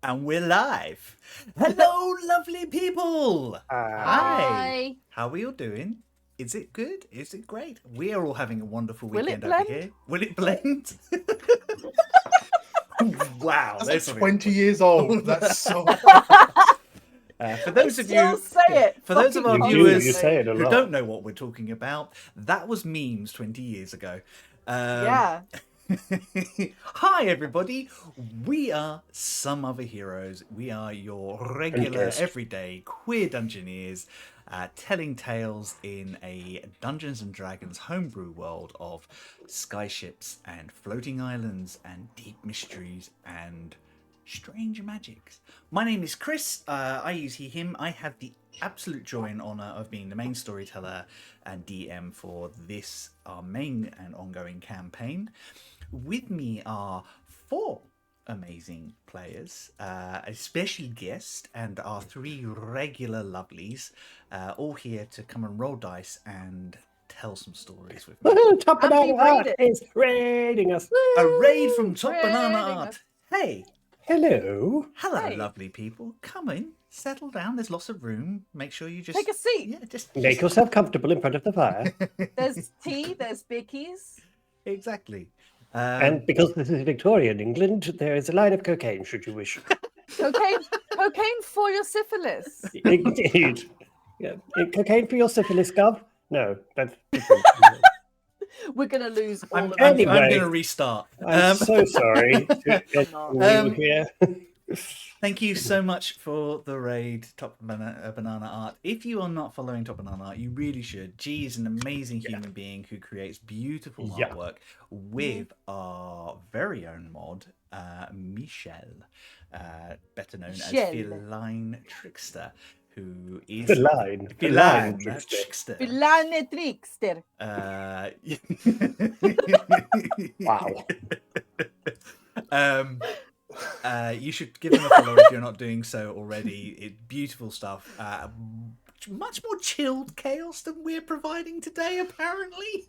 And we're live. Hello, lovely people. Hi. How are you doing? Is it good? Is it great? We are all having a wonderful weekend over here. Will it blend? Wow, that's like 20 years old. That's so. For those of you, for those of our viewers who don't know what we're talking about, that was memes 20 years ago. Yeah. Hi everybody, we are Some Other Heroes. We are your regular, everyday queer dungeoneers, telling tales in a Dungeons and Dragons homebrew world of skyships and floating islands and deep mysteries and strange magics. My name is Chris. I use he, him. I have the absolute joy and honour of being the main storyteller and DM for this, our main and ongoing campaign. With me are 4 amazing players, a special guest, and our 3 regular lovelies, all here to come and roll dice and tell some stories with me. Top Banana Art is raiding us. A raid from Top Banana Art. Hey. Hello. Hello, lovely people. Come in, settle down. There's lots of room. Make sure you just take a seat. Yeah, just make yourself comfortable in front of the fire. There's tea. There's bickies. Exactly. And because this is Victorian England, there is a line of cocaine, should you wish. Cocaine for your syphilis. Indeed. Yeah. Cocaine for your syphilis, Gov? No, that's different. We're going to lose all of I'm going to restart. I'm so sorry to get you here. Thank you so much for the raid, Top Banana Art. If you are not following Top Banana Art, you really should. G is an amazing human being who creates beautiful artwork with our very own mod, Michelle, better known as Feline Trickster, who is Feline Trickster. Feline Trickster. Wow. You should give them a follow if you're not doing so already. Beautiful stuff. Much more chilled chaos than we're providing today, apparently.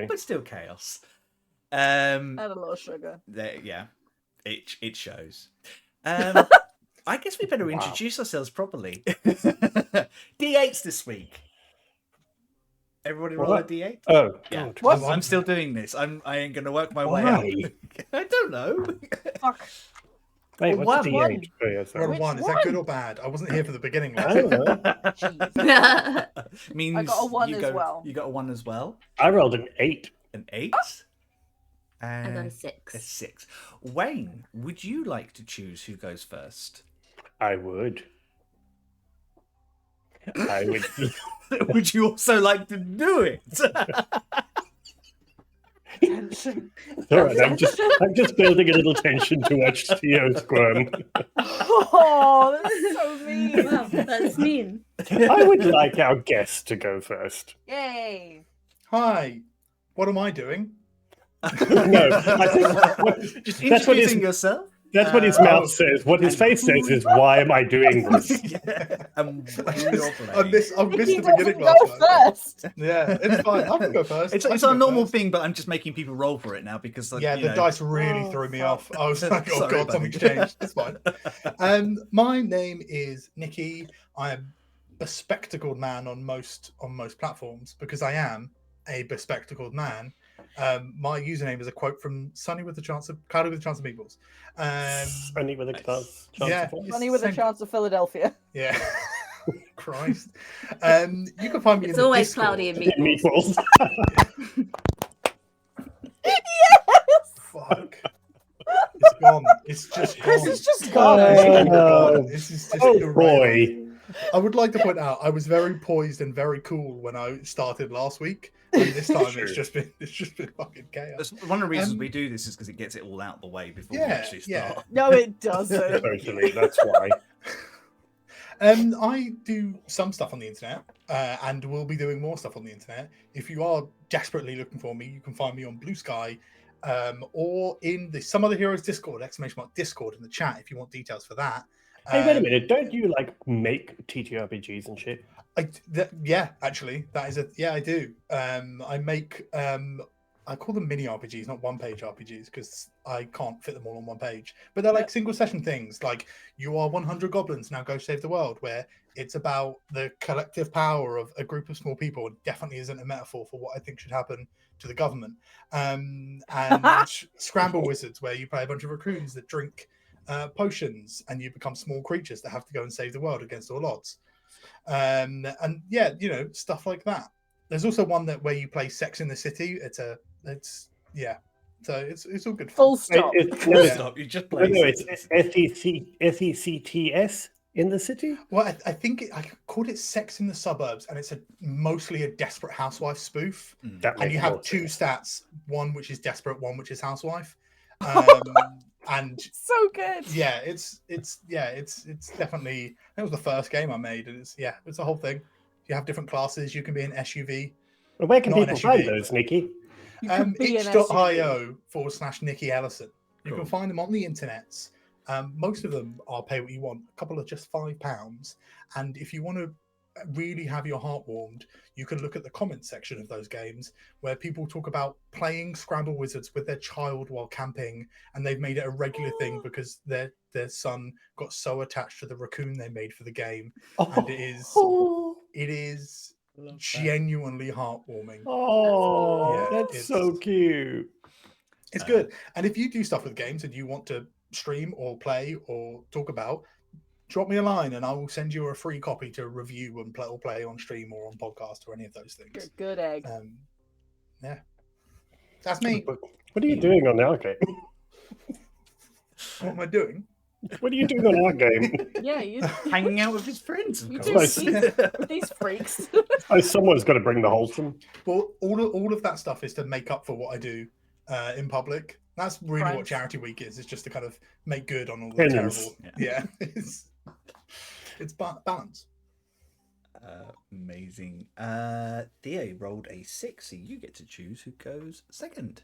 But still chaos. And a lot of sugar. Yeah, it shows. I guess we better introduce ourselves properly. D8s this week. Everybody roll a D8? Oh, yeah. God. I'm still doing this. I ain't going to work my way out. I don't know. Fuck. Wait, what's D8? Roll 1. Is that good or bad? I wasn't here for the beginning. I don't know. Means I got a 1 as well. You got a 1 as well? I rolled an 8. An 8? I got a 6. A 6. Wayne, would you like to choose who goes first? I would. I would. Would you also like to do it? Tension. Sorry, I'm just building a little tension to watch Theo squirm. Oh, that's so mean. Wow, that's mean. I would like our guest to go first. Yay. Hi. What am I doing? No, I think just introducing yourself. That's what his mouth says. What his face says is, "Why am I doing this?" I missed the beginning last time. First. Yeah, it's fine. I can go first. It's our normal thing, but I'm just making people roll for it now because the dice really threw me off. I was like, "Oh God, something's changed." It's fine. My name is Niky. I am a bespectacled man on most platforms because I am a bespectacled man. My username is a quote from Cloudy with a Chance of Meatballs. Sunny with a chance. Sunny with a Chance of Philadelphia. Yeah. Christ. You can find me it's in always Discord. cloudy in meatballs. Yes. Fuck. It's gone. It's just gone. Chris is just gone. This is just boy. I would like to point out I was very poised and very cool when I started last week. And this time it's just been fucking chaos. That's one of the reasons we do this is because it gets it all out the way before we actually start. Yeah. No, it doesn't. Totally, that's why. I do some stuff on the internet, and will be doing more stuff on the internet. If you are desperately looking for me, you can find me on Blue Sky, or in the Some Other Heroes Discord, !Discord in the chat if you want details for that. Hey, wait a minute! Don't you make TTRPGs and shit? Yeah, actually, that is I do. I make I call them mini RPGs, not one-page RPGs, because I can't fit them all on one page. But they're like single-session things, like you are 100 goblins, now go save the world, where it's about the collective power of a group of small people. It definitely isn't a metaphor for what I think should happen to the government. And Scramble Wizards, where you play a bunch of raccoons that drink potions, and you become small creatures that have to go and save the world against all odds. And yeah, stuff like that. There's also one where you play Sex in the City. So it's all good fun. Full stop. Full stop. You just play. No, it's SECTS in the city. Well, I think I called it Sex in the Suburbs, and it's mostly a Desperate Housewife spoof. And you have two stats: one which is desperate, one which is housewife. And so good. Yeah, it's definitely. That was the first game I made, and it's a whole thing. You have different classes. You can be an SUV. Well, where can people find those, Niky? itch.io/Niky Ellison. You can find them on the internet. Most of them are pay what you want. A couple are just £5. And if you want to really have your heart warmed, you can look at the comment section of those games where people talk about playing Scramble Wizards with their child while camping, and they've made it a regular thing because their son got so attached to the raccoon they made for the game. And it is genuinely heartwarming. That's so cute. It's good. And if you do stuff with games and you want to stream or play or talk about, drop me a line and I will send you a free copy to review and play on stream or on podcast or any of those things. Good egg. Yeah. That's me. What are you doing on our game? What am I doing? What are you doing on our game? Yeah, you hanging out with his friends. You do with these freaks. Someone's got to bring the wholesome. Well, all of that stuff is to make up for what I do in public. That's really what Charity Week is. It's just to kind of make good on all the terrible. Yeah, it's balance. Amazing. Theo rolled a 6, so you get to choose who goes second.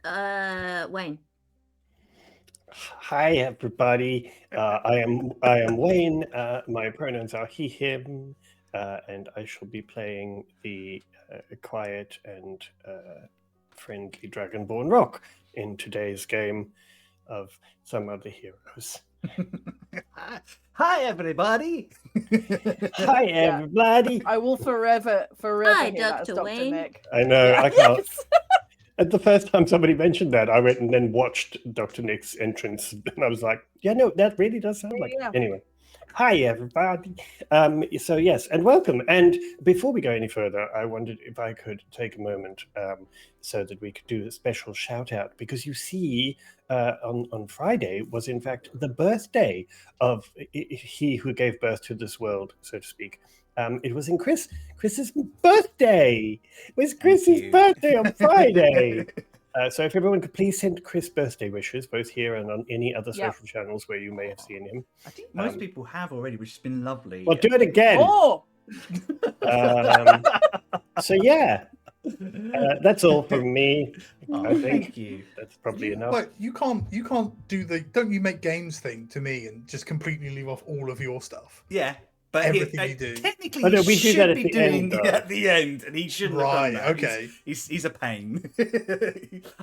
Wayne. Hi everybody. I am Wayne. My pronouns are he, him, and I shall be playing the quiet and friendly Dragonborn Rock in today's game of Some Other Heroes. Hi everybody. Hi everybody. I will forever Hi, hear that as Dr. Wayne. Nick. I know, I can't. And the first time somebody mentioned that, I went and then watched Dr. Nick's entrance, and I was like, yeah, no, that really does sound like it. Anyway, hi, everybody. So, yes, and welcome. And before we go any further, I wondered if I could take a moment so that we could do a special shout-out, because you see, on Friday was, in fact, the birthday of he who gave birth to this world, so to speak. It was in Chris's birthday. It was Chris's birthday on Friday. So if everyone could please send Chris birthday wishes, both here and on any other social channels where you may have seen him. I think most people have already, which has been lovely. Well, do it again. Oh! So yeah, that's all from me. I think. Thank you. That's probably enough. But you can't do the don't you make games thing to me and just completely leave off all of your stuff. Yeah. But everything you do. Technically, no, we he do that should at be the doing end, it at the end, and he shouldn't have done that. Okay. He's a pain.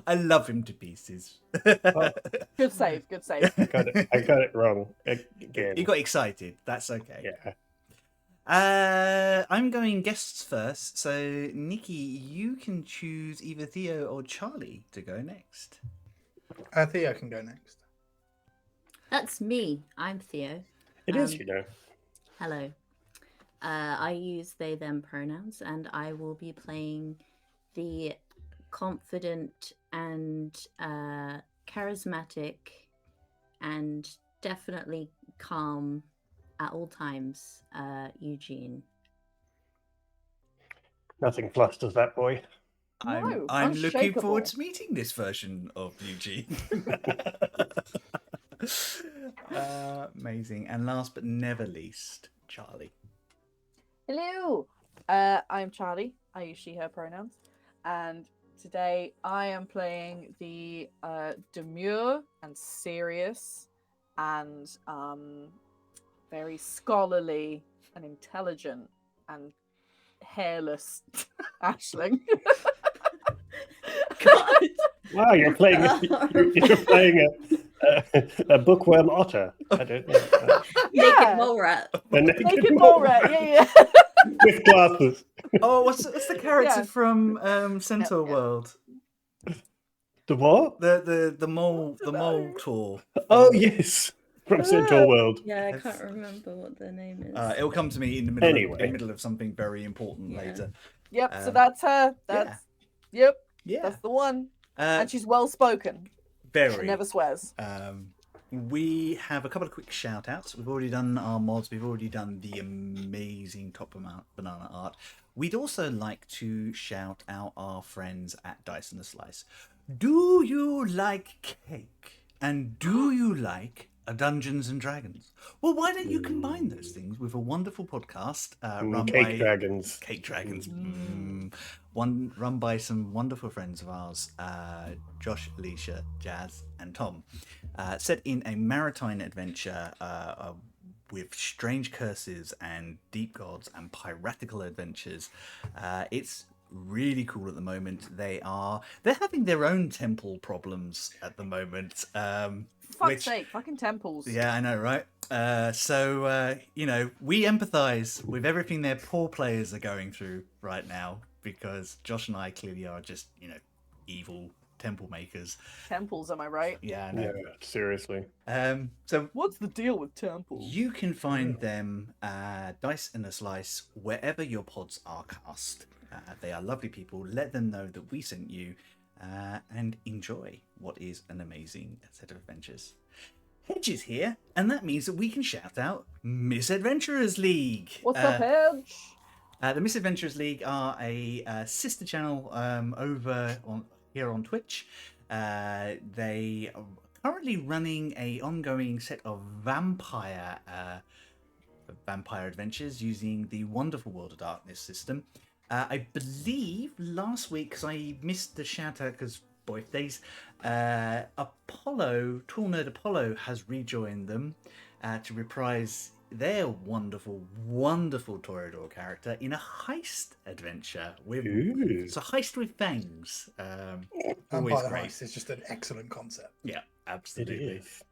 I love him to pieces. Good save. I got it wrong again. You got excited. That's okay. Yeah. I'm going guests first. So, Niky, you can choose either Theo or Charlie to go next. Theo can go next. That's me. I'm Theo. It is, you know. Hello. I use they, them pronouns, and I will be playing the confident and charismatic and definitely calm at all times, Eugene. Nothing flusters that boy. I'm looking forward to meeting this version of Eugene. Amazing. And last but never least, Charlie. Hello. I'm Charlie. I use she, her pronouns. And today I am playing the demure and serious and very scholarly and intelligent and hairless Aisling. God. Wow, you're playing a bookworm otter. I don't know. Naked mole rat. A Naked mole rat. Yeah. with glasses. Oh, what's the character Yeah. from Centaur Yeah. World? The what? The mole tour. Oh yes, from Centaur World. Yeah, I can't remember what their name is. It'll come to me in the middle of something very important later. Yep. So that's her. Yep. Yeah. That's the one. Uh, And she's well spoken. very. She never swears. We have a couple of quick shout outs. We've already done our mods. We've already done the amazing Top Banana art. We'd also like to shout out our friends at Dice and the Slice. Do you like cake? And do you like Dungeons and Dragons? Well, why don't you combine those things with a wonderful podcast run Cake by Dragons. Cake Dragons. Run by some wonderful friends of ours, Josh, Alicia, Jazz, and Tom. Set in a maritime adventure with strange curses and deep gods and piratical adventures. It's really cool at the moment. They're having their own temple problems at the moment. Fuck's sake, fucking temples. Yeah, I know, right? We empathize with everything their poor players are going through right now, because Josh and I clearly are just, evil temple makers. Temples, am I right? Yeah, I know. Yeah, seriously. So What's the deal with temples? you can find them, Dice and a Slice, wherever your pods are cast. They are lovely people. Let them know that we sent you, and enjoy what is an amazing set of adventures. Hedge is here, and that means that we can shout out Misadventurers League. What's up, Hedge? The Misadventurers League are a sister channel over here on Twitch. They are currently running a ongoing set of vampire adventures using the Wonderful World of Darkness system. I believe last week, because I missed the shout out because birthdays, Apollo, Tall Nerd Apollo, has rejoined them to reprise their wonderful Toreador character in a heist adventure. It's a heist with fangs. Always Vampire great. Heist is just an excellent concept. Yeah, absolutely. It is.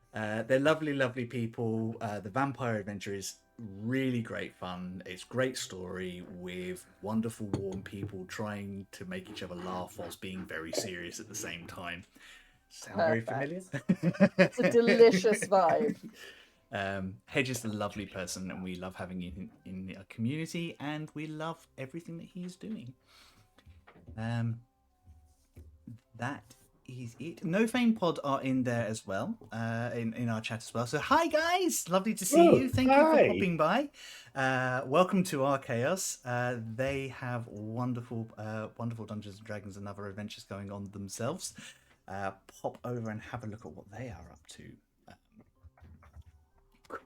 They're lovely people. The vampire adventure is really great fun. It's great story with wonderful, warm people trying to make each other laugh whilst being very serious at the same time. Sound very familiar? It's a delicious vibe. Hedge is a lovely person, and we love having him in our community, and we love everything that he's doing. That is it. No Fame Pod are in there as well, in our chat as well. So hi guys, lovely to see you. Thank you for popping by. Welcome to our chaos. They have wonderful Dungeons and Dragons and other adventures going on themselves. Pop over and have a look at what they are up to.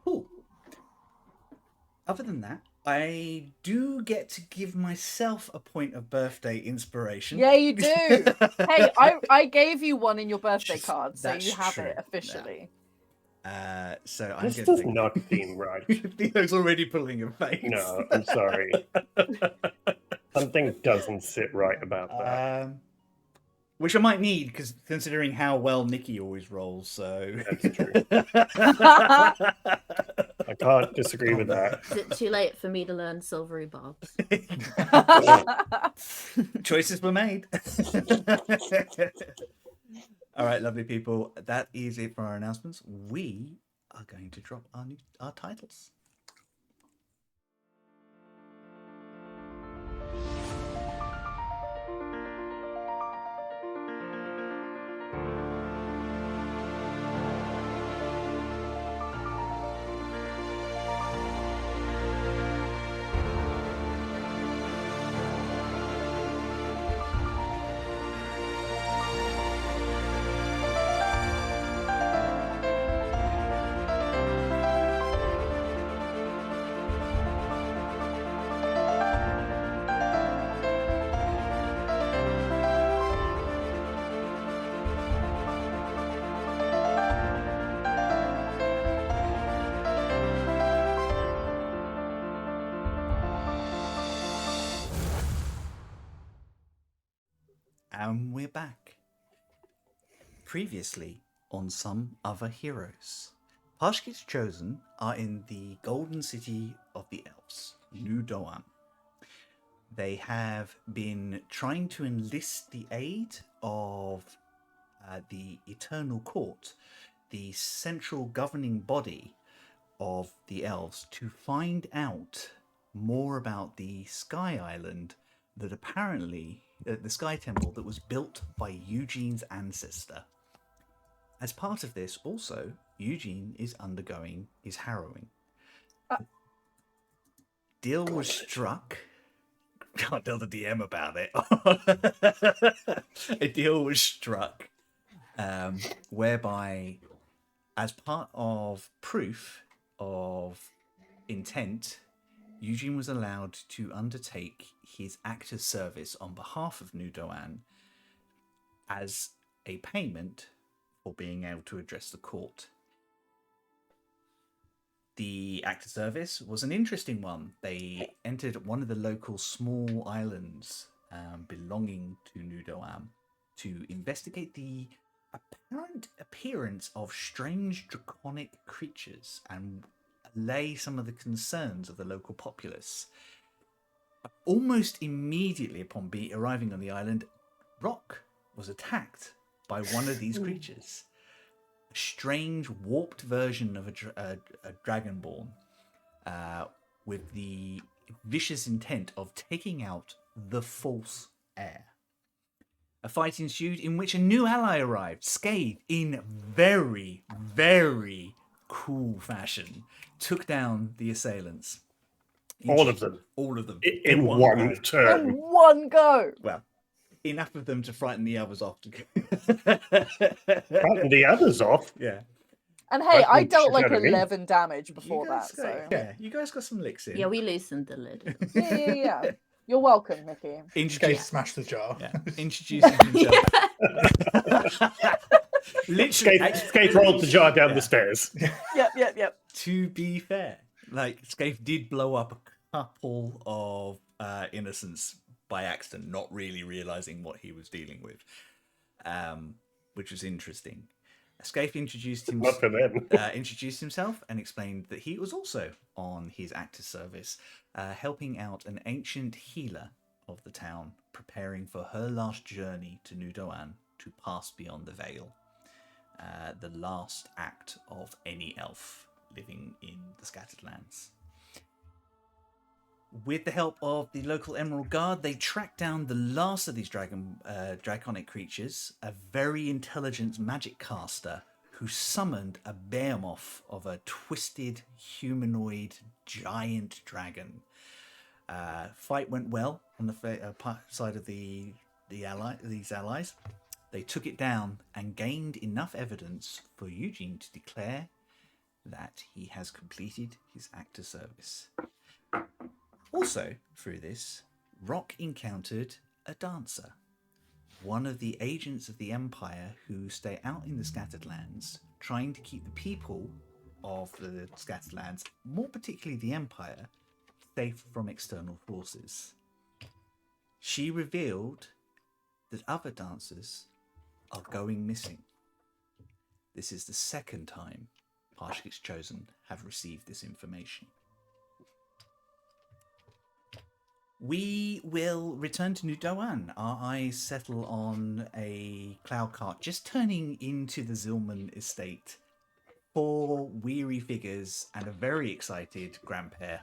Cool. Other than that, I do get to give myself a point of birthday inspiration. Yeah, you do. Hey, I gave you one in your birthday card, so That's you have true. it officially. So I'm This going does to not seem right. Theo's already pulling a face. No, I'm sorry. Something doesn't sit right about that. Which I might need, because considering how well Niky always rolls, so That's true. I can't disagree with that. Is it too late for me to learn silvery barbs? Choices were made. All right, lovely people. That is it for our announcements. We are going to drop our titles. we're back. Previously on Some Other Heroes. Parshkit's Chosen are in the golden city of the elves, New Doan. They have been trying to enlist the aid of the Eternal Court, the central governing body of the elves, to find out more about the Sky Island that apparently, the Sky Temple that was built by Eugene's ancestor. As part of this, also, Eugene is undergoing his harrowing. Deal was struck. Can't tell the DM about it. A deal was struck whereby, as part of proof of intent, Eugene was allowed to undertake his active service on behalf of New Doan as a payment for being able to address the court. The active service was an interesting one. They entered one of the local small islands belonging to New Doan to investigate the apparent appearance of strange draconic creatures and allay some of the concerns of the local populace. Almost immediately upon arriving on the island, Rock was attacked by one of these creatures. A strange, warped version of a Dragonborn with the vicious intent of taking out the false heir. A fight ensued in which a new ally arrived, Scath, in very, very cool fashion, took down the assailants. All of them. All of them. In one turn. In one go. Well, enough of them to frighten the others off. Frighten the others off. Yeah. And hey, I Shit dealt like out of me. 11 damage before You guys that, so yeah, you guys got some licks in. Yeah, we loosened the lid. yeah. You're welcome, Nicky. Scath smashed the jar. Yeah. Introducing himself. Literally, Scath rolled the jar down the stairs. Yep. to be fair, like Scath did blow up a couple of innocents by accident, not really realizing what he was dealing with, which was interesting. Scath introduced himself and explained that he was also on his active service, helping out an ancient healer of the town, preparing for her last journey to New Doan to pass beyond the veil, the last act of any elf living in the Scattered Lands. With the help of the local Emerald Guard, they tracked down the last of these draconic creatures, a very intelligent magic caster who summoned a behemoth of a twisted humanoid giant dragon. Fight went well on the side of these allies. They took it down and gained enough evidence for Eugene to declare that he has completed his active service. Also, through this, Rock encountered a dancer, one of the agents of the Empire who stay out in the Scattered Lands, trying to keep the people of the Scattered Lands, more particularly the Empire, safe from external forces. She revealed that other dancers are going missing. This is the second time Parshkit's Chosen have received this information. We will return to New Doan. Our eyes settle on a cloud cart just turning into the Zilman estate. 4 weary figures and a very excited grandpair,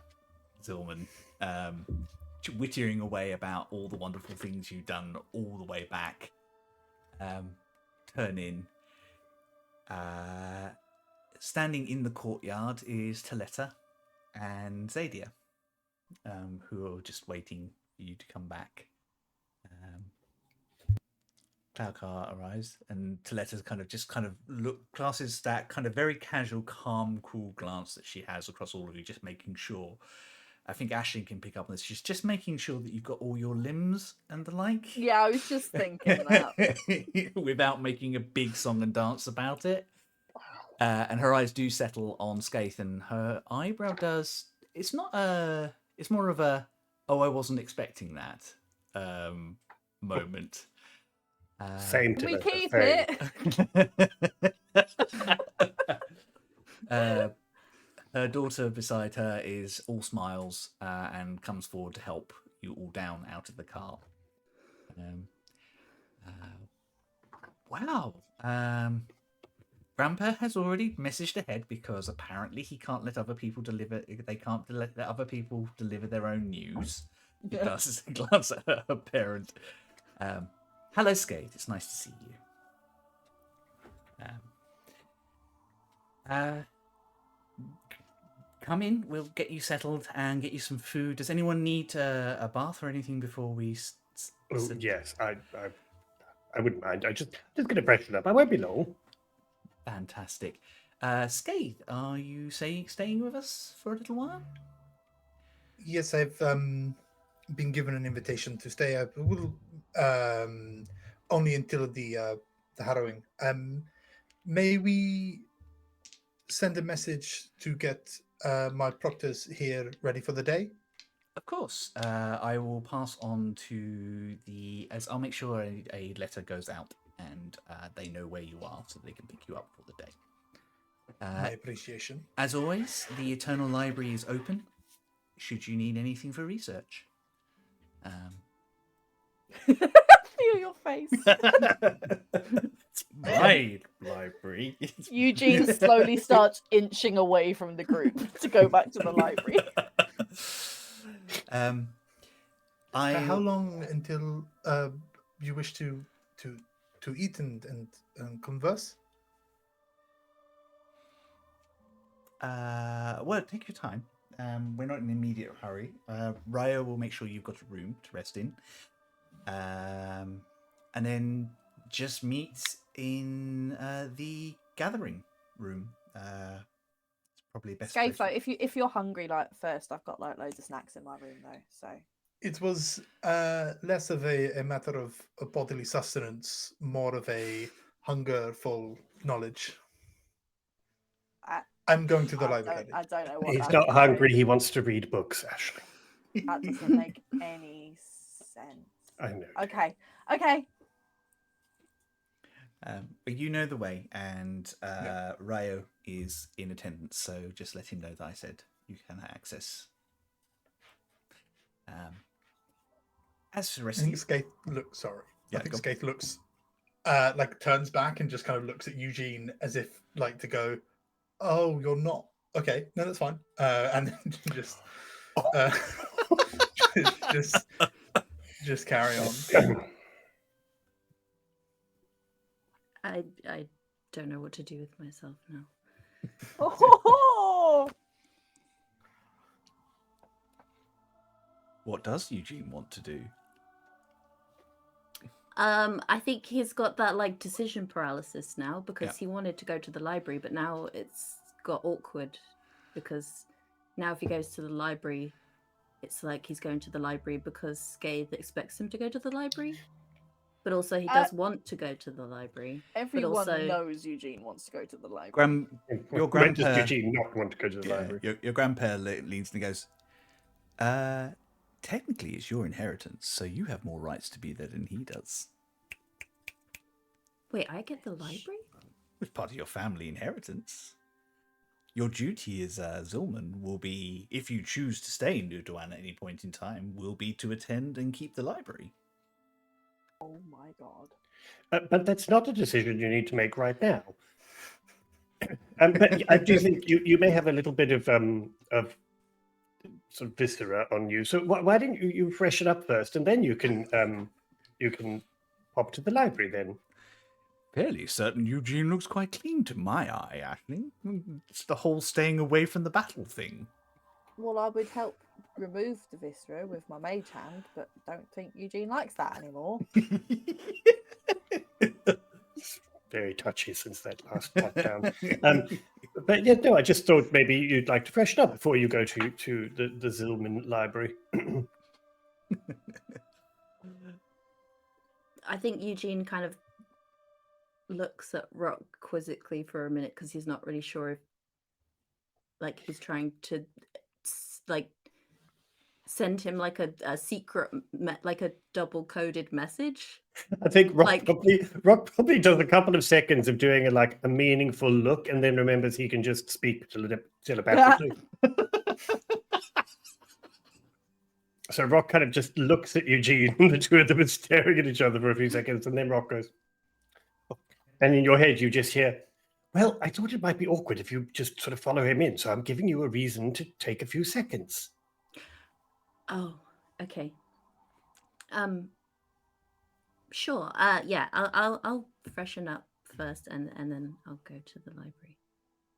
Zilman, wittering away about all the wonderful things you've done all the way back. Turn in. Standing in the courtyard is Taletta and Zadia, who are just waiting for you to come back. Cloudcar arrives, and Taletta's classes that kind of very casual, calm, cool glance that she has across all of you, just making sure. I think Aisling can pick up on this. She's just making sure that you've got all your limbs and the like. Yeah, I was just thinking that. Without making a big song and dance about it. And her eyes do settle on Scath, and her eyebrow does. It's not a. It's more of a. Oh, I wasn't expecting that. Moment. Same Can to we the keep fairy. it? Her daughter beside her is all smiles and comes forward to help you all down out of the car. Wow. Grandpa has already messaged ahead because apparently he can't let other people deliver. They can't let other people deliver their own news. He glances at her parent. Hello, Skate. It's nice to see you. Come in. We'll get you settled and get you some food. Does anyone need a bath or anything before we? Oh, yes, I wouldn't mind. I just gonna freshen up. I won't be long. Fantastic. Skate, are you staying with us for a little while? Yes, I've been given an invitation to stay. Will only until the Harrowing. May we send a message to get my proctors here ready for the day? Of course. I will pass on to I'll make sure a letter goes out and they know where you are so they can pick you up for the day. My appreciation. As always, the Eternal Library is open. Should you need anything for research. Feel your face. It's my library. Eugene slowly starts inching away from the group to go back to the library. How long until you wish to eat and converse? Well, take your time. We're not in an immediate hurry. Ryo will make sure you've got a room to rest in. And then just meet in the gathering room. It's probably best. Scath, though, if you're hungry, like first, I've got like loads of snacks in my room though. So it was less of a matter of a bodily sustenance, more of a hunger for knowledge. I'm going to the library. I don't know what. He's not hungry. He wants to read books, Ashley. That doesn't make any sense. I know. Okay. But you know the way, and Ryo is in attendance, so just let him know that I said you can access. As for the rest, I think Scath looks. Sorry, yeah, I think Scath looks like turns back and just kind of looks at Eugene as if like to go, "Oh, you're not okay. No, that's fine." And then just carry on. I don't know what to do with myself now. Oh! What does Eugene want to do? I think he's got that like decision paralysis now because he wanted to go to the library, but now it's got awkward because now if he goes to the library, it's like he's going to the library because Scath expects him to go to the library. But also he does want to go to the library. Everyone but also... knows Eugene wants to go to the library. Your When does grandpa Eugene not want to go to the library? Your grandpa leans and goes, technically it's your inheritance, so you have more rights to be there than he does. Wait, I get the library? It's part of your family inheritance. Your duty as Zilman will be, if you choose to stay in Nuduan at any point in time, will be to attend and keep the library. Oh my god. But that's not a decision you need to make right now. But I do think you may have a little bit of sort of viscera on you. So why didn't you freshen up first, and then you can pop to the library then? Fairly certain Eugene looks quite clean to my eye, Aisling. It's the whole staying away from the battle thing. Well, I would help remove the viscera with my mage hand, but don't think Eugene likes that anymore. Very touchy since that last lockdown. But yeah, no, I just thought maybe you'd like to freshen up before you go to the Zilman library. I think Eugene kind of looks at Rock quizzically for a minute because he's not really sure if, like, he's trying to, like, send him like a secret, like a double-coded message. I think Like- Rock probably does a couple of seconds of doing a meaningful look, and then remembers he can just speak telepathically. So Rock kind of just looks at Eugene, and the two of them are staring at each other for a few seconds, and then Rock goes, and in your head you just hear, well, I thought it might be awkward if you just sort of follow him in, so I'm giving you a reason to take a few seconds. Oh, okay. Sure. Yeah, I'll freshen up first, and then I'll go to the library.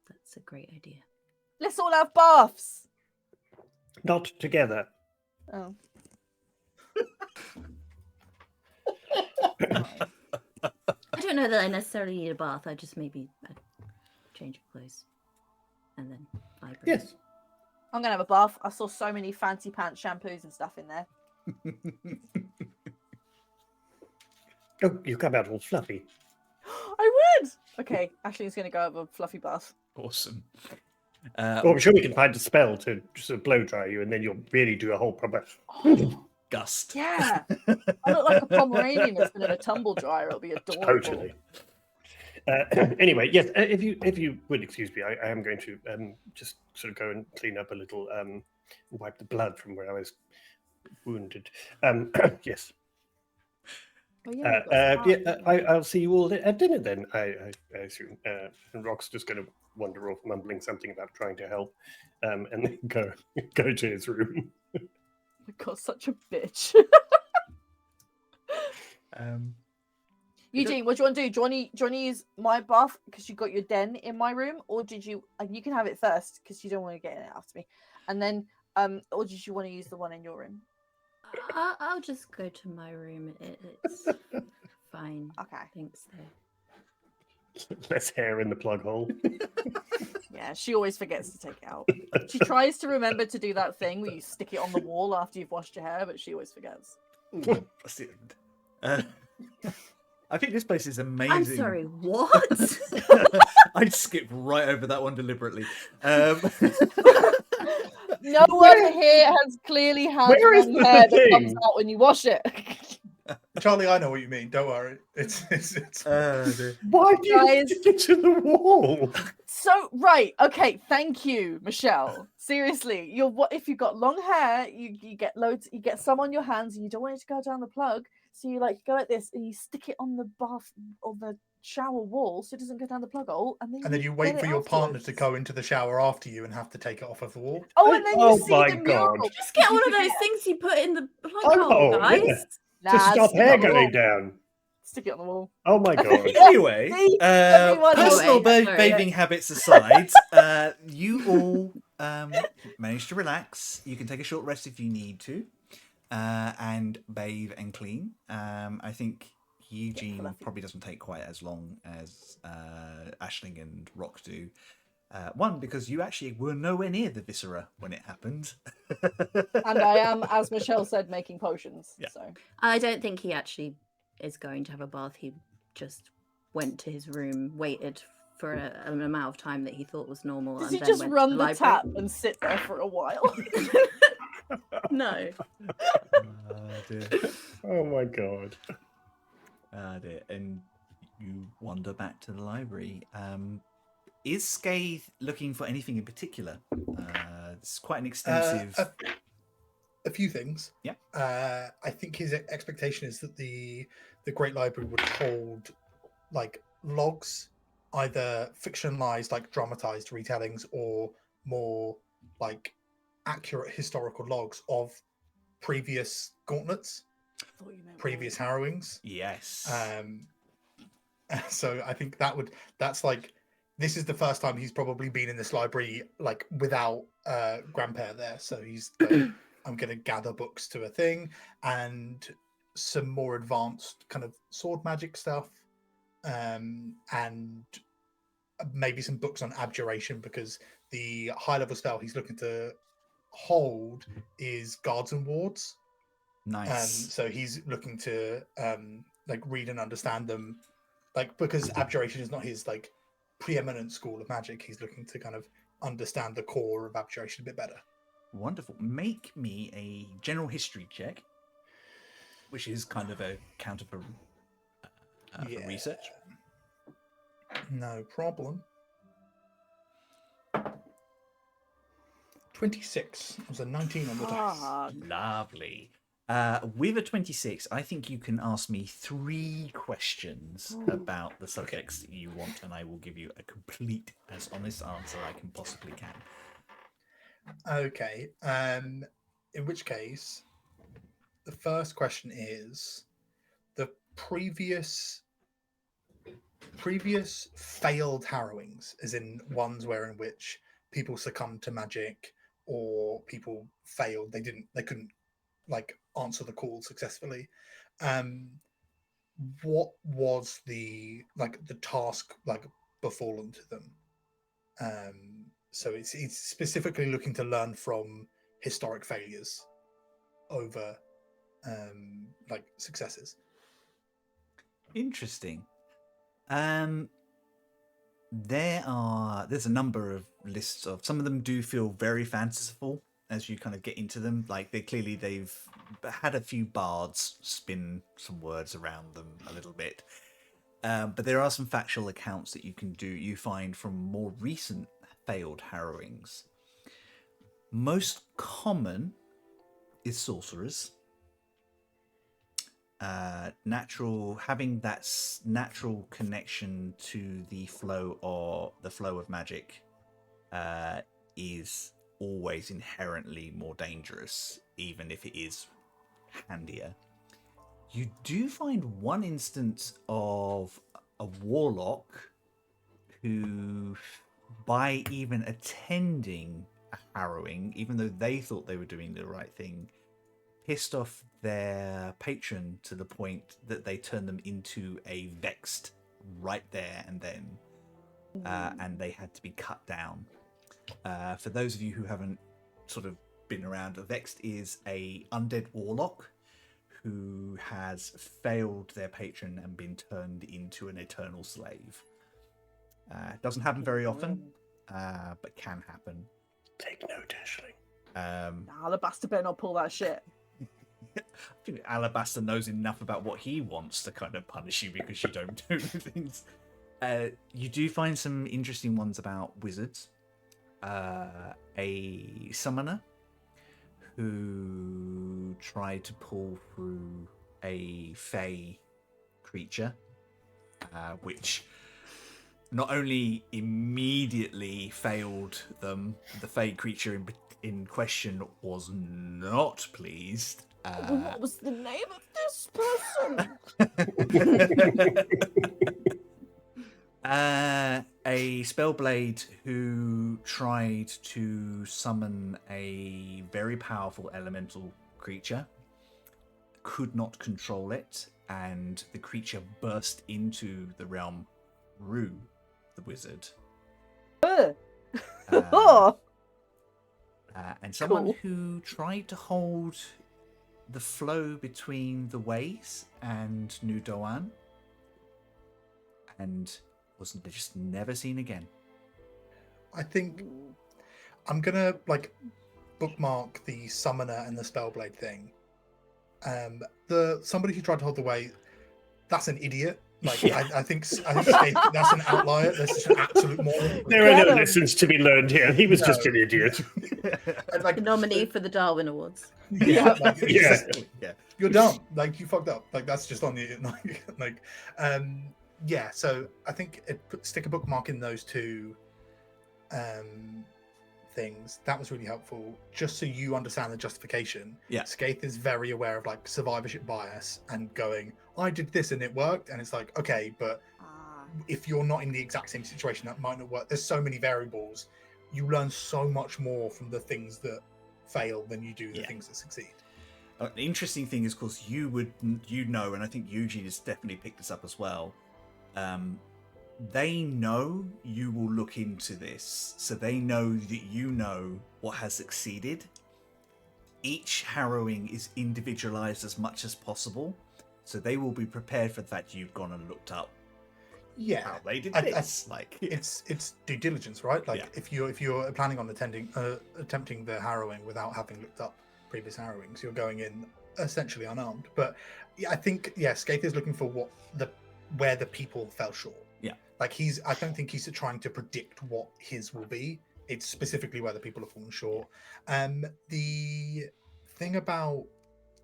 That's a great idea. Let's all have baths. Not together. Oh. I don't know that I necessarily need a bath. I just maybe a change of clothes, and then library. Yes. I'm gonna have a bath. I saw so many fancy pants shampoos and stuff in there. Oh, you come out all fluffy. I would. Okay, Ashley's gonna go have a fluffy bath. Awesome. Well, I'm sure we can find a spell to sort of blow dry you, and then you'll really do a whole proper. Gust. Yeah, I look like a Pomeranian that's been in a tumble dryer. It'll be adorable. Totally. Anyway, yes. If you would excuse me, I am going to just sort of go and clean up a little, wipe the blood from where I was wounded. Yes. Oh, yeah, I'll see you all at dinner then. I assume. And Rock's just going to wander off, mumbling something about trying to help, and then go to his room. Oh my God, such a bitch. Eugene, what do you want to do? Do you want to use my bath because you got your den in my room, or did you? You can have it first because you don't want to get in it after me, and then or did you want to use the one in your room? I'll just go to my room. It's fine. Okay. Thanks, though. Less hair in the plug hole. Yeah, she always forgets to take it out. She tries to remember to do that thing where you stick it on the wall after you've washed your hair, but she always forgets. I think this place is amazing. I'm sorry, what? I'd skip right over that one deliberately. No one here has clearly had Where is long hair that the comes thing? out when you wash it. Charlie, I know what you mean. Don't worry. It's Why do you Guys. stick it to the wall? So right, okay, thank you, Michelle. Seriously, if you've got long hair, you get loads, you get some on your hands, and you don't want it to go down the plug. So you go like this, and you stick it on the bath or the shower wall, so it doesn't go down the plug hole, and then you wait get for it your partner afterwards. to go into the shower after you and have to take it off of the wall. Oh, and then you Oh see my the mural. God. Just get one of those things you put in the plug Oh, hole, guys. yeah. Nah, To stop stick it hair on the going wall. down. Stick it on the wall. Oh my God. Anyway, See? Everyone- personal Anyway, sorry. bathing habits aside, you all managed to relax. You can take a short rest if you need to, and bathe and clean. I think Eugene fluffy. probably doesn't take quite as long as Aisling and Rock do. One, because you actually were nowhere near the viscera when it happened. And I am, as Michelle said, making potions. Yeah. So I don't think he actually is going to have a bath. He just went to his room, waited for an amount of time that he thought was normal. does and he then just went run to the library. tap and sit there for a while? No. Dear. Oh my God. Dear. And you wander back to the library. Is Scath looking for anything in particular? It's quite an extensive. A few things. Yeah. I think his expectation is that the Great Library would hold logs, either fictionalized, dramatized retellings, or more accurate historical logs of previous gauntlets, Thought you meant previous Harrowings. Yes. So I think that's this is the first time he's probably been in this library without grandpa there. So he's I'm going to gather books to a thing and some more advanced kind of sword magic stuff, and maybe some books on abjuration, because the high level spell he's looking to hold is guards and wards. Nice. So he's looking to read and understand them, because abjuration is not his preeminent school of magic. He's looking to kind of understand the core of abjuration a bit better. Wonderful. Make me a general history check, which is kind of a counter for research. No problem. 26. It was a 19 on the dice. Lovely. With a 26, I think you can ask me 3 questions about the subjects that you want, and I will give you a complete, as honest answer I can possibly can. Okay. In which case, the first question is the previous failed harrowings, as in ones in which people succumbed to magic or people failed. They couldn't like answer the call successfully. What was the task befallen to them? So it's specifically looking to learn from historic failures over successes. Interesting. There's a number of lists of, some of them do feel very fanciful as you kind of get into them. Like they've had a few bards spin some words around them a little bit. But there are some factual accounts that you find from more recent failed harrowings. Most common is sorcerers. Having that natural connection to the flow of magic is always inherently more dangerous, even if it is handier. You do find one instance of a warlock who, by even attending a harrowing, even though they thought they were doing the right thing, pissed off their patron to the point that they turned them into a vexed right there and then, and they had to be cut down. For those of you who haven't sort of been around, a vexed is a undead warlock who has failed their patron and been turned into an eternal slave. It doesn't happen very often, but can happen. Take note, Aisling. Alabaster better not pull that shit. I think Alabaster knows enough about what he wants to kind of punish you because you don't do things. You do find some interesting ones about wizards. A summoner who tried to pull through a fey creature, which not only immediately failed them, the fey creature in question was not pleased. What was the name of this person? A spellblade who tried to summon a very powerful elemental creature, could not control it, and the creature burst into the realm through the wizard. And someone who tried to hold the flow between the Ways and New Doan, and was just never seen again. I think I'm gonna bookmark the summoner and the spellblade thing. Somebody who tried to hold the way, that's an idiot. I think Scath, that's an outlier. That's just an absolute moron. There are no lessons to be learned here. He was just an idiot. The nominee for the Darwin Awards. Yeah, Yeah. You're dumb. You fucked up. That's just on you. So I think stick a bookmark in those two things. That was really helpful, just so you understand the justification. Yeah, Scath is very aware of survivorship bias and going, I did this and it worked, and it's okay, but if you're not in the exact same situation, that might not work. There's so many variables. You learn so much more from the things that fail than you do the things that succeed. The interesting thing is, of course, you know, and I think Eugene has definitely picked this up as well. They know you will look into this, so they know that you know what has succeeded. Each harrowing is individualized as much as possible, so they will be prepared for the fact you've gone and looked up Yeah, how they did I- this. Like, it's due diligence, right? Like Yeah. if you're planning on attempting the harrowing without having looked up previous harrowings, you're going in essentially unarmed. But yeah, I think Scath is looking for where the people fell short. Yeah. Like I don't think he's trying to predict what his will be. It's specifically where the people have fallen short. The thing about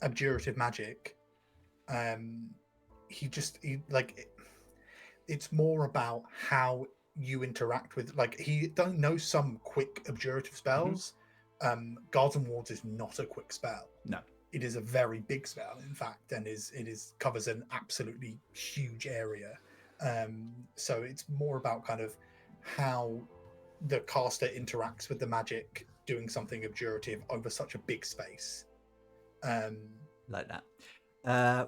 abjurative magic, it's more about how you interact with, like, he don't know some quick abjurative spells. Guards and Wards is not a quick spell. No. It is a very big spell, in fact, and covers an absolutely huge area. So it's more about kind of how the caster interacts with the magic, doing something abjurative over such a big space. Like that.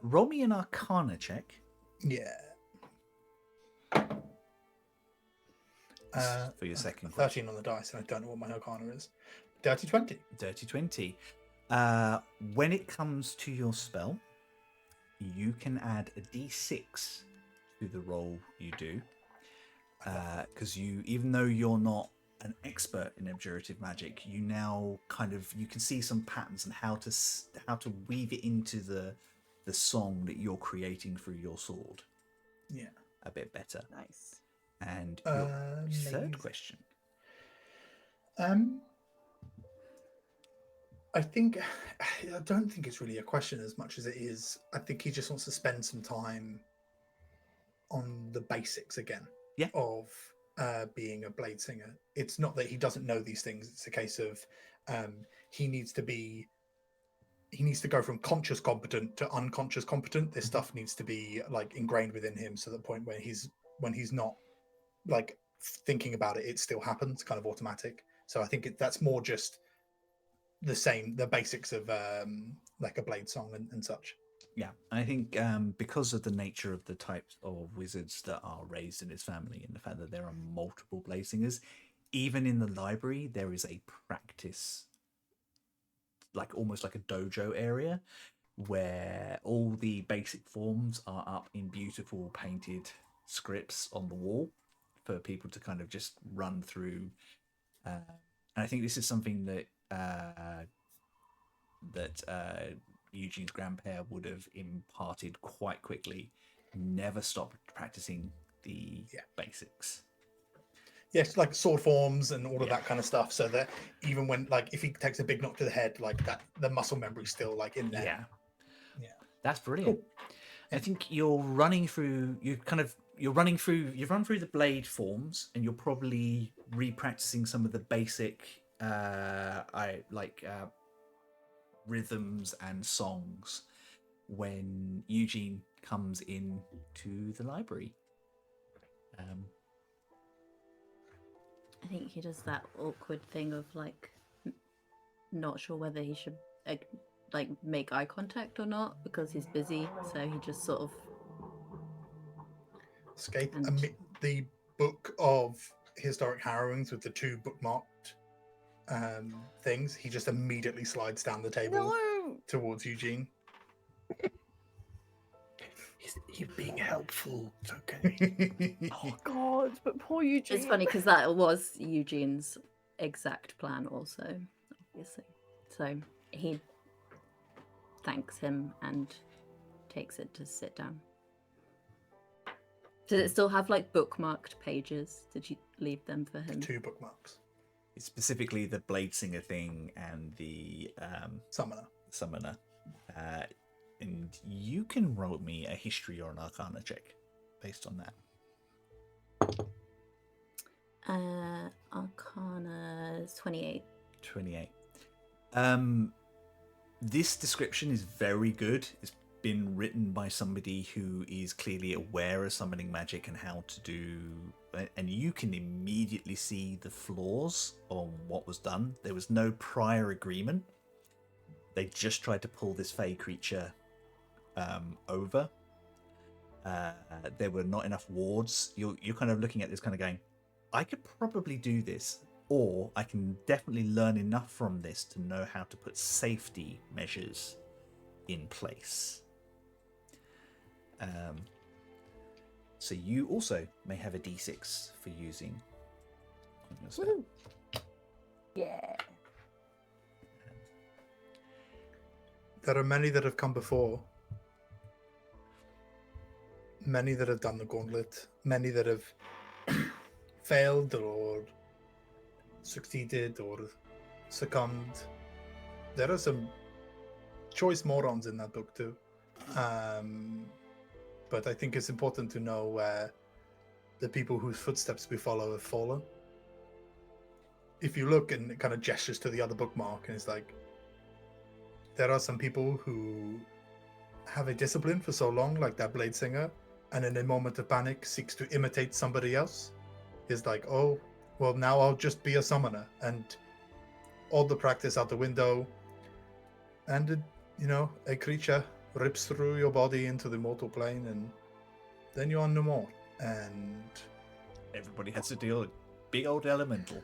Roll me an Arcana check. Yeah. For your second 13 on the dice, and I don't know what my Arcana is. Dirty 20. Dirty 20. When it comes to your spell, you can add a d6 to the roll you do. Because even though you're not an expert in abjurative magic, you now you can see some patterns and how to weave it into the song that you're creating through your sword. Yeah. A bit better. Nice. And your third Amazing. question. I don't think it's really a question as much as it is. I think he just wants to spend some time on the basics again. Yeah. Of being a blade singer. It's not that he doesn't know these things. It's a case of he needs to go from conscious competent to unconscious competent. This stuff needs to be like ingrained within him, so the point where when he's not like thinking about it, it still happens, kind of automatic. So I think that's more just the basics of like a blade song and such. Yeah, I think because of the nature of the types of wizards that are raised in his family and the fact that there are multiple blade singers, even in the library, there is a practice, like almost like a dojo area, where all the basic forms are up in beautiful painted scripts on the wall for people to kind of just run through. And I think this is something that Eugene's grandpa would have imparted quite quickly. Never stop practicing the basics. Yes, like sword forms and all of that kind of stuff, so that even when, like, if he takes a big knock to the head, like that, the muscle memory's still like in there. Yeah, that's brilliant. Cool. I think you're running through. You've run through the blade forms, and you're probably re-practicing some of the basic, rhythms and songs when Eugene comes in to the library. I think he does that awkward thing of like not sure whether he should like make eye contact or not because he's busy, so he just sort of the book of historic harrowings with the two bookmarked things. He just immediately slides down the table towards Eugene. He's being helpful. It's okay. Oh God, but poor Eugene. It's funny because that was Eugene's exact plan also, obviously. So he thanks him and takes it to sit down. Did it still have like bookmarked pages? Did you leave them for him? 2 bookmarks. It's specifically the blade singer thing and the summoner. And you can roll me a history or an arcana check based on that. Arcana is 28. 28. This description is very good. It's been written by somebody who is clearly aware of summoning magic and how to do, and you can immediately see the flaws on what was done. There was no prior agreement. They just tried to pull this fey creature over. There were not enough wards. You're kind of looking at this kind of going, I could probably do this, or I can definitely learn enough from this to know how to put safety measures in place. So you also may have a d6 for using on your spell. Woo. Yeah. There are many that have come before. Many that have done the gauntlet. Many that have failed or succeeded or succumbed. There are some choice morons in that book too. But I think it's important to know where the people whose footsteps we follow have fallen. If you look and it kind of gestures to the other bookmark, and it's like, there are some people who have a discipline for so long, like that blade singer, and in a moment of panic seeks to imitate somebody else. Is like, oh, well, now I'll just be a summoner, and all the practice out the window, and a creature rips through your body into the mortal plane, and then you are no more. And everybody has to deal with big old elemental.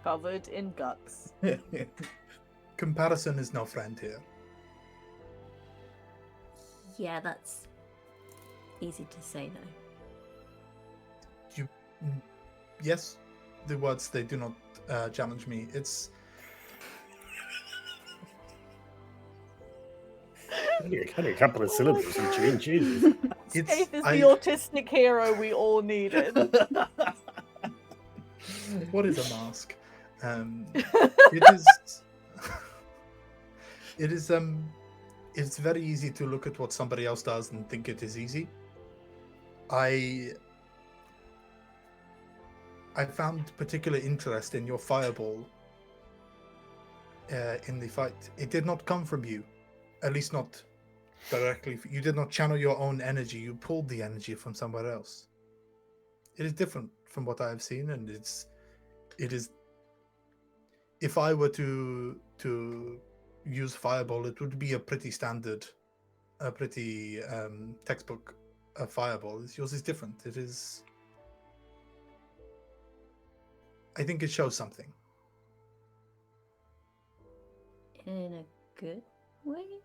Covered in guts. Comparison is no friend here. Yeah, that's easy to say though. Yes, the words, they do not challenge me. It's only a couple of syllables, Eugene. Jesus. Scath is the autistic hero we all needed. What is a mask? It's very easy to look at what somebody else does and think it is easy. I found particular interest in your fireball in the fight. It did not come from you, at least not directly. You did not channel your own energy. You pulled the energy from somewhere else. It is different from what I have seen, and it is. If I were to use fireball, it would be a pretty standard, textbook fireball. Yours is different. It is. I think it shows something. In a good way?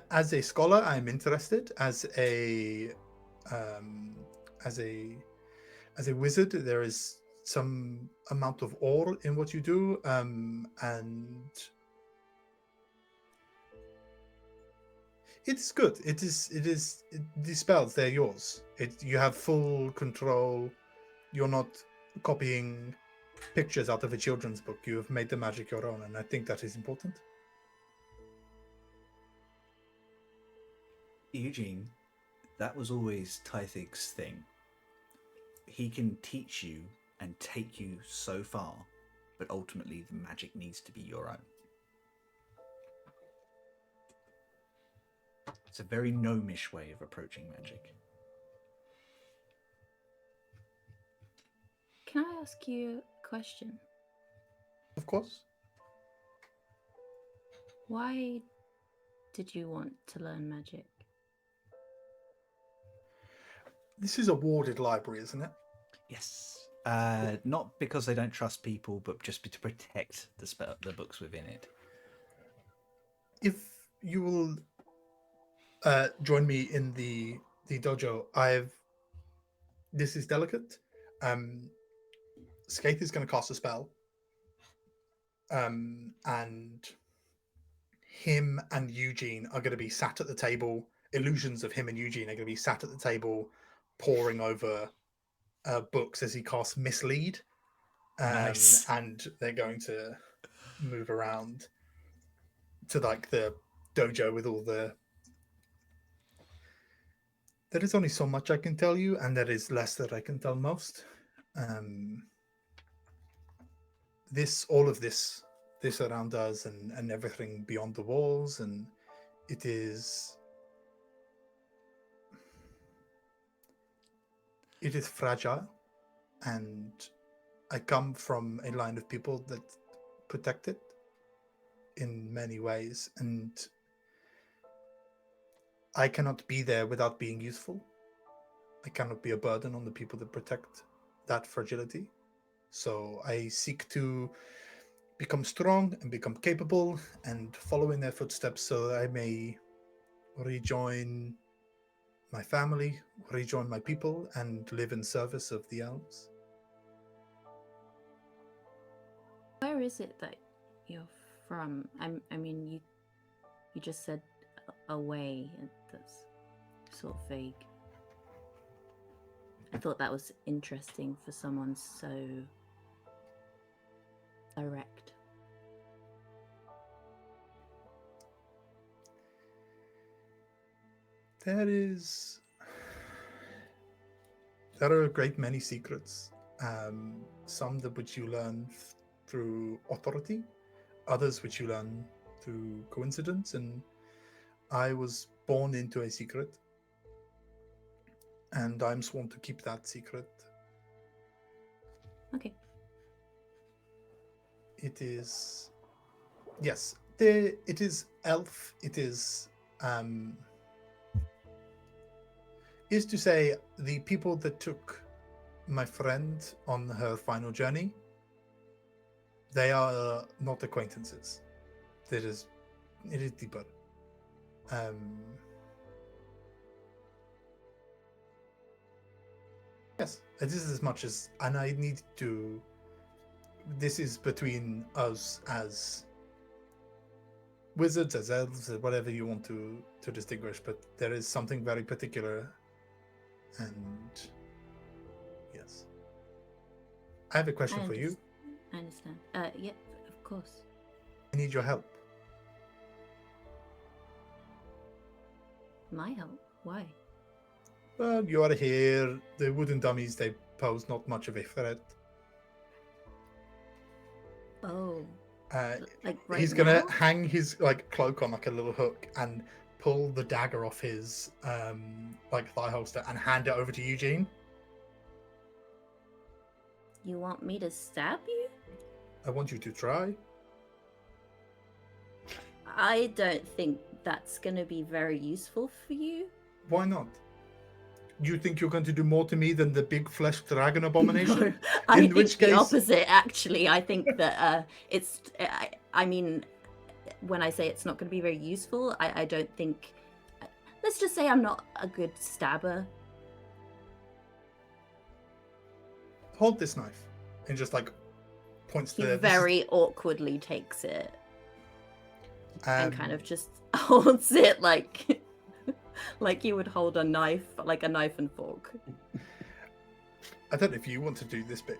As a scholar, I'm interested. As a wizard, there is some amount of awe in what you do, and it's good. These spells, they're yours. You have full control. You're not copying pictures out of a children's book. You have made the magic your own, and I think that is important. Eugene, that was always Tythig's thing. He can teach you and take you so far, but ultimately the magic needs to be your own. It's a very gnomish way of approaching magic. Can I ask you a question? Of course. Why did you want to learn magic? This is a warded library, isn't it? Yes. Not because they don't trust people, but just to protect the books within it. If you will join me in the dojo, this is delicate. Scath is going to cast a spell, and him and Eugene are going to be sat at the table. Illusions of him and Eugene are going to be sat at the table, poring over books as he casts Mislead. Nice. And they're going to move around to like the dojo with all the. There is only so much I can tell you, and there is less that I can tell most. All of this around us, and everything beyond the walls, and it is fragile, and I come from a line of people that protect it in many ways, and I cannot be there without being useful. I cannot be a burden on the people that protect that fragility. So I seek to become strong and become capable and follow in their footsteps so that I may rejoin my family, rejoin my people, and live in service of the elves. Where is it that you're from? I mean, you just said away, and that's sort of vague. I thought that was interesting for someone so direct. There are a great many secrets, some that which you learn through authority, others which you learn through coincidence, and I was born into a secret, and I'm sworn to keep that secret. Okay. It is, yes, it is elf, it is to say, the people that took my friend on her final journey, they are not acquaintances. It is deeper. Yes, this is as much as, and I need to. This is between us as wizards, as elves, as whatever you want to distinguish. But there is something very particular, and yes, I have a question for you. I understand. Yeah, of course. I need your help. My help? Why? Well, you are here. The wooden dummies, they pose not much of a threat. Oh. Like right He's gonna now? hang his cloak on a little hook and pull the dagger off his thigh holster and hand it over to Eugene. You want me to stab you? I want you to try. I don't think that's gonna be very useful for you. Why not? You think you're going to do more to me than the big flesh dragon abomination? No, I think which the case... opposite, actually. I think that it's... I mean, when I say it's not going to be very useful, I don't think... Let's just say I'm not a good stabber. Hold this knife. And just, points He to... very awkwardly takes it. And kind of Um, just holds it like... like you would hold a knife, like a knife and fork. I don't know if you want to do this bit,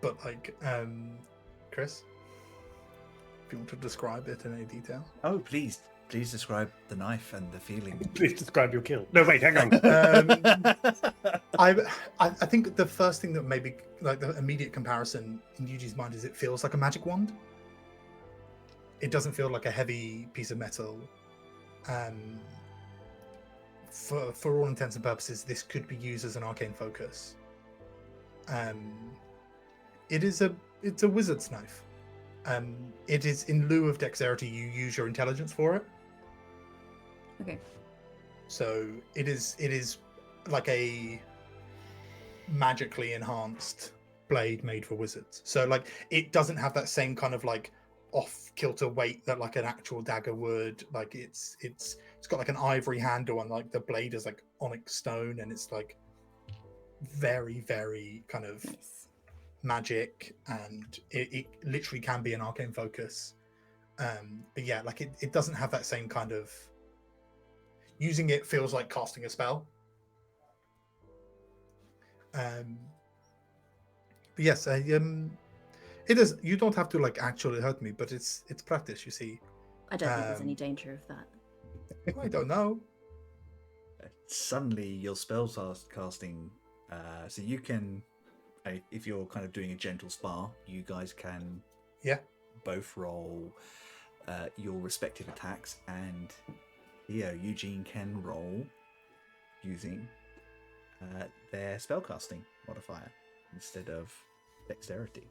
but Chris, if you want to describe it in any detail. Oh, please describe the knife and the feeling. Please describe your kill. No, wait, hang on. I think the first thing that maybe the immediate comparison in Eugene's mind is it feels like a magic wand. It doesn't feel like a heavy piece of metal. For all intents and purposes, this could be used as an arcane focus. It's a wizard's knife. It is in lieu of dexterity. You use your intelligence for it. Okay. So it is like a magically enhanced blade made for wizards. So it doesn't have that same kind of off kilter weight that an actual dagger would. It's got an ivory handle and the blade is onyx stone, and it's very, very kind of Nice. magic, and it literally can be an arcane focus. But yeah, it doesn't have that same kind of using it feels like casting a spell. But yes, it is. You don't have to actually hurt me, but it's practice, you see. I don't think there's any danger of that. I don't know. Suddenly, your spells are casting, so you can, if you're kind of doing a gentle spar, you guys can, both roll your respective attacks, and Eugene can roll using their spellcasting modifier instead of dexterity.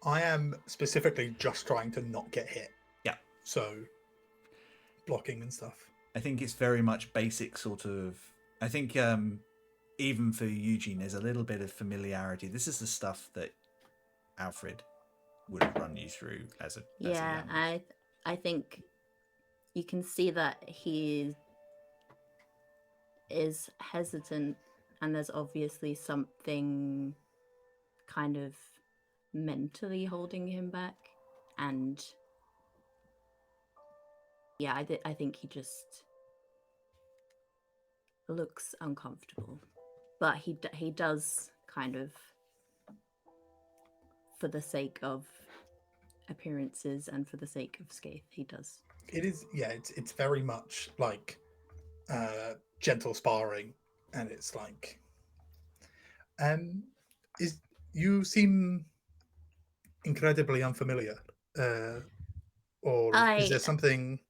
I am specifically just trying to not get hit. Yeah. So, blocking and stuff. I think it's very much basic sort of... I think even for Eugene, there's a little bit of familiarity. This is the stuff that Alfred would have run you through as a Yeah, young... I think you can see that he is hesitant, and there's obviously something kind of mentally holding him back. And yeah, I think he just looks uncomfortable, but he does kind of, for the sake of appearances and for the sake of Scath, he does. It is, yeah. It's very much like gentle sparring, and it's like, is you seem incredibly unfamiliar, or is there something?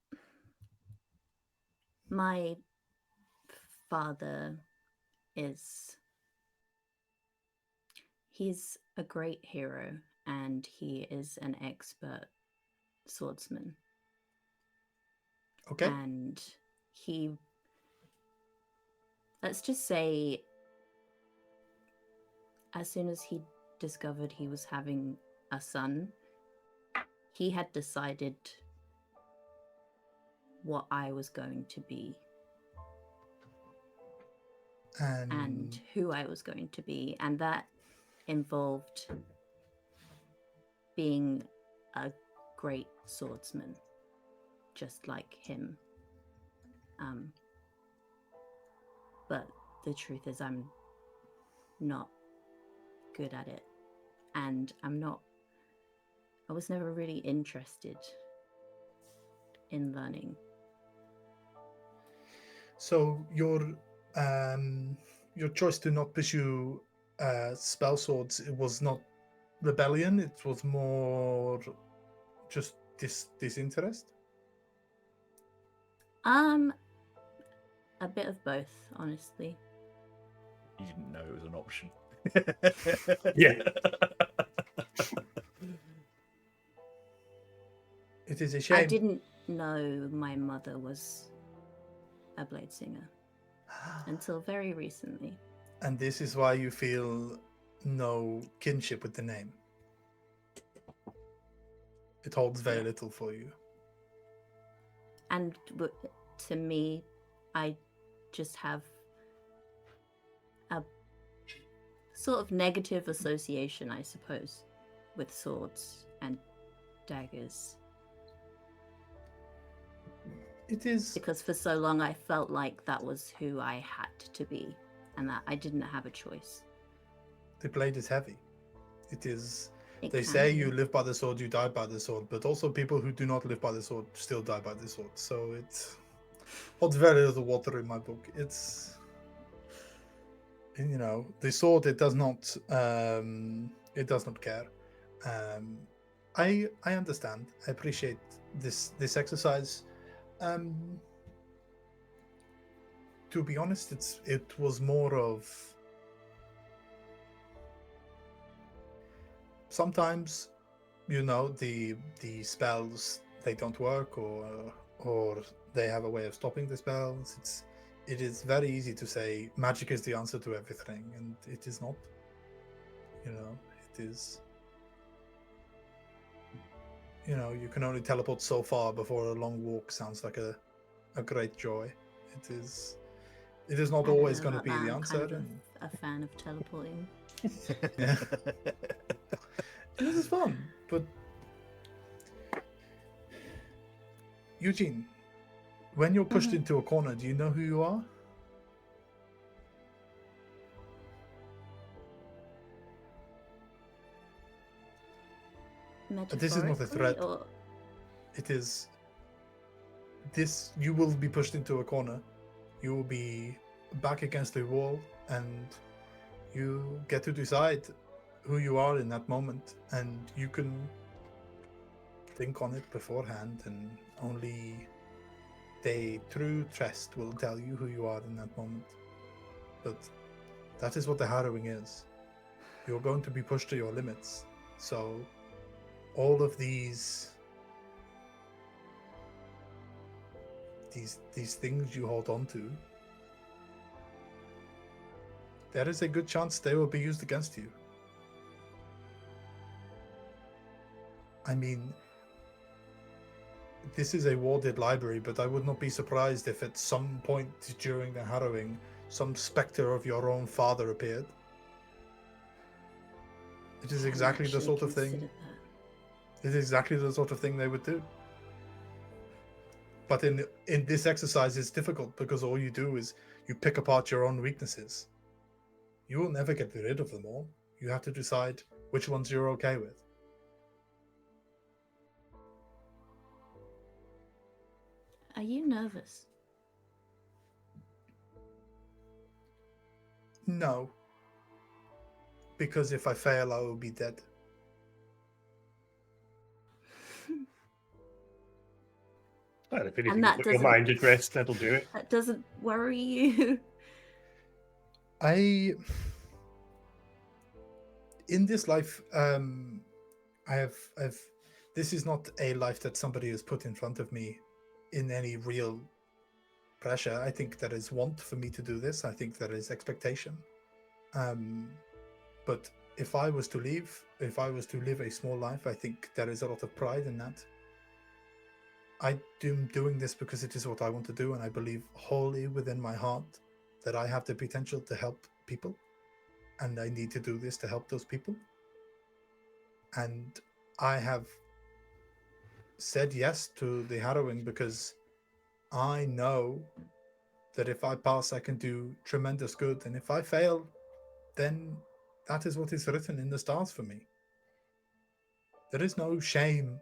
My father he's a great hero, and he is an expert swordsman. Okay. And he, let's just say, as soon as he discovered he was having a son, he had decided what I was going to be and who I was going to be, and that involved being a great swordsman, just like him. But the truth is, I'm not good at it, and I was never really interested in learning. So your choice to not pursue spell swords, it was not rebellion, it was more just disinterest? A bit of both, honestly. You didn't know it was an option. Yeah. It is a shame. I didn't know my mother was a blade singer until very recently. And this is why you feel no kinship with the name. It holds very little for you. And to me, I just have a sort of negative association, I suppose, with swords and daggers. It is... Because for so long I felt like that was who I had to be, and that I didn't have a choice. The blade is heavy. It is... They It say can you be. live by the sword, you die by the sword, but also people who do not live by the sword still die by the sword. So it holds very little water in my book. It's... You know, the sword, it does not care. I understand. I appreciate this exercise. To be honest, it was more of... Sometimes, you know, the spells, they don't work, or they have a way of stopping the spells. It is very easy to say magic is the answer to everything, and it is not. You know, it is... You know, you can only teleport so far before a long walk sounds like a great joy. It is not always going to be the answer. I'm kind of a fan of teleporting. Yeah. This is fun, but Eugene, when you're pushed into a corner, do you know who you are? This is not a threat. Or... It is... This, you will be pushed into a corner. You will be back against the wall, and you get to decide who you are in that moment, and you can think on it beforehand, and only the true trust will tell you who you are in that moment. But that is what the Harrowing is. You're going to be pushed to your limits. So all of these things you hold on to, there is a good chance they will be used against you. I mean, this is a warded library, but I would not be surprised if at some point during the harrowing, some spectre of your own father appeared. It is exactly the sort of thing. It is exactly the sort of thing they would do. But in this exercise, it's difficult because all you do is you pick apart your own weaknesses. You will never get rid of them all. You have to decide which ones you're okay with. Are you nervous? No. Because if I fail, I will be dead. Well, if anything, you put your mind at rest, that'll do it. That doesn't worry you. In this life, this is not a life that somebody has put in front of me in any real pressure. I think there is want for me to do this. I think there is expectation. But if I was to live a small life, I think there is a lot of pride in that. I'm doing this because it is what I want to do, and I believe wholly within my heart that I have the potential to help people, and I need to do this to help those people. And I have said yes to the harrowing because I know that if I pass, I can do tremendous good, and if I fail, then that is what is written in the stars for me. There is no shame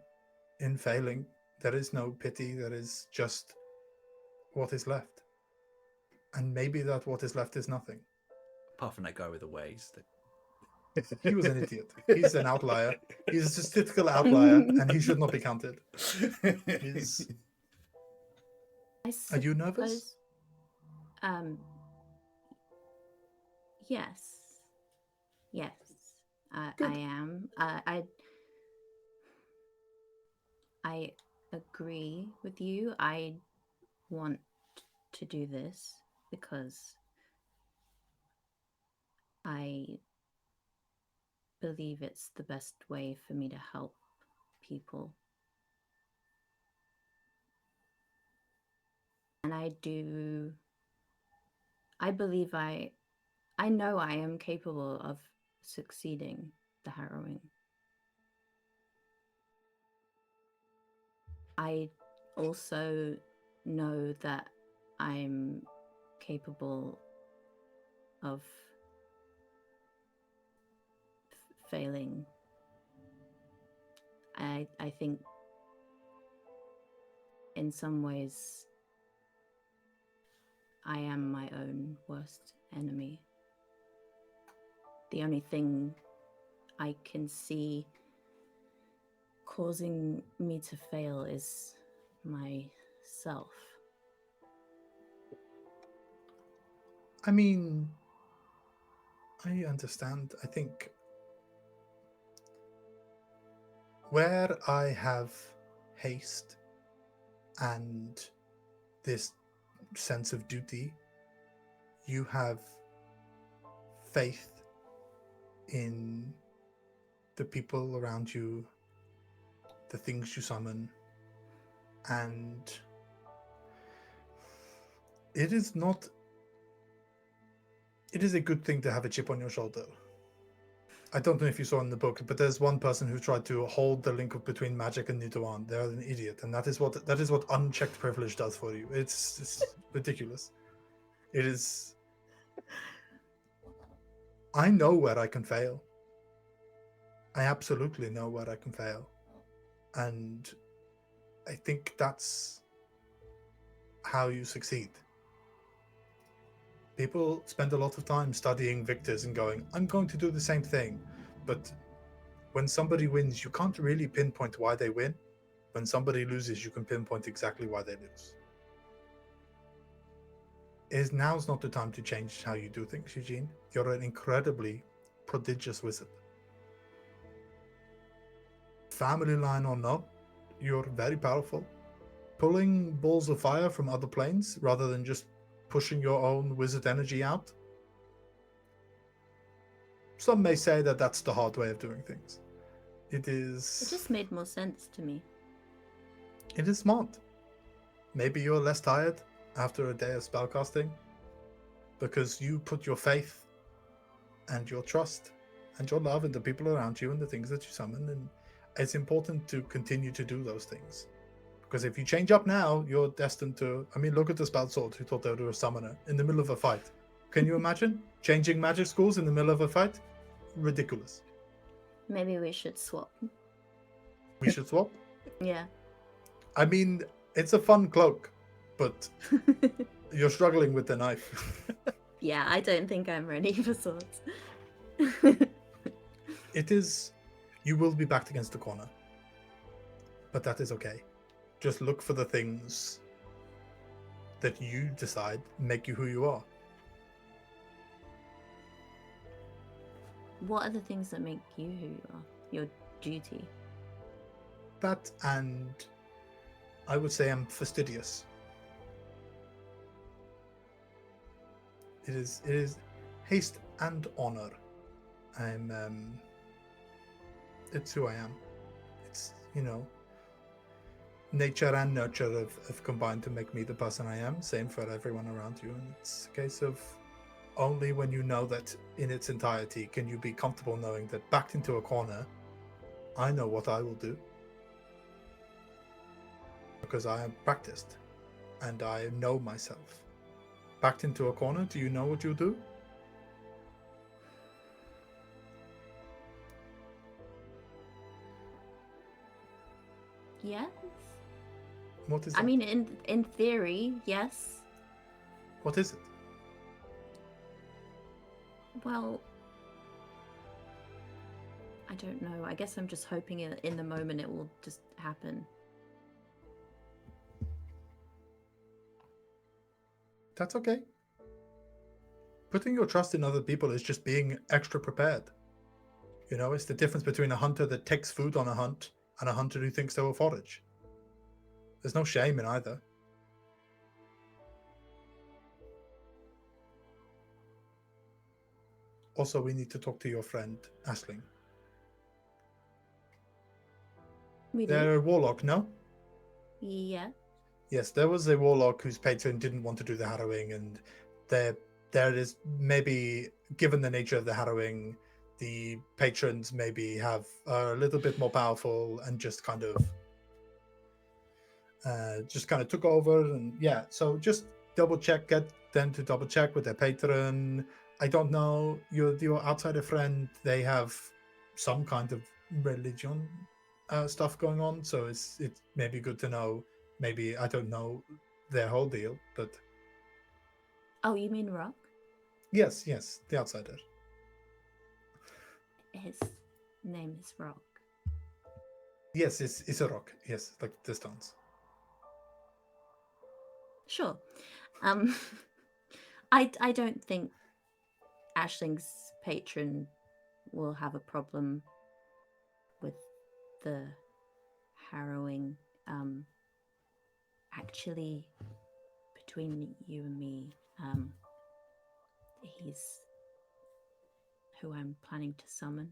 in failing. There is no pity. There is just what is left. And maybe that what is left is nothing. Apart from that guy with the ways. He was an idiot. He's an outlier. He's a statistical outlier, and he should not be counted. Are you nervous? Yes. Yes, I am. I agree with you. I want to do this because I believe it's the best way for me to help people. And I believe I know I am capable of succeeding the harrowing. I also know that I'm capable of failing. I think in some ways I am my own worst enemy. The only thing I can see causing me to fail is myself. I mean, I understand. I think where I have haste and this sense of duty, you have faith in the people around you, the things you summon, and it is a good thing to have a chip on your shoulder. I don't know if you saw in the book, but there's one person who tried to hold the link between magic and Nidhuan. They're an idiot, and that is what unchecked privilege does for you. It's ridiculous. It is. I know where I can fail. I absolutely know where I can fail, and I think that's how you succeed. People spend a lot of time studying victors and going, I'm going to do the same thing. But when somebody wins, you can't really pinpoint why they win. When somebody loses, you can pinpoint exactly why they lose. Now's not the time to change how you do things, Eugene. You're an incredibly prodigious wizard. Family line or not, you're very powerful. Pulling balls of fire from other planes rather than just pushing your own wizard energy out. Some may say that that's the hard way of doing things. It is. It just made more sense to me. It is smart. Maybe you're less tired after a day of spellcasting because you put your faith and your trust and your love in the people around you and the things that you summon, and it's important to continue to do those things. Because if you change up now, you're destined to... I mean, look at the spell sword who thought they were a summoner in the middle of a fight. Can you imagine changing magic schools in the middle of a fight? Ridiculous. Maybe we should swap. We should swap. Yeah. I mean, it's a fun cloak, but you're struggling with the knife. Yeah, I don't think I'm ready for swords. It is... You will be backed against the corner. But that is okay. Just look for the things that you decide make you who you are. What are the things that make you who you are? Your duty. That, and I would say I'm fastidious. It is haste and honor. It's who I am. It's, nature and nurture have combined to make me the person I am. Same for everyone around you. And it's a case of only when you know that in its entirety can you be comfortable knowing that backed into a corner, I know what I will do. Because I am practiced and I know myself. Backed into a corner, do you know what you'll do? Yes. What is it? I mean, in theory, yes. What is it? Well, I don't know. I guess I'm just hoping in the moment it will just happen. That's okay. Putting your trust in other people is just being extra prepared. It's the difference between a hunter that takes food on a hunt and a hunter who thinks they will forage. There's no shame in either. Also, we need to talk to your friend, Aisling. They're a warlock, no? Yeah. Yes, there was a warlock whose patron didn't want to do the harrowing, and there is maybe, given the nature of the harrowing, the patrons maybe are a little bit more powerful and just kind of took over. And yeah, so just get them to double check with their patron. I don't know, your outsider friend, they have some kind of religion stuff going on, so it's maybe good to know. Maybe I don't know their whole deal, but Oh, you mean Rock? yes, the outsider. His name is Rock. Yes, it's a rock. Yes, like the stones. Sure. I don't think Aisling's patron will have a problem with the harrowing. Actually, between you and me, he's who I'm planning to summon.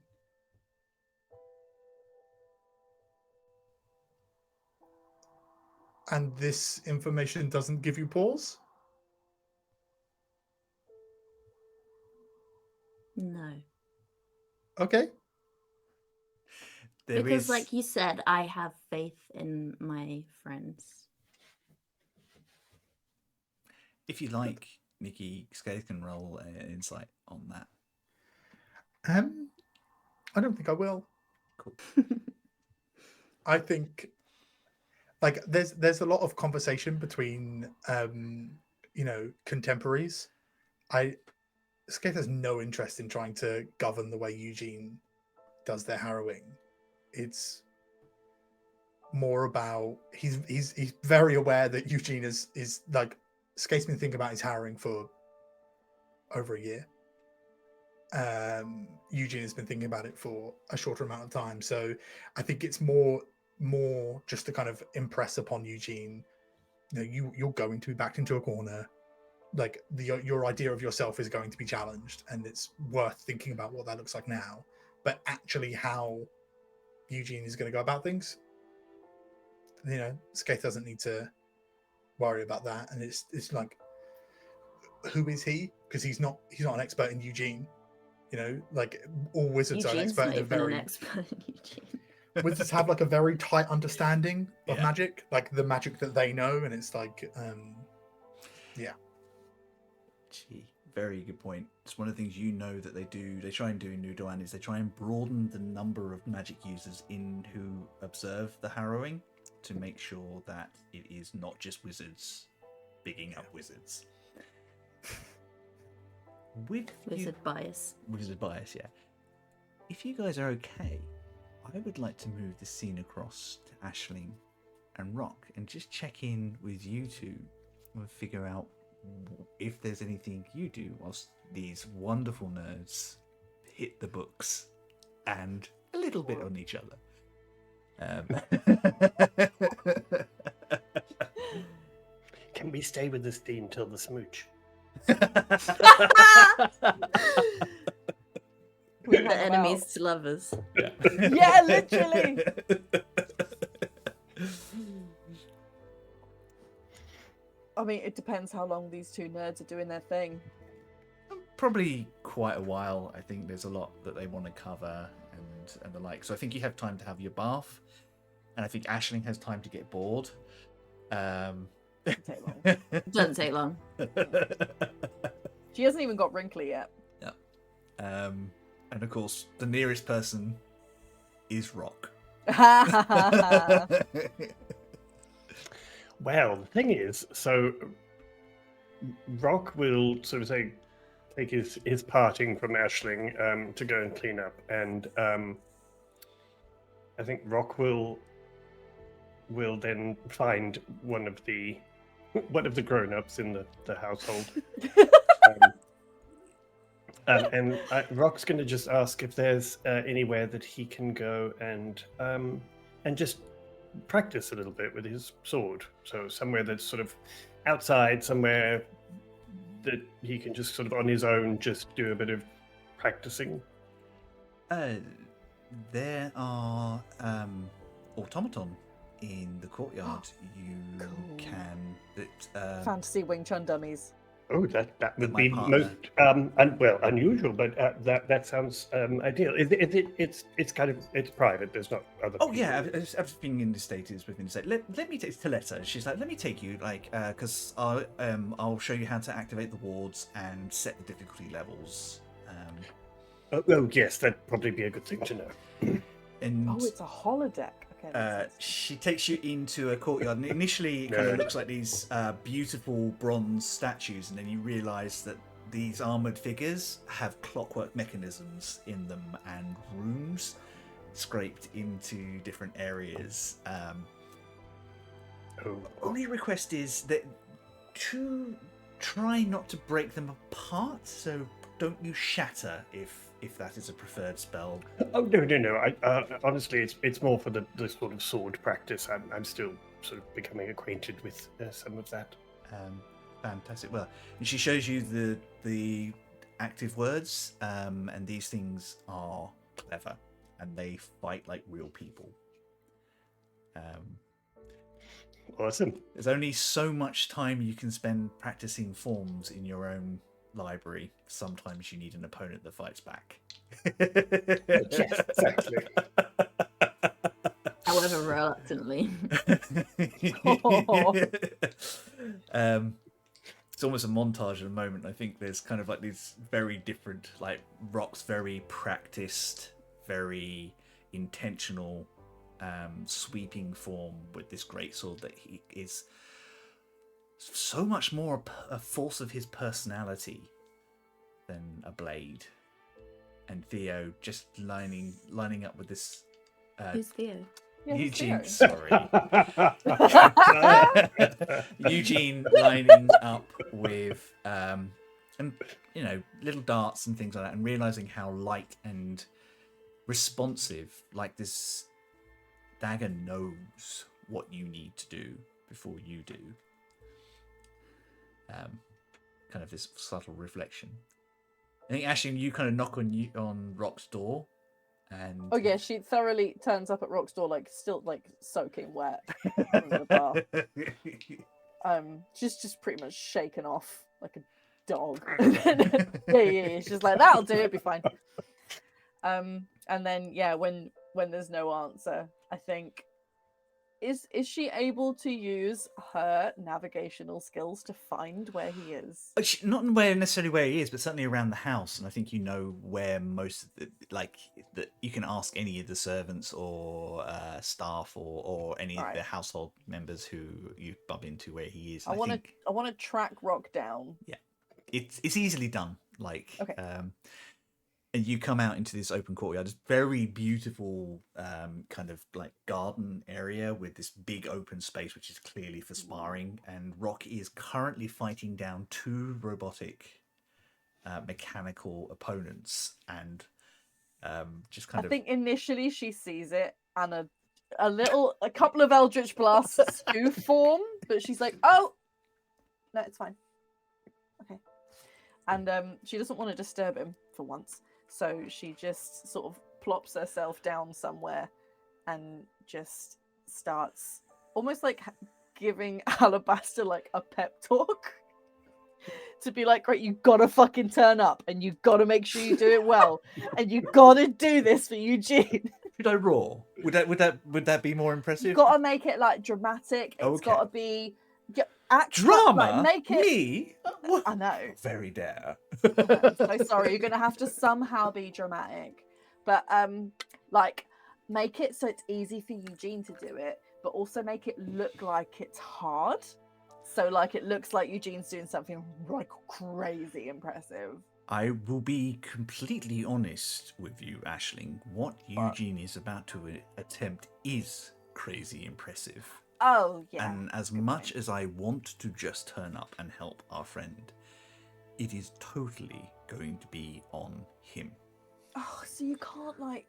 And this information doesn't give you pause? No. Okay. Because, like you said, I have faith in my friends. If you like, Niky Ellison can roll an insight on that. I don't think I will. Cool. I think, like, there's a lot of conversation between, contemporaries. Scath has no interest in trying to govern the way Eugene does their harrowing. It's more about he's very aware that Eugene is like, Scath's been thinking about his harrowing for over a year. Eugene has been thinking about it for a shorter amount of time, so I think it's more just to kind of impress upon Eugene, you're going to be backed into a corner. Like, your idea of yourself is going to be challenged, and it's worth thinking about what that looks like now. But actually, how Eugene is going to go about things, Scath doesn't need to worry about that. And it's like, who is he? Because he's not an expert in Eugene. Like all wizards are an Eugene's expert not in a even very an expert in Eugene. wizards have like a very tight understanding of Yeah. magic, like the magic that they know, and it's like Gee, very good point. It's one of the things that they try and do in New Dawn is they try and broaden the number of magic users in who observe the Harrowing to make sure that it is not just wizards bigging up wizards. Wizard bias. Wizard bias, yeah. If you guys are okay, I would like to move the scene across to Aisling and Rock and just check in with you two and figure out if there's anything you do whilst these wonderful nerds hit the books and a little bit on each other. Can we stay with this theme till the smooch? We're the enemies to lovers. Yeah, Yeah, literally. I mean, it depends how long these two nerds are doing their thing. Probably quite a while. I think there's a lot that they want to cover and the like. So I think you have time to have your bath, and I think Aisling has time to get bored. Doesn't take long. Doesn't take long. She hasn't even got wrinkly yet. Yeah. And of course, the nearest person is Rock. Well, the thing is, so Rock will sort of take his parting from Aisling to go and clean up, and I think Rock will then find one of the grown-ups in the household. And Rock's going to just ask if there's anywhere that he can go and just practice a little bit with his sword. So somewhere that's sort of outside, somewhere that he can just sort of on his own just do a bit of practicing. There are automaton in the courtyard. You Cool. can Fantasy Wing Chun dummies. Oh, that would My be partner. most unusual, but that sounds ideal. It's kind of private. There's not other. Oh people. yeah, everything in the state is within the state. Let me take to Letta. She's like, let me take you, like, because I'll show you how to activate the wards and set the difficulty levels. Oh yes, that'd probably be a good thing to know. And Oh, it's a holodeck. Okay. That makes sense. she takes you into a courtyard, and initially it kind of looks like these beautiful bronze statues, and then you realise that these armoured figures have clockwork mechanisms in them and runes scraped into different areas. Only request is that to try not to break them apart, so don't you shatter if that is a preferred spell. Oh no! I honestly, it's more for the sort of sword practice. I'm still sort of becoming acquainted with some of that. Fantastic. Well, and she shows you the active words, and these things are clever, and they fight like real people. Awesome. There's only so much time you can spend practicing forms in your own library. Sometimes you need an opponent that fights back. Yes, exactly. However, reluctantly. It's almost a montage at the moment. I think there's kind of like these very different, like Rock's very practiced, very intentional, sweeping form with this greatsword that he is so much more a force of his personality than a blade. And Theo just lining up with this. Who's Theo? Yeah, he's Eugene, Theo. sorry. Eugene lining up with, and little darts and things like that, and realizing how light and responsive, like this dagger knows what you need to do before you do. Kind of this subtle reflection. I think Aisling, you kind of knock on Rock's door, And Oh yeah, she thoroughly turns up at Rock's door, like still like soaking wet from the bath. She's just pretty much shaken off like a dog. Yeah. She's like, that'll do, it'll be fine. And then when there's no answer, I think is she able to use her navigational skills to find where he is? Not necessarily where he is, but certainly around the house. And I think you know where most of that you can ask any of the servants or staff or any of the household members who you bump into where he is. I want to track Rock down. Yeah, it's easily done. Okay. And you come out into this open courtyard, this very beautiful kind of like garden area with this big open space, which is clearly for sparring. And Rock is currently fighting down 2 robotic mechanical opponents, and just kind of. I think initially she sees it, and a couple of Eldritch blasts do form, but she's like, "Oh, no, it's fine." Okay, and she doesn't want to disturb him for once. So she just sort of plops herself down somewhere and just starts almost like giving Alabaster like a pep talk to be like, right, you gotta fucking turn up and you gotta make sure you do it well and you gotta do this for Eugene. Should I roar? Would that be more impressive? You gotta make it like dramatic. It's gotta be drama. Like, make it. Me? I know. Very dare. I'm so sorry. You're gonna have to somehow be dramatic, but like make it so it's easy for Eugene to do it, but also make it look like it's hard. So like it looks like Eugene's doing something like crazy impressive. I will be completely honest with you, Aisling. What Eugene is about to attempt is crazy impressive. Oh, yeah. And as much as I want to just turn up and help our friend, it is totally going to be on him. Oh, so you can't, like,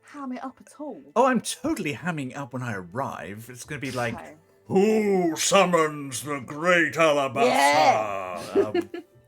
ham it up at all? Oh, I'm totally hamming up when I arrive. It's going to be like, who summons the great Alabaster? Yeah!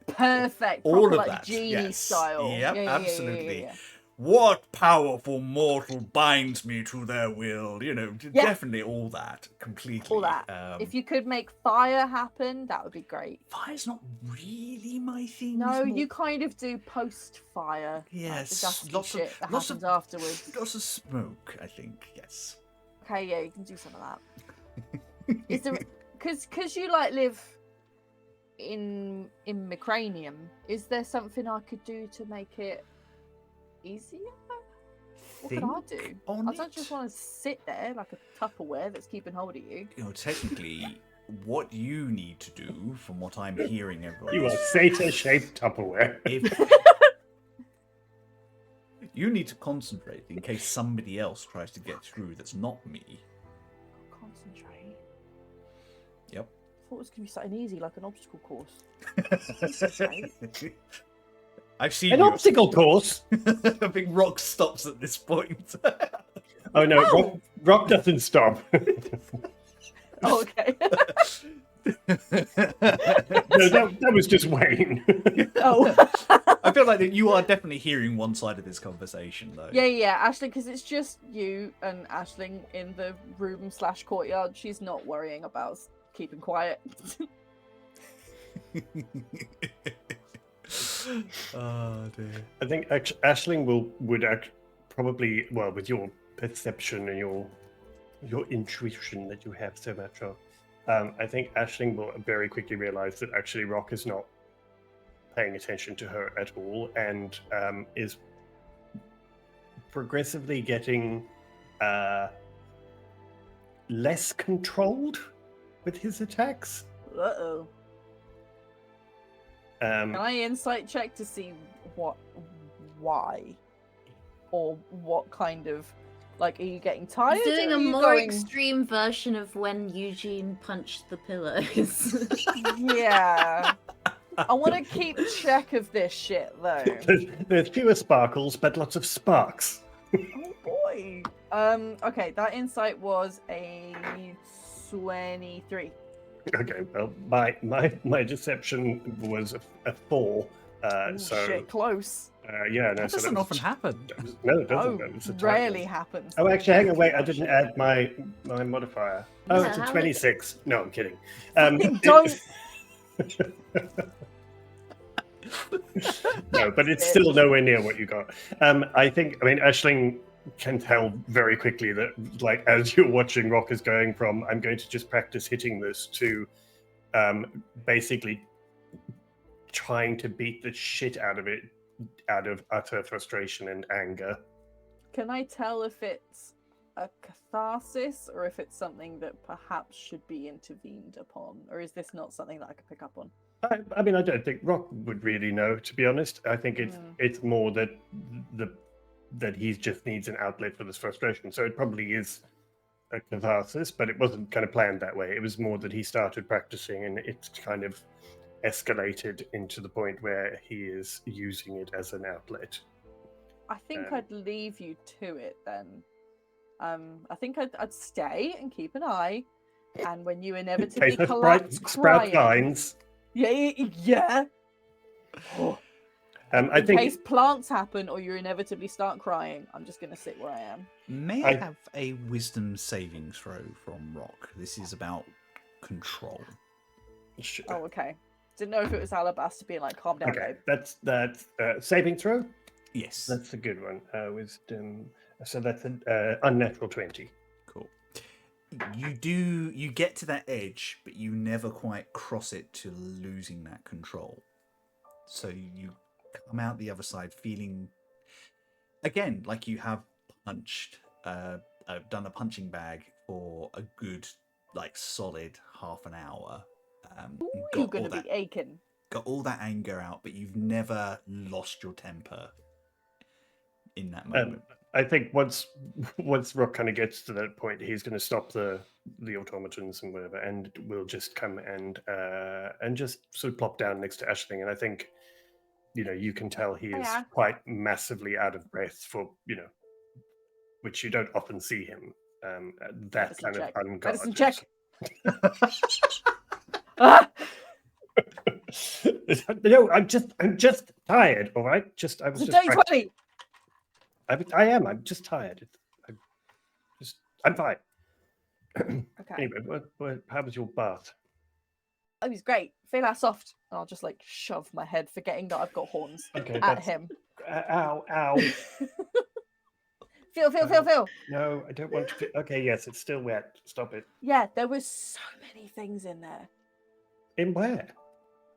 Perfect. All proper, of like, that. Genie style. Yep, yeah, absolutely. Yeah. What powerful mortal binds me to their will? You know, definitely all that. Completely. All that. If you could make fire happen, that would be great. Fire's not really my thing. No, you kind of do post-fire. Yes. Like the lots happens afterwards. Lots of smoke, I think, yes. Okay, yeah, you can do some of that. Is there... Because you, like, live in Micranium, is there something I could do to make it easier? What could I do? I don't just want to sit there like a Tupperware that's keeping hold of you. You know, technically, what you need to do, from what I'm hearing, everyone, you are satyr-shaped Tupperware. You need to concentrate in case somebody else tries to get through that's not me. Concentrate? Yep. I thought it was going to be something easy, like an obstacle course. I've seen an obstacle course. I think Rock stops at this point. Oh no, Rock doesn't stop. Oh, okay. No, that was just Wayne. Oh. I feel like that you are definitely hearing one side of this conversation, though. Yeah, Aisling, because it's just you and Aisling in the room/courtyard. She's not worrying about keeping quiet. Oh dear. I think Aisling would probably, well, with your perception and your intuition that you have so much of, I think Aisling will very quickly realize that actually Rock is not paying attention to her at all, and is progressively getting less controlled with his attacks. Uh-oh. Can I insight check to see why? Or what kind of, like, are you getting tired? He's doing a more extreme version of when Eugene punched the pillows. Yeah. I want to keep check of this shit, though. There's fewer sparkles, but lots of sparks. Oh, boy. Okay, that insight was a 23. Okay, well, my deception was a 4. Oh, so shit, close. Yeah, no, That so doesn't was often happen. No, it doesn't. Oh, That was a tight rarely one. happens. Oh, actually, hang on, wait. I didn't add my modifier. Oh, Yeah, it's a how 26. No, I'm kidding. Don't. No, but it's still nowhere near what you got. I mean, Aisling can tell very quickly that, like, as you're watching, Rock is going from, I'm going to just practice hitting this to basically trying to beat the shit out of it, out of utter frustration and anger. Can I tell if it's a catharsis or if it's something that perhaps should be intervened upon? Or is this not something that I could pick up on? I mean, I don't think Rock would really know, to be honest. I think it's more that that he just needs an outlet for this frustration. So it probably is a catharsis, but it wasn't kind of planned that way. It was more that he started practicing and it's kind of escalated into the point where he is using it as an outlet. I think I'd leave you to it then. I think I'd stay and keep an eye, and when you inevitably collapse sprout crying, vines. yeah. I in think case plants happen or you inevitably start crying, I'm just going to sit where I am. May I have a wisdom saving throw from Rock? This is about control. Sure. Oh, okay. Didn't know if it was Alabaster being like, calm down, Okay, babe. that's saving throw. Yes, That's a good one. Wisdom. So that's an unnatural 20. cool. You get to that edge, but you never quite cross it to losing that control. So you come out the other side feeling, again, like you have punched, done a punching bag for a good, like, solid half an hour. You're going to be aching. Got all that anger out, but you've never lost your temper in that moment. I think once Rock kind of gets to that point, he's going to stop the automatons and whatever, and we'll just come and just sort of plop down next to Aisling. And I think, you can tell he is quite massively out of breath for, which you don't often see him. That kind of unguarded. Medicine check. No, I'm just tired. All right, I was It's a just. day 20. I am. I'm just tired. I'm fine. Okay. Anyway, how was your bath? It was great. Feel how soft. And I'll just like shove my head, forgetting that I've got horns at him. Ow. Feel. No, I don't want to. Okay, yes, it's still wet. Stop it. Yeah, there was so many things in there. In where?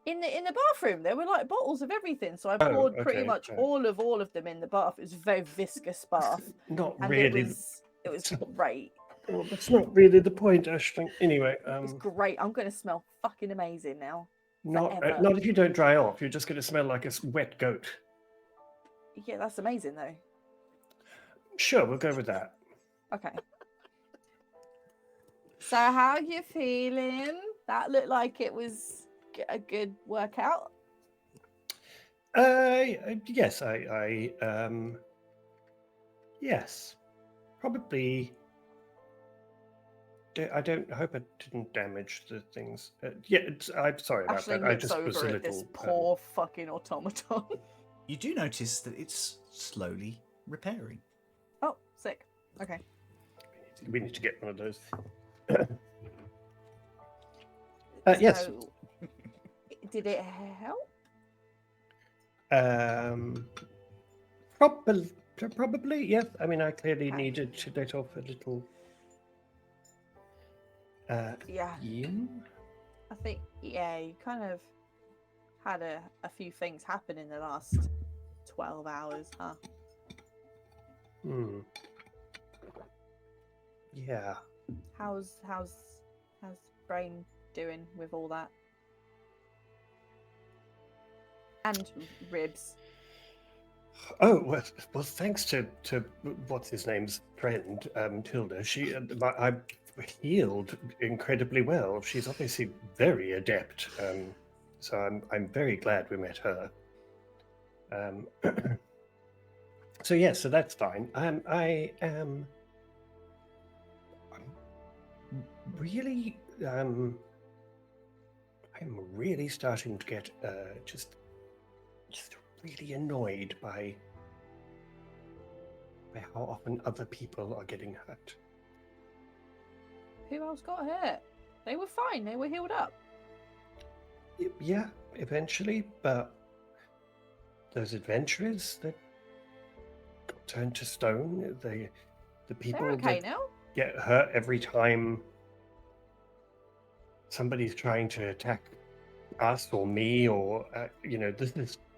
In the bathroom, there were like bottles of everything. So I poured pretty much all of them in the bath. It was a very viscous bath. Not and really. It was great. Well, that's not really the point, Aisling. Anyway, It was great. I'm going to smell fucking amazing now. not if you don't dry off. You're just going to smell like a wet goat. Yeah, that's amazing though. Sure, we'll go with that. Okay. So how are you feeling? That looked like it was a good workout. Yes, yes, probably. I hope I didn't damage the things. Yeah, I'm sorry about Aisling that. I looks just over was a at little. this poor fucking automaton. You do notice that it's slowly repairing. Oh, sick. Okay. We need to get one of those. Yes. So, did it help? Probably, yes. I mean, I clearly needed to let off a little. Yeah. I think, you kind of had a few things happen in the last 12 hours, huh? Yeah. How's brain doing with all that? And ribs. Oh well. Thanks to what's his name's friend, Tilda. I healed incredibly well. She's obviously very adept. So I'm very glad we met her. So yes, so that's fine. I'm really I'm really starting to get just really annoyed by how often other people are getting hurt. Who else got hurt? They were fine. They were healed up. Yeah, eventually, but those adventurers that got turned to stone, the people They're okay that now. get hurt every time somebody's trying to attack us or me, or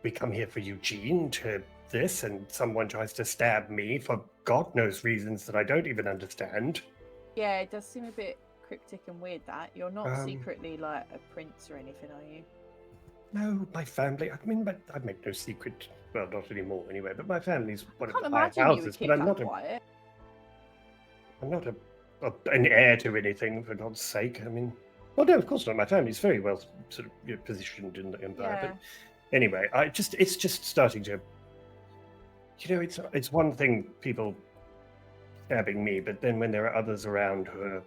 we come here for Eugene to this, and someone tries to stab me for God knows reasons that I don't even understand. Yeah, it does seem a bit cryptic and weird that you're not secretly like a prince or anything, are you? No, my family. I mean, but I make no secret. Well, not anymore anyway. But my family's one I of can't the high imagine you would houses. keep But I'm that not quiet. I'm not an heir to anything, for God's sake. I mean, well, no, of course not. My family's very well sort of positioned in the empire. Yeah. But anyway, it's just starting to. It's one thing people stabbing me, but then when there are others around who are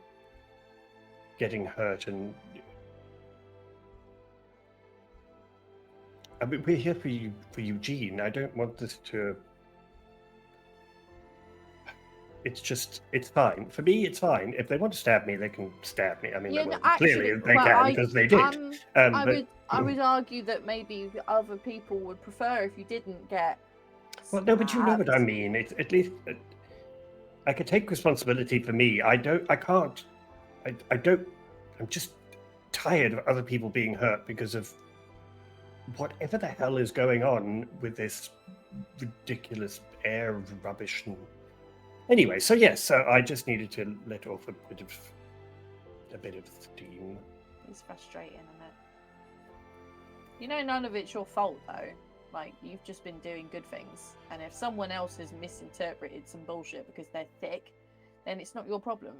getting hurt, and I mean, we're here for Eugene. I don't want this to. It's fine. For me, it's fine. If they want to stab me, they can stab me. I mean, clearly they can because they did. I would argue that maybe other people would prefer if you didn't get. Well, no, but you know what I mean. It's at least I can take responsibility for me. I can't. I'm just tired of other people being hurt because of whatever the hell is going on with this ridiculous air of rubbish. And anyway, so yes, so I just needed to let off a bit of steam. It's frustrating, isn't it? You know, none of it's your fault though. Like, you've just been doing good things, and if someone else has misinterpreted some bullshit because they're thick, then it's not your problem.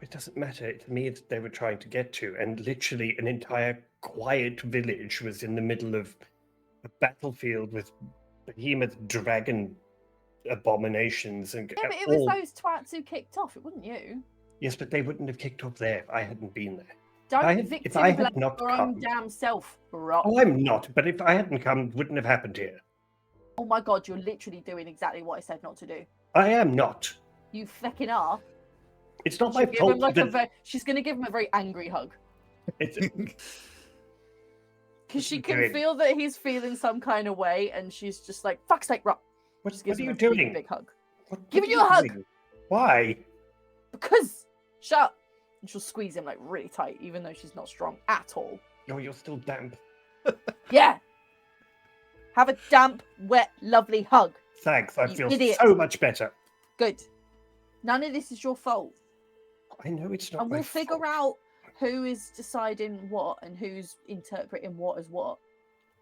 It doesn't matter. To me, they were trying to get to, and literally an entire quiet village was in the middle of a battlefield with behemoth dragon abominations. And yeah, but it was those twats who kicked off. It wasn't you. Yes, but they wouldn't have kicked off there if I hadn't been there. Don't victim blame your own damn self, bro. Oh, I'm not. But if I hadn't come, it wouldn't have happened here. Oh my God, you're literally doing exactly what I said not to do. I am not. You fucking are. It's not my fault. She's going to give him a very angry hug. Because she can feel that he's feeling some kind of way, and she's just like, fuck's sake, Rob. What are you doing? Big hug. Giving you a hug. Why? Because. Shut up. And she'll squeeze him like really tight, even though she's not strong at all. No, you're still damp. Yeah. Have a damp, wet, lovely hug. Thanks. I feel so much better. Good. None of this is your fault. I know it's not. And we'll figure out who is deciding what and who's interpreting what as what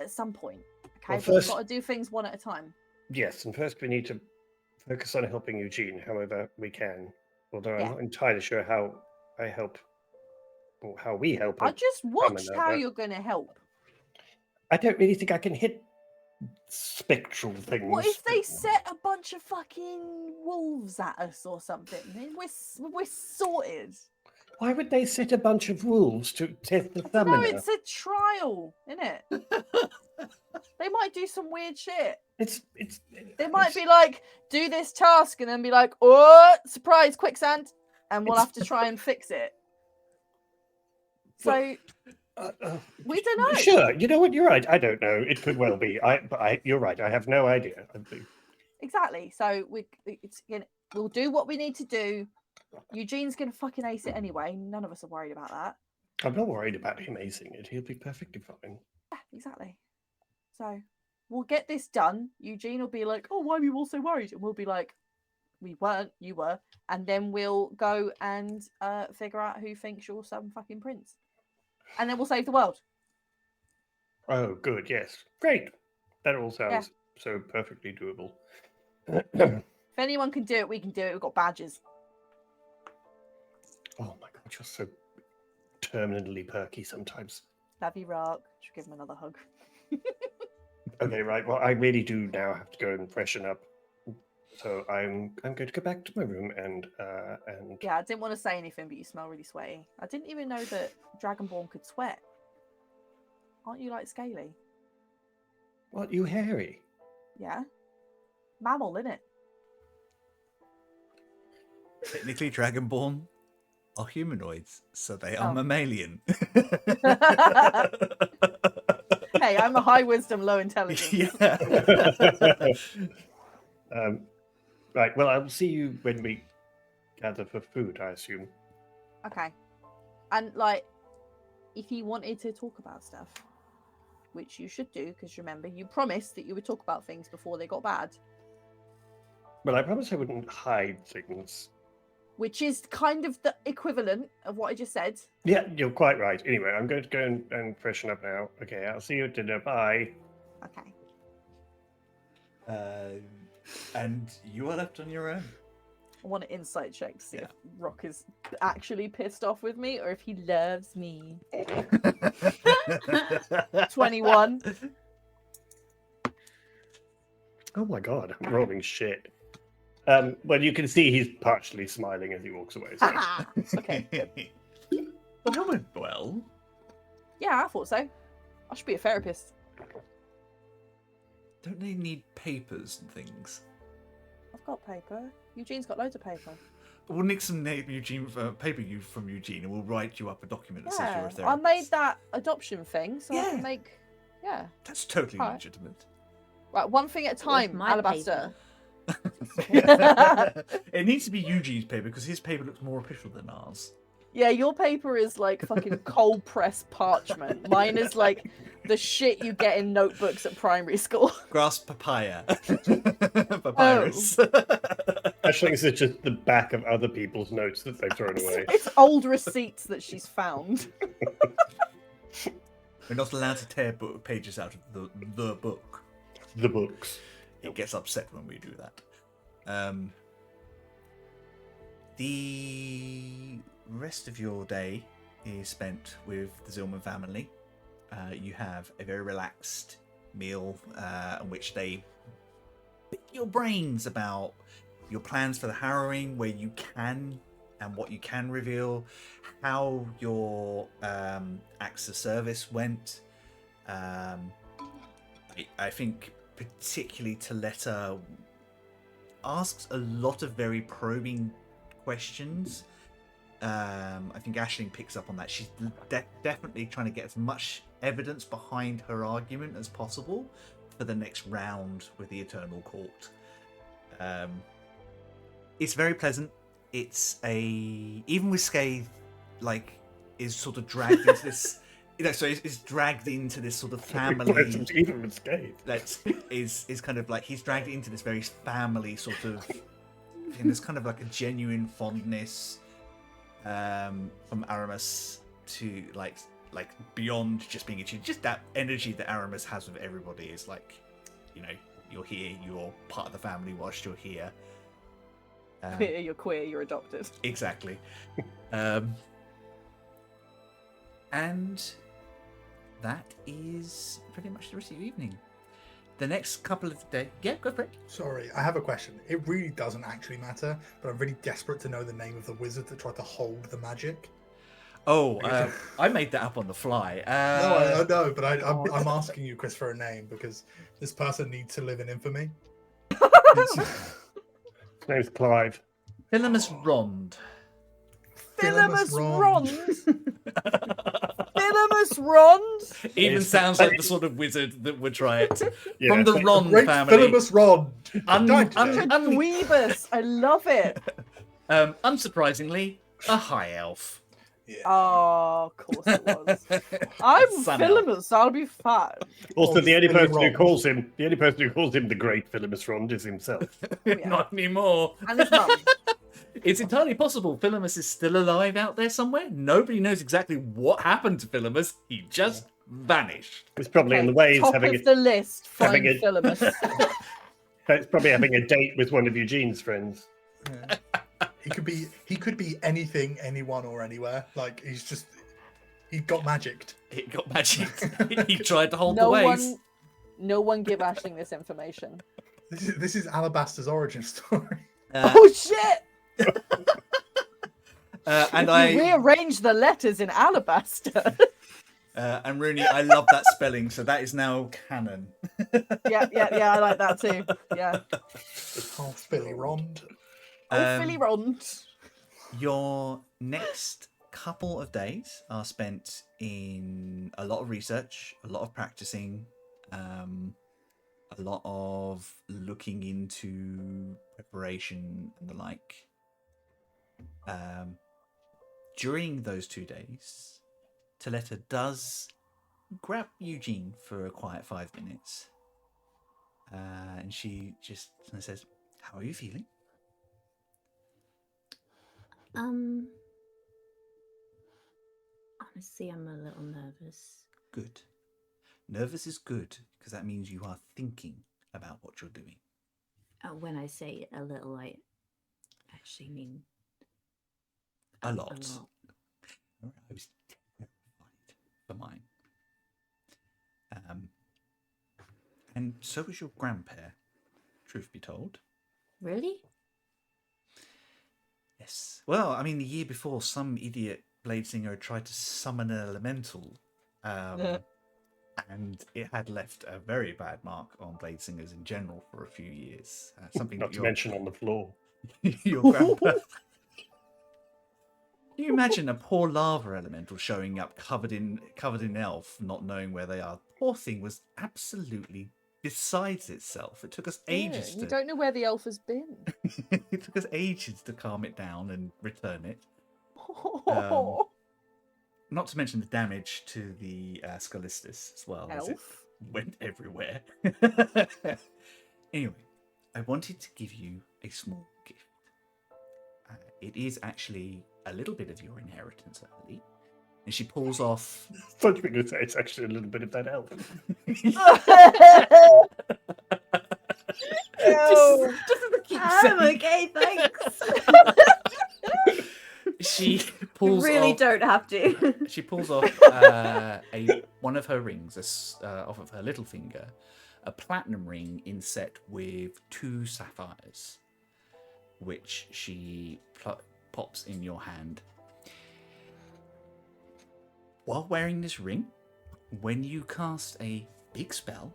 at some point. Okay, but we've got to do things one at a time. Yes, and first we need to focus on helping Eugene however we can. Although I'm not entirely sure how I help, or how we help. I just watched how you're going to help. I don't really think I can hit spectral things. What if they set a bunch of fucking wolves at us or something? We're sorted. Why would they set a bunch of wolves to test the summoner? No, it's a trial, isn't it? They might do some weird shit. They might be like, do this task, and then be like, oh, surprise, quicksand, and we'll have to try and fix it. So we don't know. Sure, you know what? You're right. I don't know. It could well be. You're right. I have no idea. Exactly. So we'll do what we need to do. Eugene's gonna fucking ace it anyway. None of us are worried about that. I'm not worried about him acing it. He'll be perfectly fine. Yeah, exactly. So we'll get this done. Eugene will be like, "Oh, why are we all so worried?" And we'll be like, "We weren't. You were." And then we'll go and figure out who thinks you're some fucking prince. And then we'll save the world. Oh, good. Yes. Great. That all sounds so perfectly doable. If anyone can do it, we can do it. We've got badges. Oh my God, you're so terminally perky sometimes. Love you, Rock. Should give him another hug. Okay, right. Well, I really do now have to go and freshen up. So I'm going to go back to my room and yeah, I didn't want to say anything, but you smell really sweaty. I didn't even know that Dragonborn could sweat. Aren't you like scaly? What, you hairy? Yeah. Mammal, innit? Technically, Dragonborn are humanoids, so they are mammalian. Hey, I'm a high wisdom, low intelligence. Yeah. Right, well, I'll see you when we gather for food, I assume. Okay. And, like, if you wanted to talk about stuff, which you should do, because remember, you promised that you would talk about things before they got bad. Well, I promised I wouldn't hide things. Which is kind of the equivalent of what I just said. Yeah, you're quite right. Anyway, I'm going to go and freshen up now. Okay, I'll see you at dinner. Bye. Okay. And you are left on your own. I want an insight check to see if Rock is actually pissed off with me or if he loves me. 21. Oh my god, I'm rolling shit. Well, you can see he's partially smiling as he walks away. So. Okay. Well, that went well. Yeah, I thought so. I should be a therapist. Don't they need papers and things? I've got paper. Eugene's got loads of paper. We'll nick some Eugene paper from Eugene, and we'll write you up a document that says you're a therapist. I made that adoption thing, so I can make. Yeah. That's totally Right. legitimate. Right, one thing at a time, my Alabaster. It needs to be Eugene's paper because his paper looks more official than ours. Yeah, your paper is like fucking cold pressed parchment. Mine is like the shit you get in notebooks at primary school. Grass papaya. Papyrus. Actually, it's just the back of other people's notes that they've thrown away. It's old receipts that she's found. We're not allowed to tear pages out of the book. The books. It gets upset when we do that. The rest of your day is spent with the Zillman family. You have a very relaxed meal in which they pick your brains about your plans for the Harrowing, where you can and what you can reveal, how your acts of service went. I think particularly Toletta asks a lot of very probing questions. I think Aisling picks up on that. She's definitely trying to get as much evidence behind her argument as possible for the next round with the Eternal Court. It's very pleasant. It's even with Scath, like, is sort of dragged into this. So it's dragged into this sort of family. Even with Scath. That is kind of like he's dragged into this very family sort of. And there's kind of like a genuine fondness from Aramis to like beyond just being a child. Just that energy that Aramis has with everybody is like, you're here, you're part of the family whilst you're here. You're queer, you're adopted. Exactly. And that is pretty much the rest of your evening. The next couple of days... Yeah, go for it. Sorry, I have a question. It really doesn't actually matter, but I'm really desperate to know the name of the wizard that tried to hold the magic. Oh, I made that up on the fly. No, I know, but I'm asking you, Chris, for a name because this person needs to live in infamy. His name's Clive. Philemus Rond. Philemus Rond? Philemus Rond? Even sounds like the sort of wizard that would try it. Yeah. From the Rond Great family. Philemus Rond. Died today. Weebus, I love it. Unsurprisingly, a high elf. Yeah. Oh, of course it was. I'm Sun Philemus, I'll be fine. Also, the only Philly person who Rond. calls him the Great Philemus Rond is himself. Yeah. Not anymore. And his mum. It's entirely possible Philemus is still alive out there somewhere. Nobody knows exactly what happened to Philemus. He just vanished. He's probably in the ways Top having of the list, having find a- Philemus. He's probably having a date with one of Eugene's friends. Yeah. He could be anything, anyone, or anywhere. Like he got magicked. It got magic. He tried to hold No the ways. no one give Aisling this information. This is Alabaster's origin story. Oh shit! And You I rearrange the letters in Alabaster. And Rooney, I love that spelling, so that is now canon. Yeah, I like that too. Yeah. Oh, Philly Rond. Philly Rond. Your next couple of days are spent in a lot of research, a lot of practicing, a lot of looking into preparation and the like. During those 2 days, Taletta does grab Eugene for a quiet 5 minutes. And she just says, "How are you feeling?" Honestly, I'm a little nervous. Good. Nervous is good, because that means you are thinking about what you're doing. When I say a little, I actually mean A lot. A lot. I was terrified for mine. And so was your grandpa, truth be told. Really? Yes. Well, I mean, the year before, some idiot Bladesinger tried to summon an elemental, and it had left a very bad mark on Bladesingers in general for a few years. Something Not to mention on the floor. Your grandpa. Can you imagine a poor lava elemental showing up covered in elf, not knowing where they are? The poor thing was absolutely besides itself. It took us ages. You don't know where the elf has been. It took us ages to calm it down and return it. Not to mention the damage to the Scolistus as well. As it went everywhere. Anyway, I wanted to give you a small gift. It is actually a little bit of your inheritance early. And she pulls off... I thought you were going to say it's actually a little bit of that elf. Okay, thanks. She pulls You really off... don't have to. She pulls off one of her rings, off of her little finger, a platinum ring inset with 2 sapphires, which she pops in your hand. While wearing this ring, when you cast a big spell,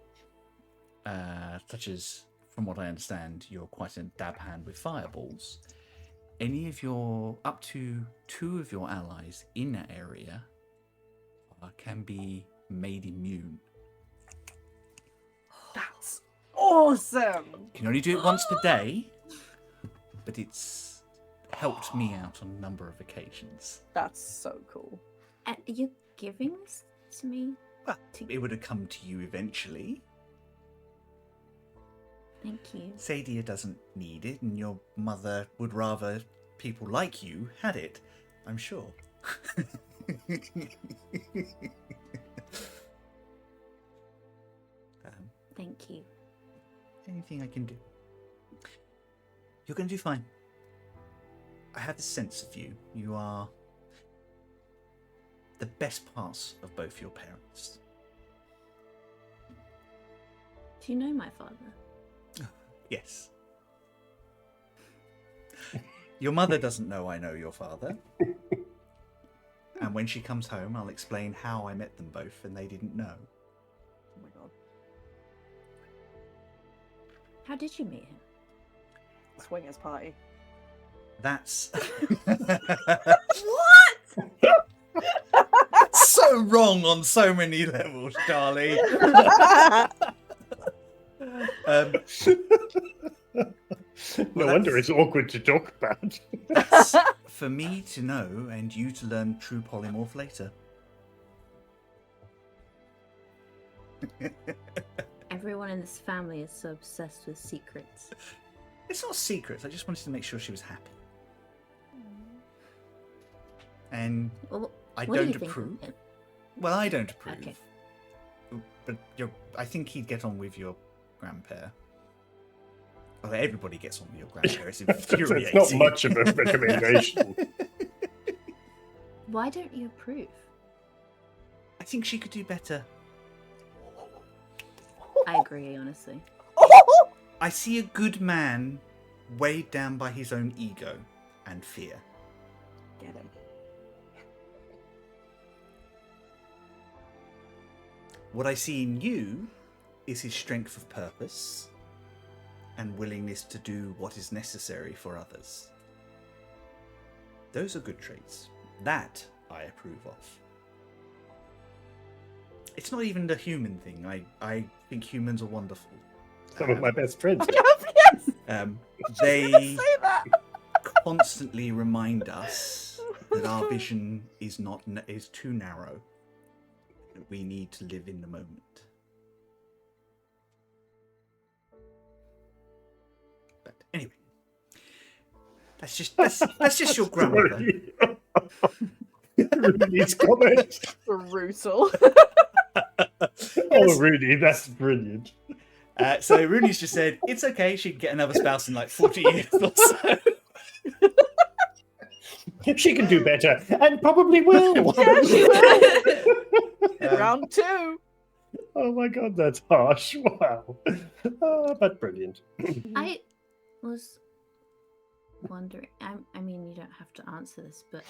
such as, from what I understand, you're quite a dab hand with fireballs, any of your, up to 2 of your allies in that area can be made immune. That's awesome! You can only do it once per day, but it's helped me out on a number of occasions. That's so cool. Are you giving this to me? Well, it would have come to you eventually. Thank you. Sadia doesn't need it, and your mother would rather people like you had it, I'm sure. Thank you. Anything I can do. You're going to do fine. I have the sense of you. You are the best parts of both your parents. Do you know my father? Yes. Your mother doesn't know I know your father. And when she comes home, I'll explain how I met them both and they didn't know. Oh my god. How did you meet him? Swingers party. That's... What? so wrong on so many levels, Charlie. No wonder it's awkward to talk about. That's for me to know and you to learn true polymorph later. Everyone in this family is so obsessed with secrets. It's not secrets. I just wanted to make sure she was happy. And Well, I what do you don't think of approve. him? Well, I don't approve. Okay. But I think he'd get on with your grandpa. Well, everybody gets on with your grandpa. It's infuriating. It's not much of a recommendation. Why don't you approve? I think she could do better. I agree, honestly. I see a good man weighed down by his own ego and fear. Get him. What I see in you is his strength of purpose and willingness to do what is necessary for others. Those are good traits. That I approve of. It's not even the human thing. I think humans are wonderful. Some of my best friends. Yes. They Say that. constantly remind us that our vision is too narrow. That we need to live in the moment. But anyway, that's just your grandmother. Rudy's comment. Brutal. Oh, Rudy, that's brilliant. So Rooney's just said, it's okay, she can get another spouse in like 40 years or so. She can do better, and probably will. Yeah, she will. Round 2. Oh my god, that's harsh. Wow. But brilliant. I was wondering, I mean, you don't have to answer this, but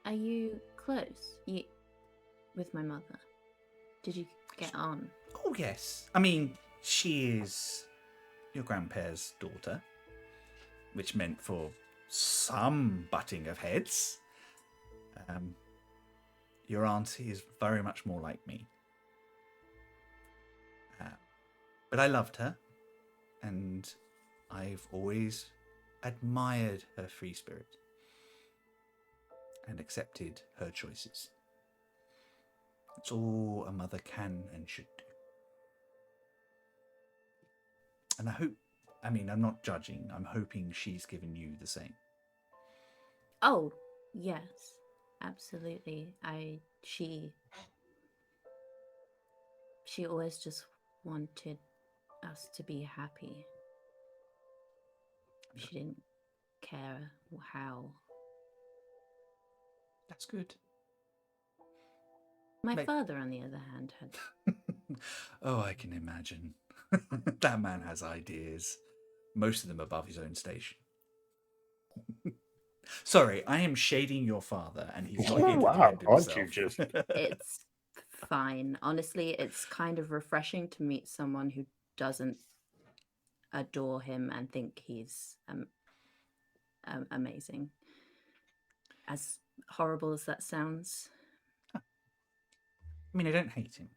are you close with my mother? Did you get on? Oh, yes. I mean, she is your grandpa's daughter, which meant for some butting of heads. Your auntie is very much more like me. But I loved her, and I've always admired her free spirit and accepted her choices. It's all a mother can and should do. And I'm not judging, I'm hoping she's given you the same. Oh, yes, absolutely. She always just wanted us to be happy. She didn't care how. That's good. My father, on the other hand, had... Oh, I can imagine. That man has ideas. Most of them above his own station. Sorry, I am shading your father, and he's not here to defend himself. Aren't you just? It's fine. Honestly, it's kind of refreshing to meet someone who doesn't adore him and think he's amazing. As horrible as that sounds. I mean, I don't hate him.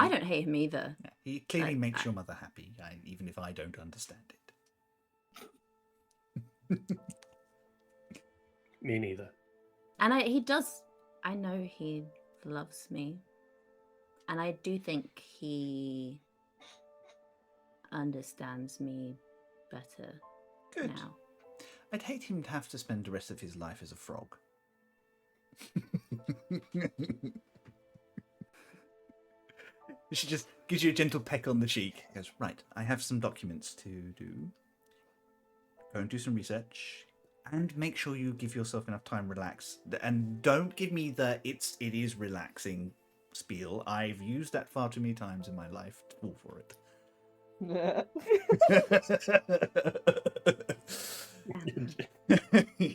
I don't hate him either. Yeah, he clearly makes your mother happy, even if I don't understand it. Me neither. And he does. I know he loves me. And I do think he understands me better now. I'd hate him to have to spend the rest of his life as a frog. She just gives you a gentle peck on the cheek. Goes, right, I have some documents to do. Go and do some research. And make sure you give yourself enough time to relax. And don't give me the it is relaxing spiel. I've used that far too many times in my life to fall for it.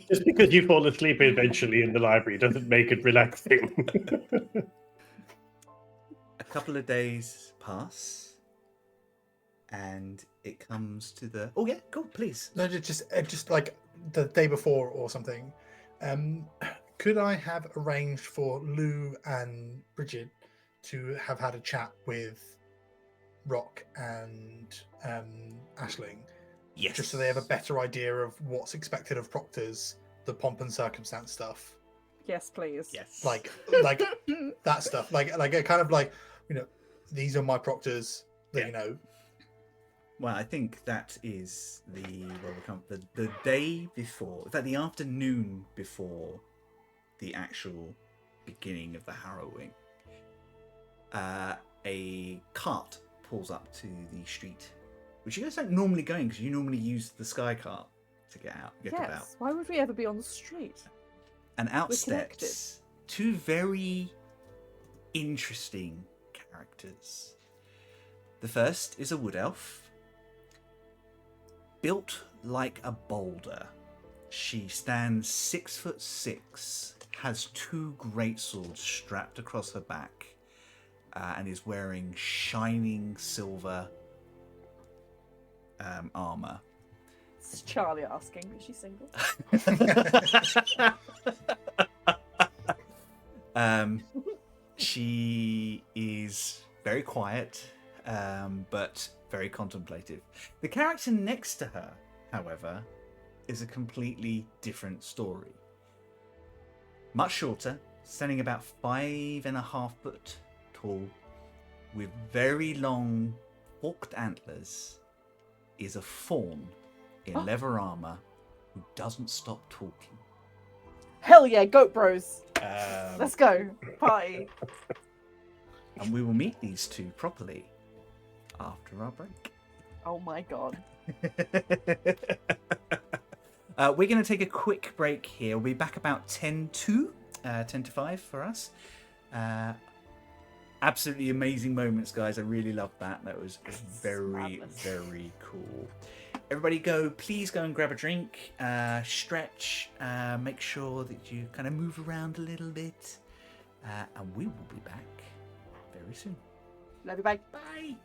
Just because you fall asleep eventually in the library doesn't make it relaxing. A couple of days pass, and it comes to the... Oh, yeah, go, please. No, just like the day before or something. Could I have arranged for Lou and Bridget to have had a chat with Rock and Aisling? Yes. Just so they have a better idea of what's expected of proctors, the pomp and circumstance stuff. Yes, please. Yes. Like that stuff. Like a kind of like, these are my proctors. That, Well, I think that is the day before, in fact, the afternoon before the actual beginning of the Harrowing. A cart pulls up to the street, which you guys don't normally go in because you normally use the sky cart to get about. Yes. Why would we ever be on the street? And out steps two very interesting characters. The first is a wood elf, built like a boulder. She stands 6'6", has 2 greatswords strapped across her back, and is wearing shining silver armor. It's Charlie asking, is she single? She is very quiet, but very contemplative. The character next to her, however, is a completely different story. Much shorter, standing about 5.5 foot tall, with very long forked antlers, is a faun in leather armor who doesn't stop talking. Hell yeah, goat bros. Let's go. Party. And we will meet these two properly after our break. Oh my god. We're going to take a quick break here. We'll be back about 10 to 5 for us. Absolutely amazing moments, guys. I really loved that. That was very, very cool. Everybody please go and grab a drink, stretch, make sure that you kind of move around a little bit. And we will be back very soon. Love you, bye. Bye.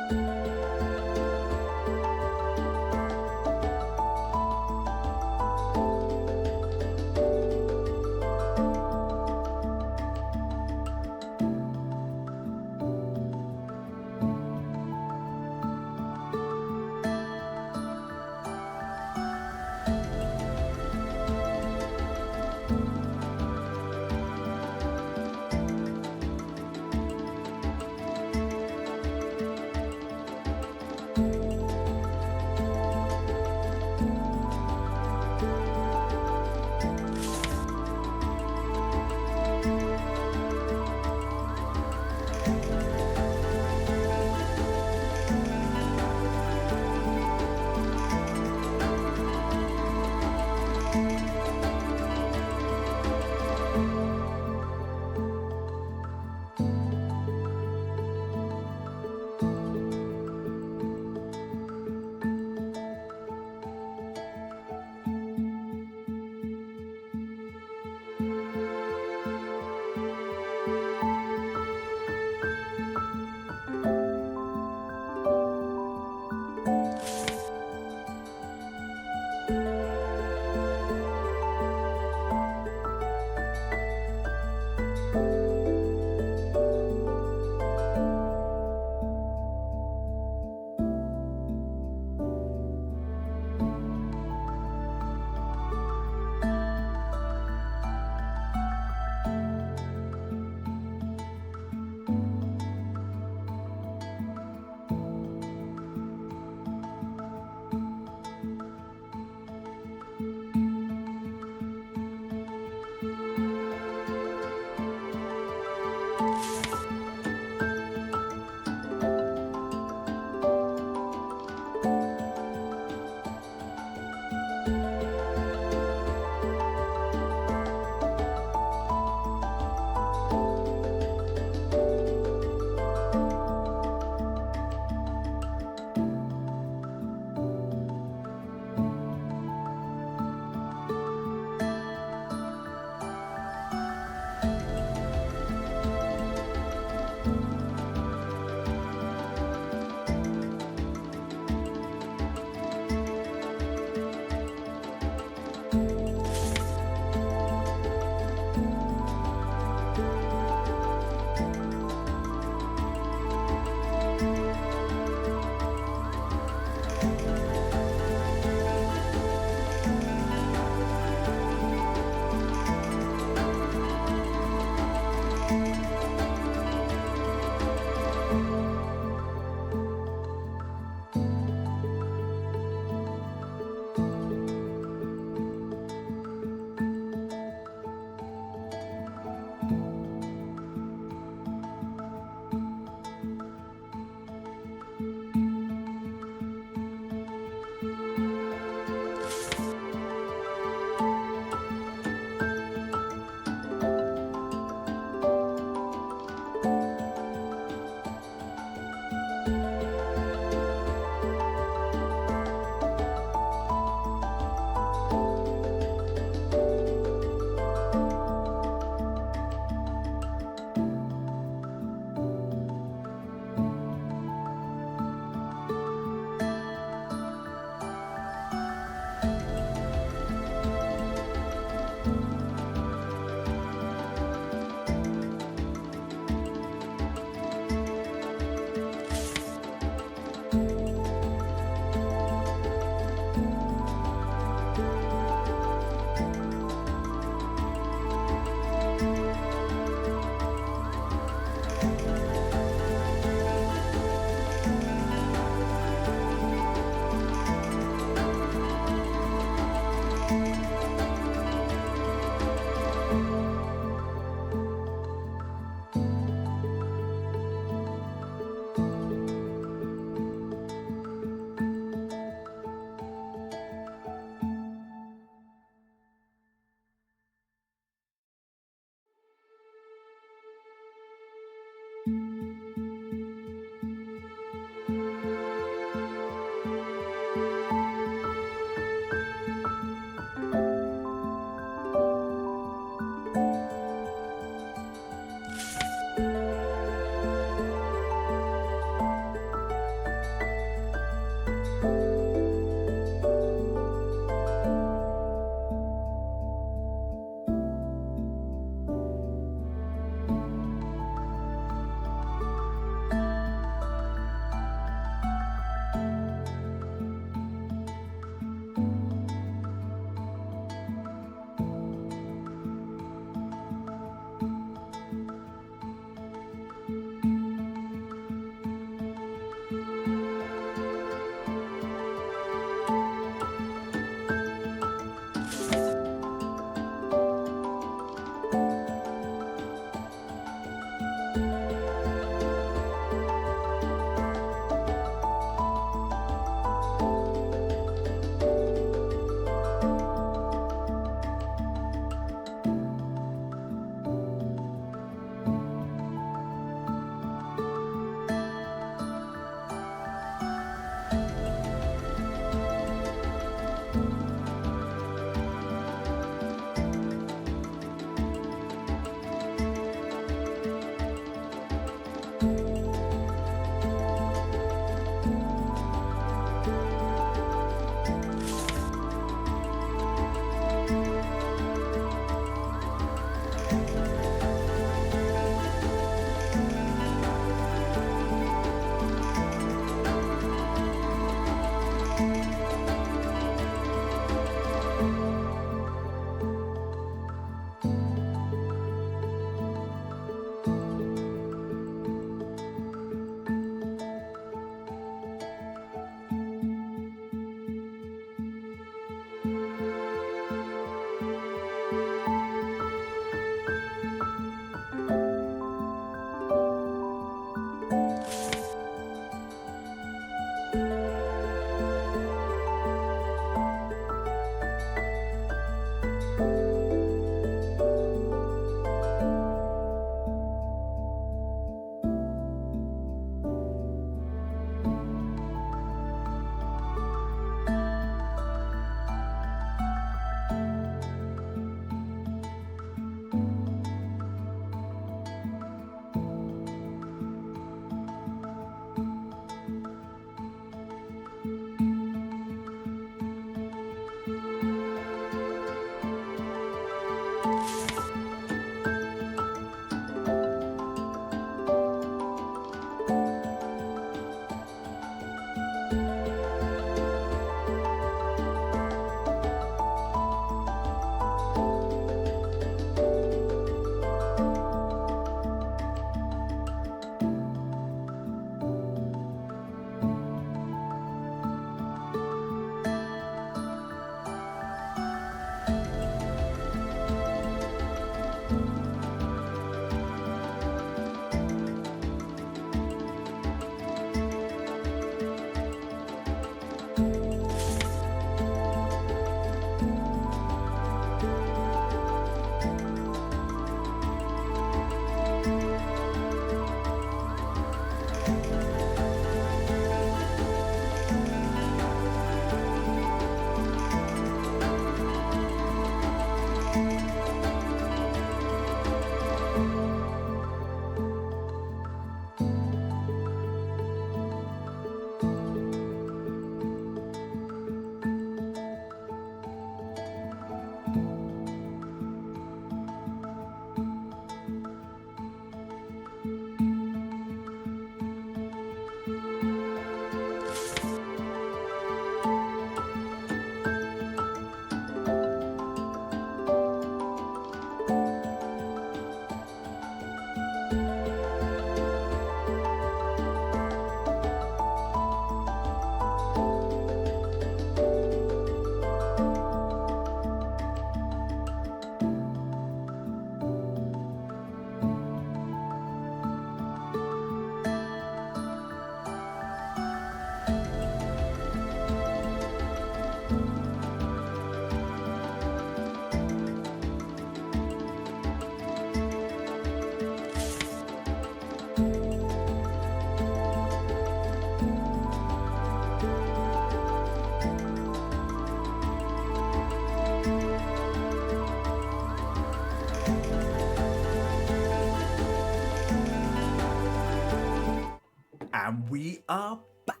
And we are back.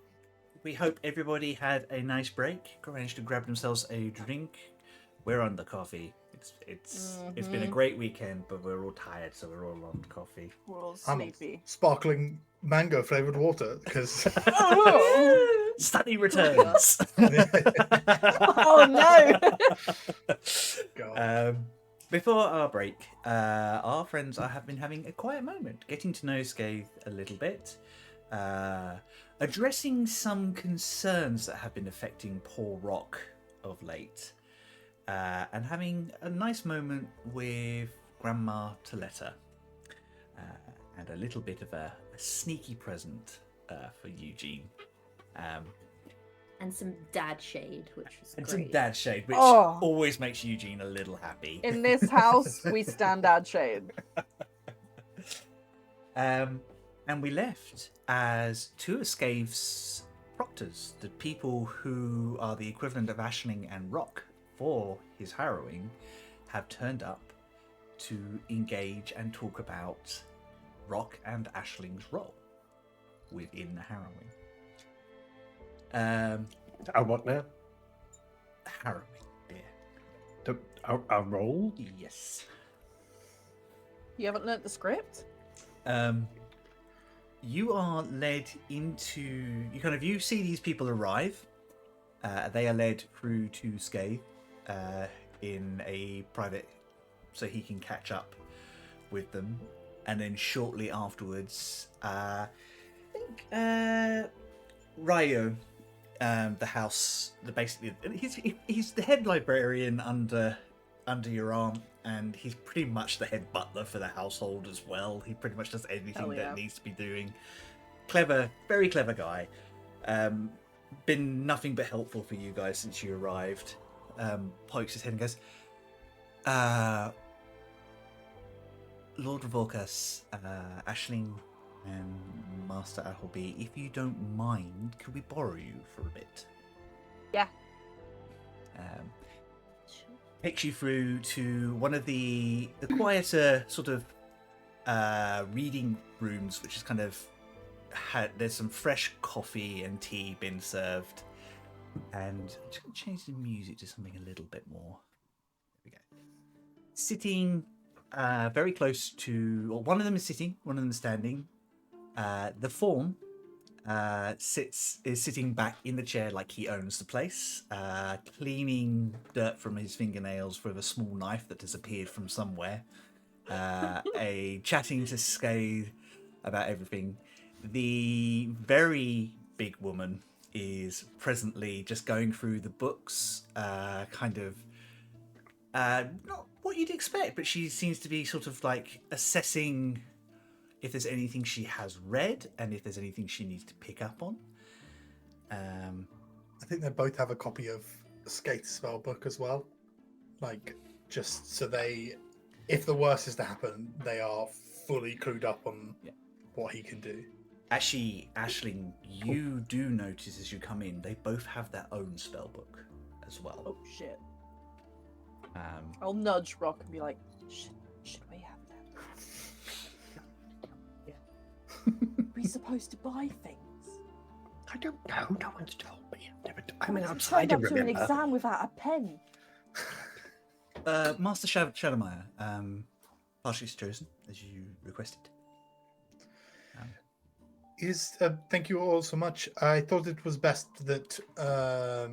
We hope everybody had a nice break, managed to grab themselves a drink. We're on the coffee. It's been a great weekend, but we're all tired, so we're all on coffee. We're all I'm sleepy. sparkling mango flavored water because Sunny returns. Oh no! God. Before our break, our friends have been having a quiet moment, getting to know Scath a little bit, addressing some concerns that have been affecting poor Rock of late, and having a nice moment with Grandma Toletta, and a little bit of a sneaky present for Eugene. And some dad shade, which was And great. some dad shade, which Oh. always makes Eugene a little happy. In this house, we stand dad shade. And we left as two of Scath's proctors, the people who are the equivalent of Aisling and Rock for his Harrowing, have turned up to engage and talk about Rock and Aisling's role within the Harrowing. What now? Harrowing, dear. Our role? Yes. You haven't learnt the script? You are led into... You see these people arrive. They are led through to Scath in a private... so he can catch up with them. And then shortly afterwards, I think Ryo, the house, he's the head librarian under your arm, and he's pretty much the head butler for the household as well. He pretty much does anything that needs to be doing. Clever, very clever guy. Been nothing but helpful for you guys since you arrived. Pokes his head and goes, Lord Revolkas, Aisling and Master Appleby, if you don't mind, could we borrow you for a bit? Yeah. Takes you through to one of the quieter sort of reading rooms, which is kind of there's some fresh coffee and tea being served, and I'm just going to change the music to something a little bit more. There we go. Sitting very close to, well, one of them is sitting, one of them is standing. The fawn is sitting back in the chair like he owns the place, cleaning dirt from his fingernails with a small knife that has appeared from somewhere, chatting to Scath about everything. The very big woman is presently just going through the books, not what you'd expect, but she seems to be sort of like assessing if there's anything she has read and if there's anything she needs to pick up on. I think they both have a copy of Scath's spellbook as well. Like, just so if the worst is to happen, they are fully clued up on what he can do. Actually, Aisling, you do notice as you come in, they both have their own spellbook as well. Oh shit. I'll nudge Rock and be like, should we have that? Are we supposed to buy things? I don't know. No one's told me. I'm an I outsider, turned up to an remember? exam without a pen. Master Shadowmeyer, partially chosen, as you requested. Thank you all so much. I thought it was best that I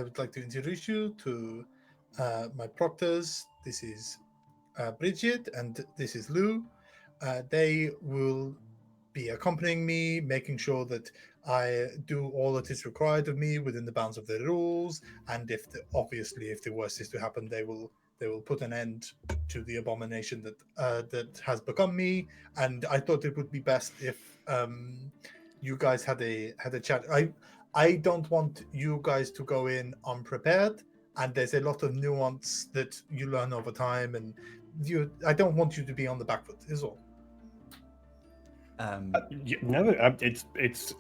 would like to introduce you to my proctors. This is Bridget and this is Lou. They will be accompanying me, making sure that I do all that is required of me within the bounds of the rules. And if the worst is to happen, they will put an end to the abomination that has become me. And I thought it would be best if you guys had a chat. I don't want you guys to go in unprepared, and there's a lot of nuance that you learn over time, and I don't want you to be on the back foot, is all. No, it's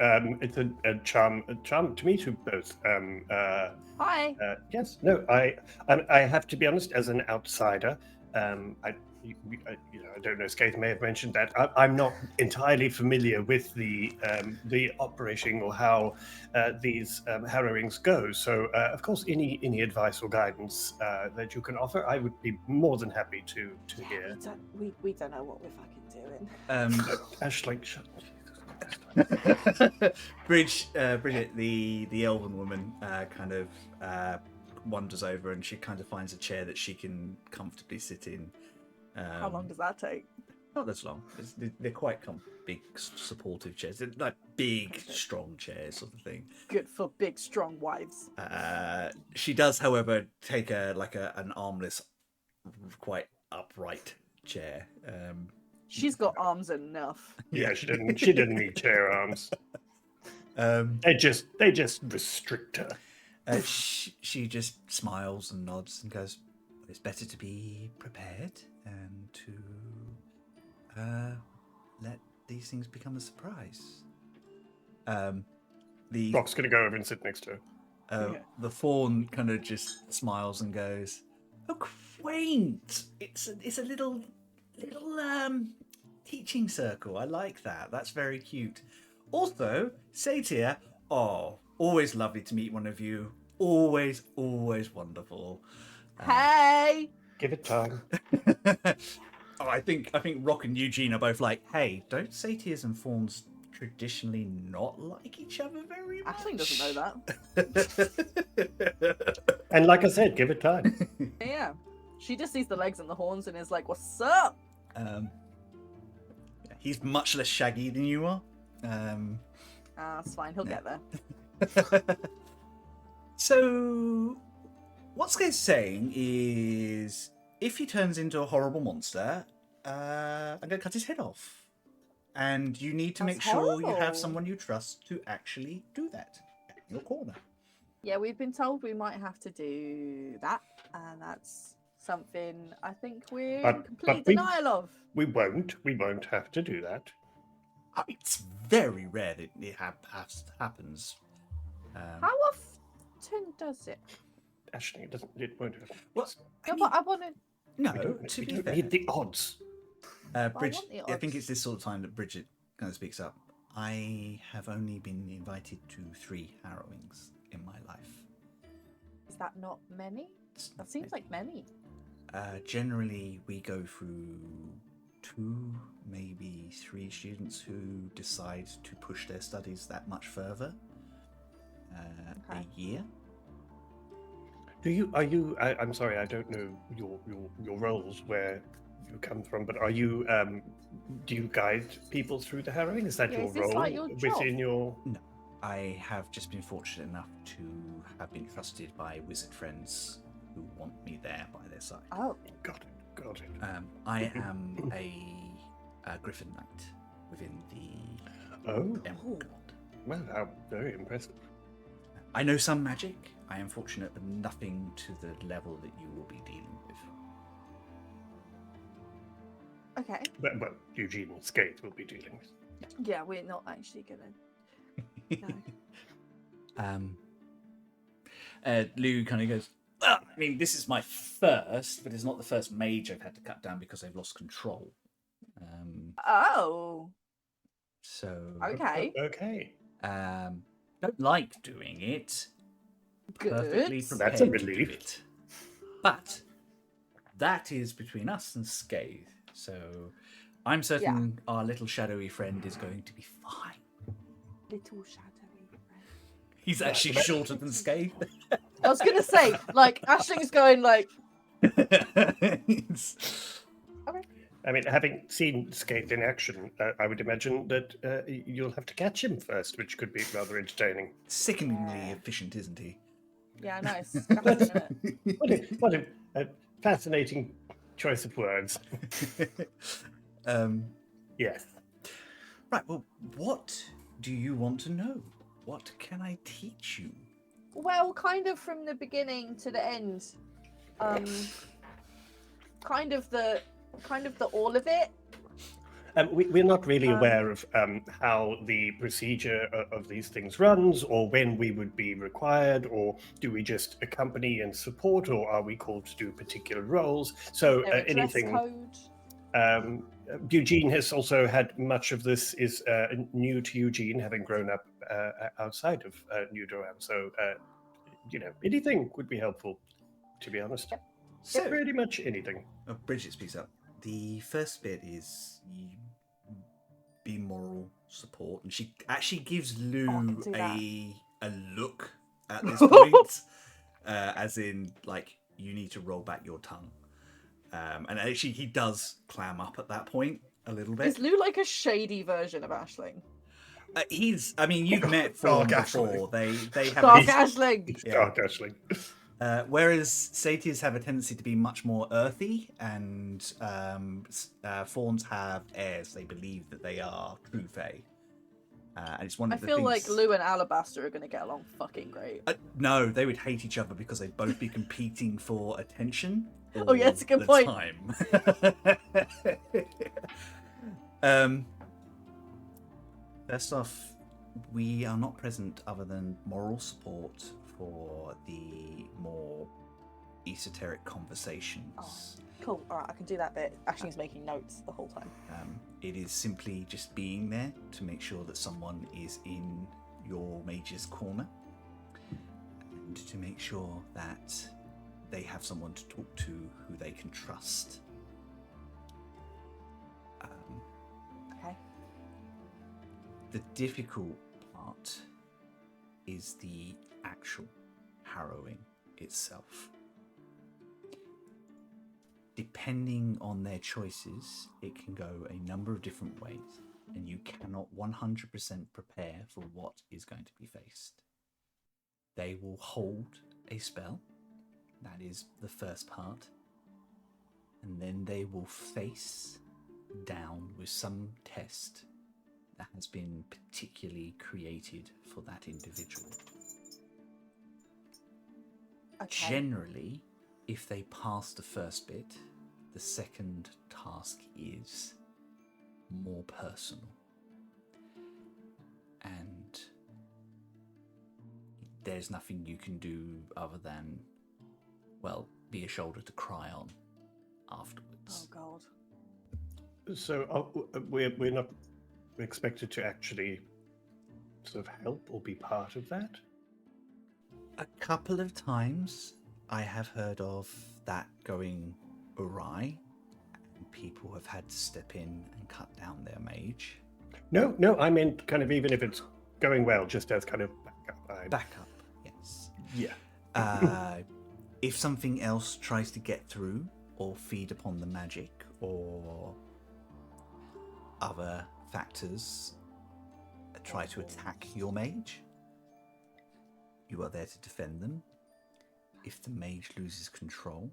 a charm to meet you both. Hi. Yes, no, I have to be honest. As an outsider, I I don't know. Scath may have mentioned that. I'm not entirely familiar with the operating or how these harrowings go. So, of course, any advice or guidance that you can offer, I would be more than happy to hear. We don't know what we're fucking doing. Aisling, shut. Bridget, the elven woman, kind of wanders over, and she kind of finds a chair that she can comfortably sit in. How long does that take? Not as long. They're quite big, supportive chairs. They're like big, strong chairs, sort of thing. Good for big, strong wives. She does, however, take an armless, quite upright chair. She's got arms enough. Yeah, she didn't need chair arms. They just restrict her. She just smiles and nods and goes, "It's better to be prepared and to let these things become a surprise." Brock's gonna go over and sit next to her. The fawn kind of just smiles and goes, "Oh, quaint! It's a little teaching circle. I like that. That's very cute. Also, Satyr, always lovely to meet one of you. Always wonderful. Hey! Give it time. I think Rock and Eugene are both like, hey, don't satyrs and fawns traditionally not like each other very much? Aisling doesn't know that. And like I said, give it time. Yeah. She just sees the legs and the horns and is like, what's up? He's much less shaggy than you are. That's fine. He'll get there. So, what Scath's saying is, if he turns into a horrible monster, I'm going to cut his head off. And you need to make sure you have someone you trust to actually do that in your corner. Yeah, we've been told we might have to do that, and that's something I think we're in complete denial of. We won't have to do that. It's very rare that it happens. How often does it? Actually, it won't happen. What? No, but I want to... No, we don't need the odds. Bridget, I think it's this sort of time that Bridget kind of speaks up. I have only been invited to 3 harrowings in my life. Is that not many? That seems like many. Generally, we go through 2, maybe 3 students who decide to push their studies that much further. A year. I'm sorry, I don't know your roles where you come from, but are you do you guide people through the harrowing? Is that your role like your within your? No, I have just been fortunate enough to have been trusted by wizard friends who want me there by their side. Oh, Got it. I am a Griffin Knight within the Emerald God. Well, how very impressive. I know some magic. I am fortunate, but nothing to the level that you will be dealing with. okay. But Eugene and Scath will be dealing with. Yeah, we're not actually gonna... No. Lou kind of goes, well, I mean, this is my first, but it's not the first mage I've had to cut down because they've lost control. Oh. So... Okay. Okay. Don't like doing it. Good. Perfectly prepared That's a to relief. do it. But that is between us and Scath. So I'm certain our little shadowy friend is going to be fine. Little shadowy friend. He's actually shorter than Scath. I was gonna say, like, Aisling's going like... Okay. I mean, having seen Scath in action, I would imagine that you'll have to catch him first, which could be rather entertaining. Sickeningly efficient, isn't he? Yeah, nice. Isn't What a fascinating choice of words. Yes. Right, well, what do you want to know? What can I teach you? Well, kind of from the beginning to the end. Kind of the all of it. We're not really aware of how the procedure of these things runs, or when we would be required, or do we just accompany and support, or are we called to do particular roles? So anything. Code? Eugene has also had much of this is new to Eugene, having grown up outside of New Durham. So anything would be helpful, to be honest. Yep. So pretty much anything. Bridget speaks up. The first bit is you be moral support, and she actually gives Lou a look at this point, as in like you need to roll back your tongue, and actually he does clam up at that point a little bit. Is Lou like a shady version of Aisling? I mean, you've met Fawn before. They have Dark Aisling. Yeah. Dark Aisling. Whereas satyrs have a tendency to be much more earthy, and fawns have airs. They believe that they are true fae. And it's one of the things... I feel like Lou and Alabaster are going to get along fucking great. No, they would hate each other because they'd both be competing for attention. Oh yeah, that's a good point. First off, we are not present other than moral support for the more esoteric conversations. Oh, cool. All right, I can do that bit. Ashley's making notes the whole time. It is simply just being there to make sure that someone is in your mage's corner, and to make sure that they have someone to talk to who they can trust. Okay. The difficult part is the actual harrowing itself. Depending on their choices, it can go a number of different ways, and you cannot 100% prepare for what is going to be faced. They will hold a spell, that is the first part, and then they will face down with some test that has been particularly created for that individual. Okay. Generally, if they pass the first bit, the second task is more personal. And there's nothing you can do other than, well, be a shoulder to cry on afterwards. Oh God. So we're not expected to actually sort of help or be part of that? A couple of times I have heard of that going awry, and people have had to step in and cut down their mage. No, I meant kind of even if it's going well, just as kind of backup. Backup, yes. Yeah. If something else tries to get through or feed upon the magic or other factors try to attack your mage, you are there to defend them. If the mage loses control,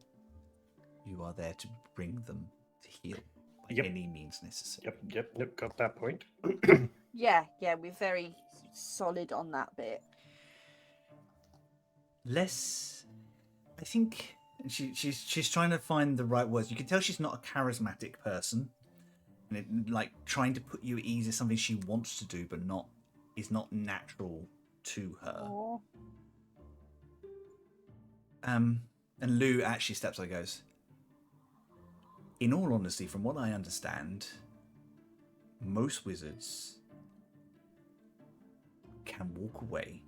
you are there to bring them to heal by any means necessary. Yep, got that point. Yeah, we're very solid on that bit. I think she's trying to find the right words. You can tell she's not a charismatic person, and like trying to put you at ease is something she wants to do, but is not natural to her. Aww. And Lou actually steps up and goes, in all honesty, from what I understand, most wizards can walk away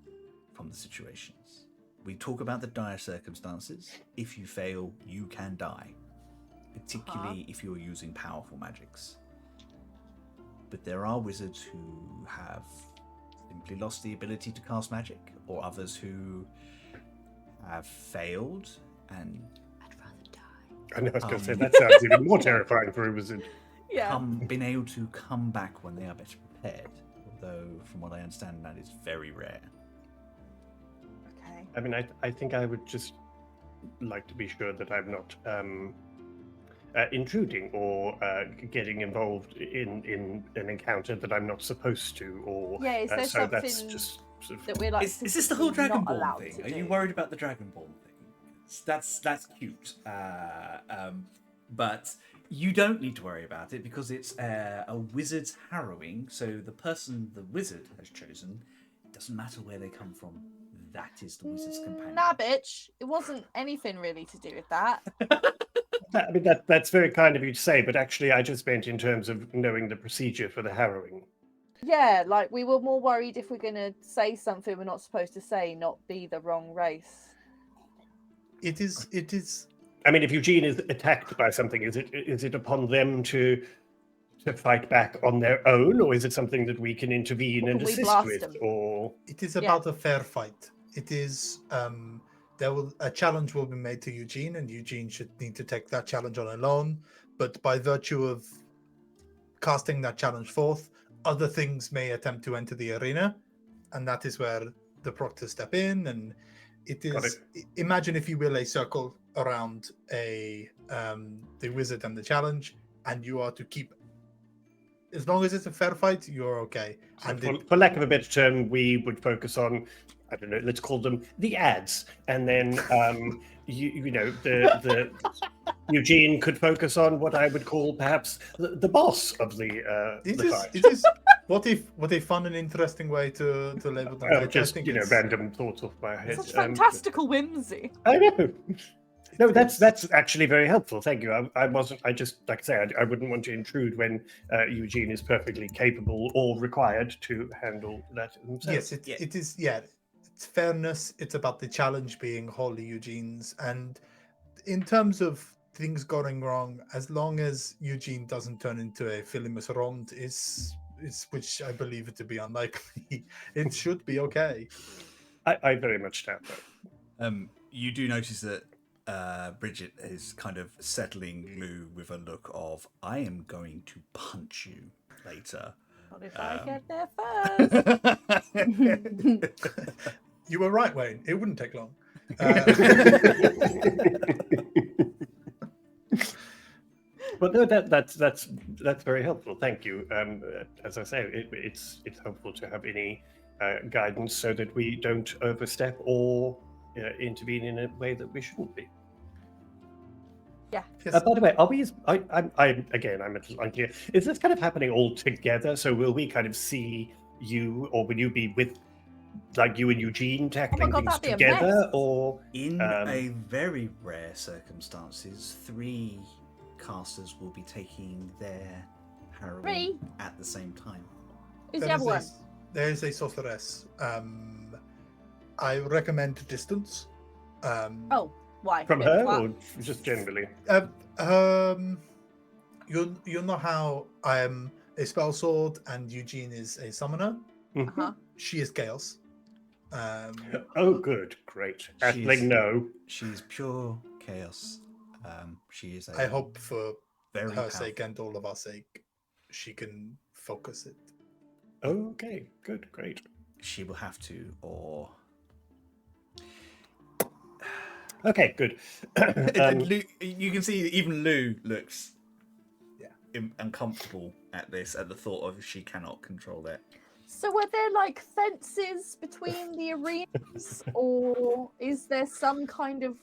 from the situations. We talk about the dire circumstances. If you fail, you can die, particularly if you're using powerful magics. But there are wizards who have simply lost the ability to cast magic, or others who have failed and I'd rather die. I know I was going to say that sounds even more terrifying for a wizard. Yeah. been able to come back when they are better prepared. Although, from what I understand, that is very rare. Okay. I mean, I think I would just like to be sure that I'm not intruding or getting involved in an encounter that I'm not supposed to. Or yeah, is there so something that's just sort of... that we're like? Is this the whole not Dragonborn allowed thing? to Are you do? worried about the Dragonborn thing? That's cute. But You don't need to worry about it because it's a wizard's harrowing. So the person the wizard has chosen, it doesn't matter where they come from. That is the wizard's companion. Nah, bitch. It wasn't anything really to do with that. I mean, that's very kind of you to say, but actually I just meant in terms of knowing the procedure for the harrowing. Yeah, like we were more worried if we're going to say something we're not supposed to say, not be the wrong race. It is. I mean, if Eugene is attacked by something, is it upon them to fight back on their own, or is it something that we can intervene and We assist blast with? them. Or It is about a fair fight. It is. A challenge will be made to Eugene, and Eugene should need to take that challenge on alone. But by virtue of casting that challenge forth, other things may attempt to enter the arena, and that is where the proctors step in. And it is. Imagine, if you will, a circle around the wizard and the challenge, and you are to keep. As long as it's a fair fight, you're okay. So And for lack of a better term, we would focus on, I don't know, let's call them the ads, and then the Eugene could focus on what I would call perhaps the boss of the fight. It is. What a fun and interesting way to label them. Just random thoughts off my head. Such fantastical whimsy. I know. No, that's actually very helpful. Thank you. I just, like I say, I wouldn't want to intrude when Eugene is perfectly capable or required to handle that himself. Yes, it is. Yeah, it's fairness. It's about the challenge being wholly Eugene's, and in terms of things going wrong, as long as Eugene doesn't turn into a Philemus Rond, is which I believe it to be unlikely, it should be okay. I very much doubt that. You do notice that Bridget is kind of settling Lou with a look of, I am going to punch you later. Not if I get there first. You were right, Wayne. It wouldn't take long. Well, no, that's very helpful. Thank you. As I say, it's helpful to have any guidance so that we don't overstep or intervene in a way that we shouldn't be. Yeah. Yes. By the way, are we? I'm a little unclear. Is this kind of happening all together? So will we kind of see you, or will you be with, like, you and Eugene tackling God, things that'd be a together, mess. or In a very rare circumstances, 3 casters will be taking their harrowing 3? at the same time. Who's the other one? There is a sorceress. I recommend distance. Oh, why? from Bit her, flat. or just generally? You know how I am a spell sword and Eugene is a summoner. Uh-huh. She is chaos. Oh, good, great. Aisling, no. She's pure chaos. She is. I hope for very her powerful. sake and all of our sake, she can focus it. Okay, good, great. She will have to, or Okay, good. Lou, you can see even Lou looks uncomfortable at this, at the thought of she cannot control that. So were there like fences between the arenas, or is there some kind of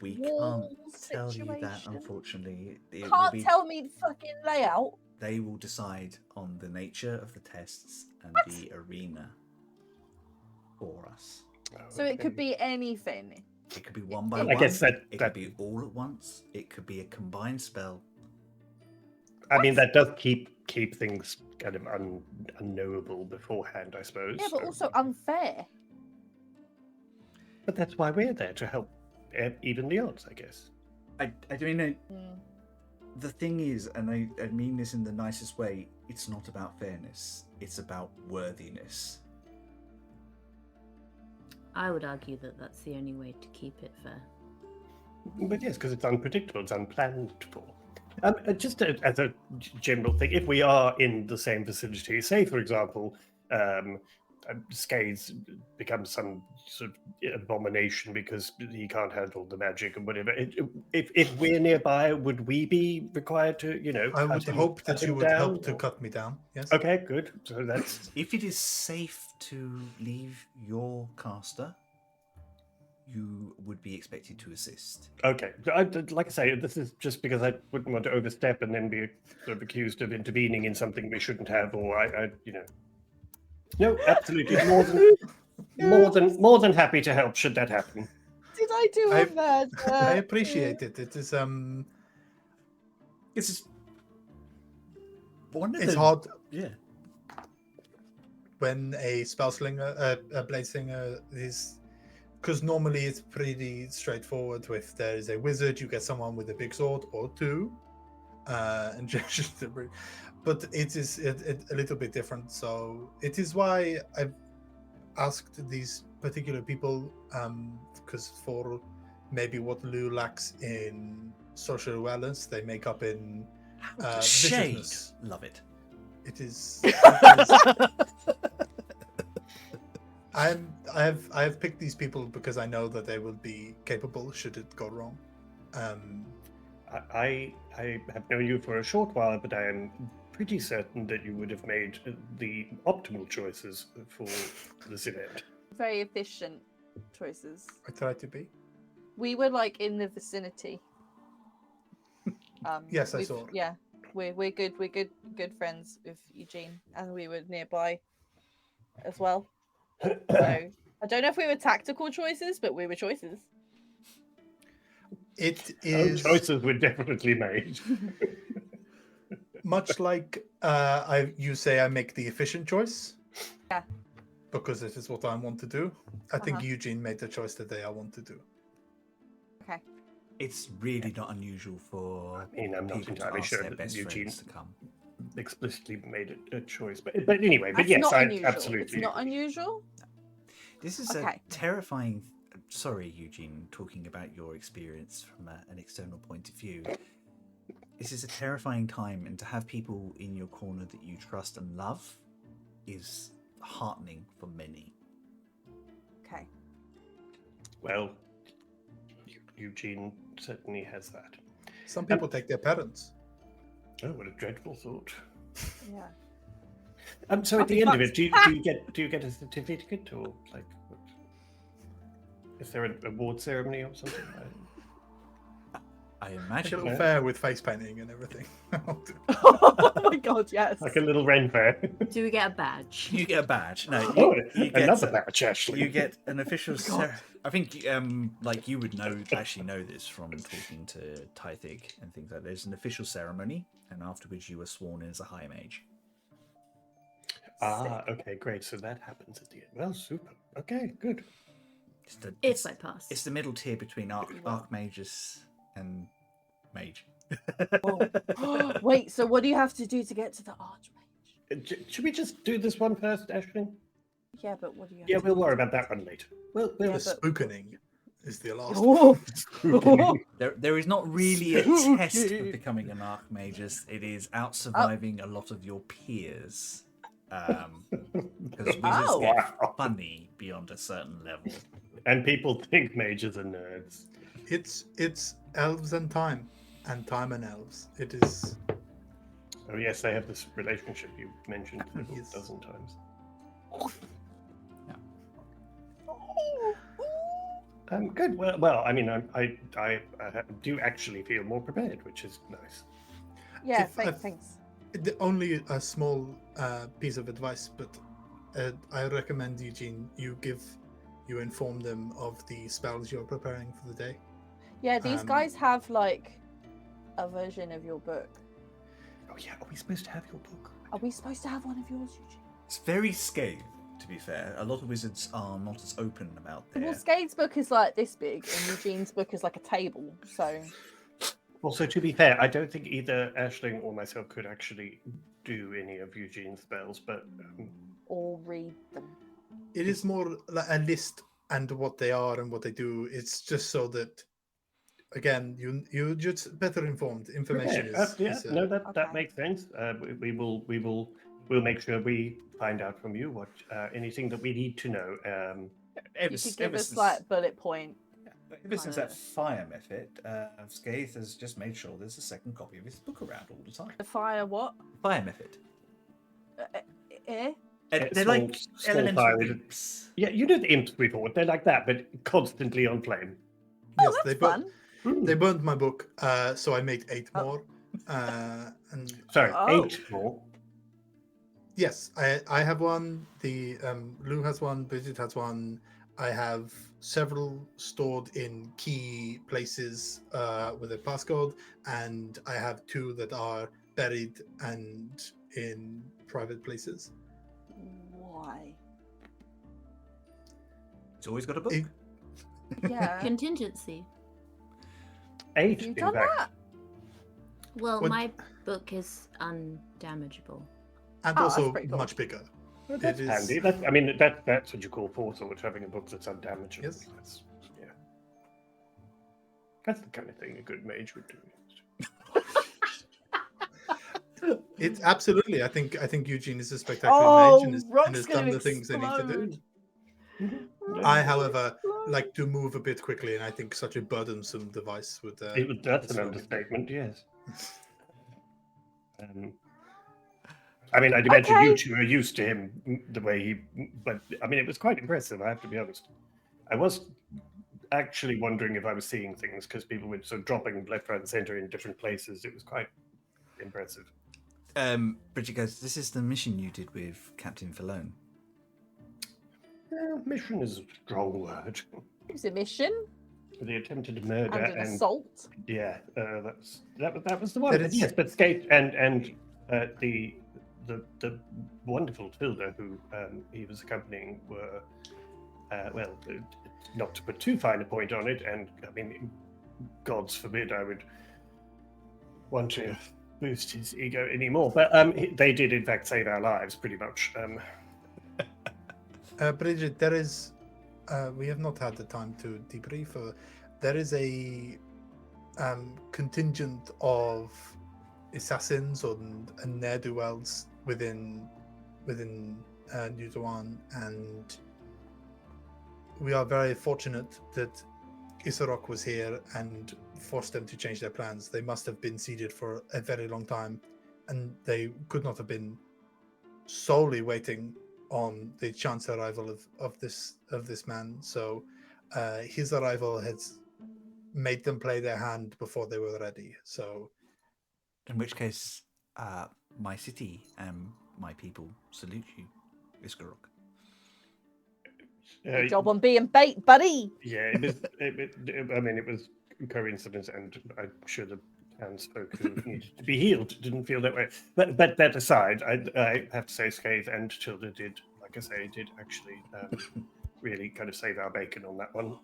We wall can't tell you that, situation? unfortunately. It will Can't be, tell me the fucking layout. they will decide on the nature of the tests and the arena for us. So it could be anything. It could be one by I one. guess that could be all at once. It could be a combined spell. I mean, that does keep things kind of unknowable beforehand, I suppose. Yeah, but also unfair. But that's why we're there, to help even the odds, I guess. I mean, the thing is, and I mean this in the nicest way, it's not about fairness. It's about worthiness. I would argue that that's the only way to keep it fair. But yes, because it's unpredictable, it's unplanned for. Just as a general thing, if we are in the same vicinity, say, for example, Skaze becomes some sort of abomination because he can't handle the magic and whatever. If we're nearby, would we be required to, I would hope that you would help to cut me down. Yes. Okay, good. So that's If it is safe to leave your caster, you would be expected to assist. Okay. Like I say, this is just because I wouldn't want to overstep and then be sort of accused of intervening in something we shouldn't have, or No, absolutely. More than happy to help should that happen. Did I do a bad? I appreciate it. It is It's one of it's the hard yeah. when a spell slinger, a blade slinger is, because normally it's pretty straightforward. With there is a wizard, you get someone with a big sword or two, and just but it is a little bit different. So it is why I've asked these particular people, because for maybe what Lou lacks in social awareness, they make up in Shade. viciousness. Love it. It is. I have picked these people because I know that they will be capable should it go wrong. I have known you for a short while, but I am pretty certain that you would have made the optimal choices for this event. Very efficient choices. I try to be. We were like in the vicinity. Yes, I saw. Yeah, we're good. We're good friends with Eugene, and we were nearby as well. So I don't know if we were tactical choices, but we were choices. It is choices were definitely made. much like you say I make the efficient choice. Yeah. Because it is what I want to do. I think Eugene made the choice that I want to do. Okay. It's really not unusual for I'm not people to entirely ask sure their that best Eugene friends to come. explicitly made a choice, but anyway, That's yes, not I unusual. absolutely. It's not unusual. This is a terrifying. Sorry, Eugene, talking about your experience from an external point of view. This is a terrifying time, and to have people in your corner that you trust and love is heartening for many. Okay. Well, Eugene certainly has that. Some people take their parents. Oh, what a dreadful thought. Yeah. So at the end of it, do you get a certificate, or like, is there an award ceremony or something? I A imagine. little fair with face painting and everything. Oh my god, yes. Like a little Ren fair. Do we get a badge? You get a badge. No, you get another badge, actually. You get an official. I think, like you would actually know this from talking to Tythig and things like that. There's an official ceremony, and afterwards you are sworn in as a high mage. Okay, great. So that happens at the end. Well, super. Okay, good. If I pass. It's the middle tier between archmages and mage. Wait, so what do you have to do to get to the archmage? Should we just do this one first, Aisling? Yeah, but what do you have Yeah, to we'll do? worry about that one later. Well, The spookening is the last one. There is not really a test of becoming an archmagus. It is out surviving a lot of your peers. Because wizards get funny beyond a certain level. And people think mages are nerds. It's elves and time and elves. It is. Oh yes, they have this relationship you mentioned a Yes. dozen times. Good. Well, I mean, I do actually feel more prepared, which is nice. Yeah, If thanks. Only a small piece of advice, but I recommend, Eugene, you inform them of the spells you're preparing for the day. Yeah, these guys have like a version of your book. Oh yeah, are we supposed to have your book? Are we supposed to have one of yours, Eugene? It's very scathed, to be fair. A lot of wizards are not as open about their... Well, Skade's book is like this big, and Eugene's book is like a table, so... Also, to be fair, I don't think either Aisling or myself could actually do any of Eugene's spells, but... Or read them. It is more like a list and what they are and what they do. It's just so that, again, you're just better informed. Information that makes sense. We'll make sure we find out from you what anything that we need to know. You could give us like bullet point. Ever since that fire method, Scath has just made sure there's a second copy of his book around all the time. The fire what? Fire method. They're like elemental fire. imps. Yeah, you know the imps we fought. They're like that, but constantly on flame. Yes, That's fun. They burned my book, so I made 8 more. And Sorry, Oh. 8 more. yes, I have one. The Lou has one. Bridget has one. I have several stored in key places with a passcode, and I have 2 that are buried and in private places. Why? It's always got a book. Yeah. Contingency. 8, Have you in done fact. that? Well, What- my book is undamageable. And Oh, that's also pretty cool. much bigger. Well, that's It is- handy. That's what you call portal, which having a book that's undamageable. Yes. That's the kind of thing a good mage would do. It's absolutely. I think Eugene is a spectacular mage and has Rock's done gonna the things they need to do. explode. I, however, like to move a bit quickly, and I think such a burdensome device would. That's an understatement, yes. I mean, I'd imagine you two are used to him the way but I mean, it was quite impressive, I have to be honest. I was actually wondering if I was seeing things because people were sort of dropping left, right, and center in different places. It was quite impressive. Bridget goes, "This is the mission you did with Captain Falone." Mission is a strong word. It was a mission The attempted murder and an assault. yeah, that was the one. That But is- yes, but Skate and the wonderful Tilda who he was accompanying were not to put too fine a point on it, and I mean, gods forbid I would want to boost his ego anymore. But they did in fact save our lives pretty much. Bridget, there is. We have not had the time to debrief. There is a contingent of assassins and ne'er-do-wells within New Dawn, and we are very fortunate that Isarok was here and forced them to change their plans. They must have been seeded for a very long time, and they could not have been solely waiting on the chance arrival of this man. So his arrival has made them play their hand before they were ready. So In which case, my city and my people salute you, Iskarok. Good job on being bait, buddy. Yeah, it was coincidence, and I'm sure the townsfolk who needed to be healed didn't feel that way. But that aside, I have to say, Scathe and Tilda did, like I say, actually really kind of save our bacon on that one,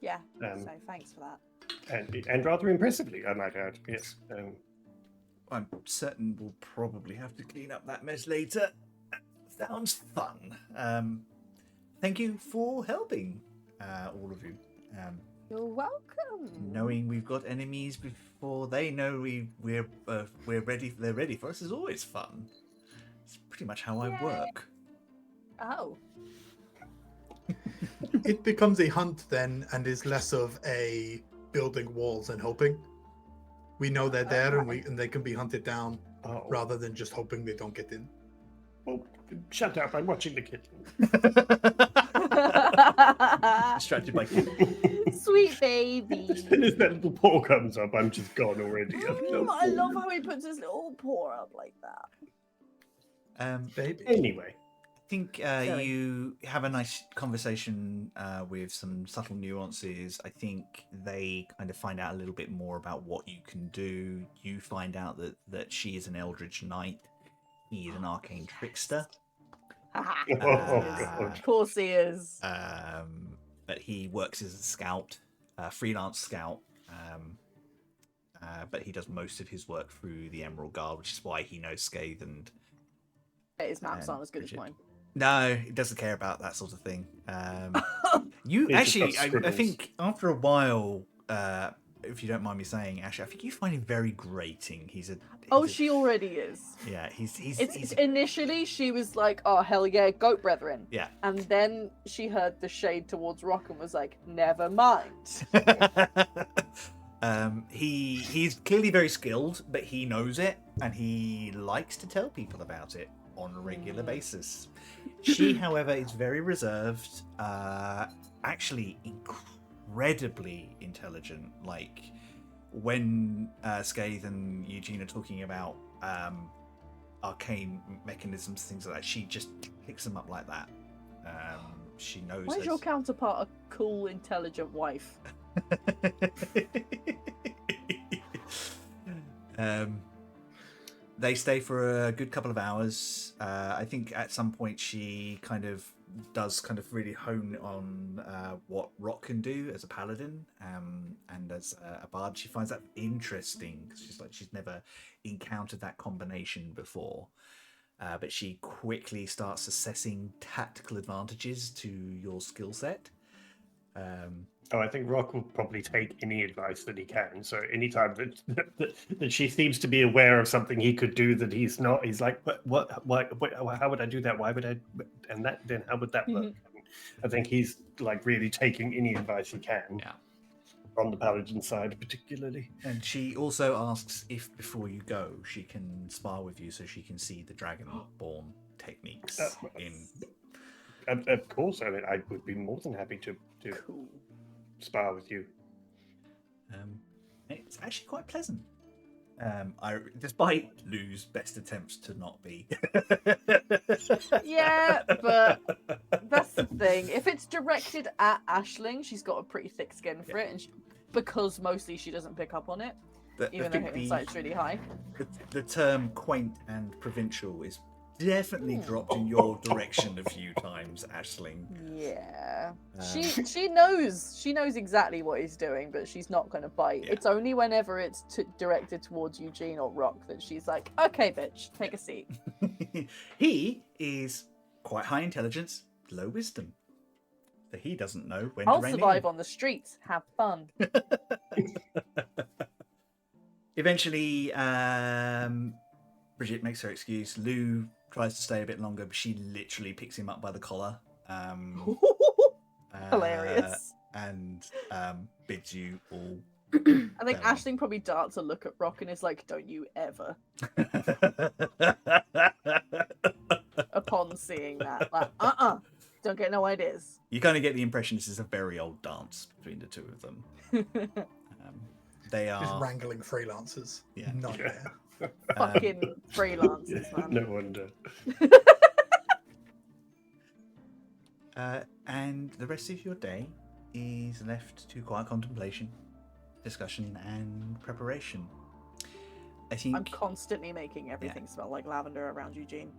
Yeah. Um, So thanks for that. and rather impressively, I might add. Yes. I'm certain we'll probably have to clean up that mess later. Sounds fun. Thank you for helping, all of you. You're welcome. Knowing we've got enemies before they know we're ready. They're ready for us is always fun. It's pretty much how I work. Oh. it becomes a hunt then, and is less of a building walls and hoping. We know they're there, and they can be hunted down, Oh, rather than just hoping they don't get in. well, shut up! I'm watching the kitten. Distracted by Sweet baby. As soon as that little paw comes up, I'm just gone already. I love how he puts his little paw up like that. Baby. Anyway. I think you have a nice conversation with some subtle nuances. I think they kind of find out a little bit more about what you can do. You find out that she is an Eldritch Knight. He is an arcane trickster. Of course he is. But he works as a scout, freelance scout. But he does most of his work through the Emerald Guard, which is why he knows Scathe and His maps aren't as good as Bridget. mine. No, he doesn't care about that sort of thing. You He just actually, does I scribbles. think after a while, if you don't mind me saying, Ashley, I think you find him very grating. He's She already is. yeah, he's It's initially she was like, "Oh hell yeah, goat brethren," yeah. and then she heard the shade towards Rock and was like, "Never mind." He's clearly very skilled, but he knows it, and he likes to tell people about it. on a regular basis. She, however, is very reserved, actually incredibly intelligent. Like when Scath and Eugene are talking about arcane mechanisms, things like that, she just picks them up like that. She knows. Why is your counterpart a cool, intelligent wife? They stay for a good couple of hours. I think at some point she does really hone on what Rock can do as a paladin, and as a bard. She finds that interesting because she's never encountered that combination before. But she quickly starts assessing tactical advantages to your skill set. I think Rock will probably take any advice that he can. So anytime that she seems to be aware of something he could do that he's not, he's like, what, how would I do that? Why would I? And that, then how would that work? I think he's like really taking any advice he can. Yeah. On the paladin side, particularly. And she also asks if before you go, she can spar with you so she can see the Dragonborn techniques in. Of course, I mean, I would be more than happy to spar with you. It's actually quite pleasant. Despite Lou's best attempts to not be. Yeah, but that's the thing. If it's directed at Aisling, she's got a pretty thick skin for it, and because mostly she doesn't pick up on it, even though her insight's really high. The term quaint and provincial is definitely dropped in your direction a few times, Aisling. Yeah, she knows exactly what he's doing, but she's not going to bite. Yeah. It's only whenever it's directed towards Eugene or Rock that she's like, "Okay, bitch, take a seat." He is quite high intelligence, low wisdom, so he doesn't know when I'll to rein survive in. on the streets. Have fun. Eventually, Bridget makes her excuse. Lou tries to stay a bit longer, but she literally picks him up by the collar. Hilarious. And bids you all. I think Aisling probably darts a look at Rock and is like, "Don't you ever." Upon seeing that, like, don't get no ideas. You kind of get the impression this is a very old dance between the two of them. They are just wrangling freelancers. Yeah. Nightmare. Fucking freelancers, man. No wonder. And the rest of your day is left to quiet contemplation, discussion, and preparation. I think I'm constantly making everything smell like lavender around Eugene.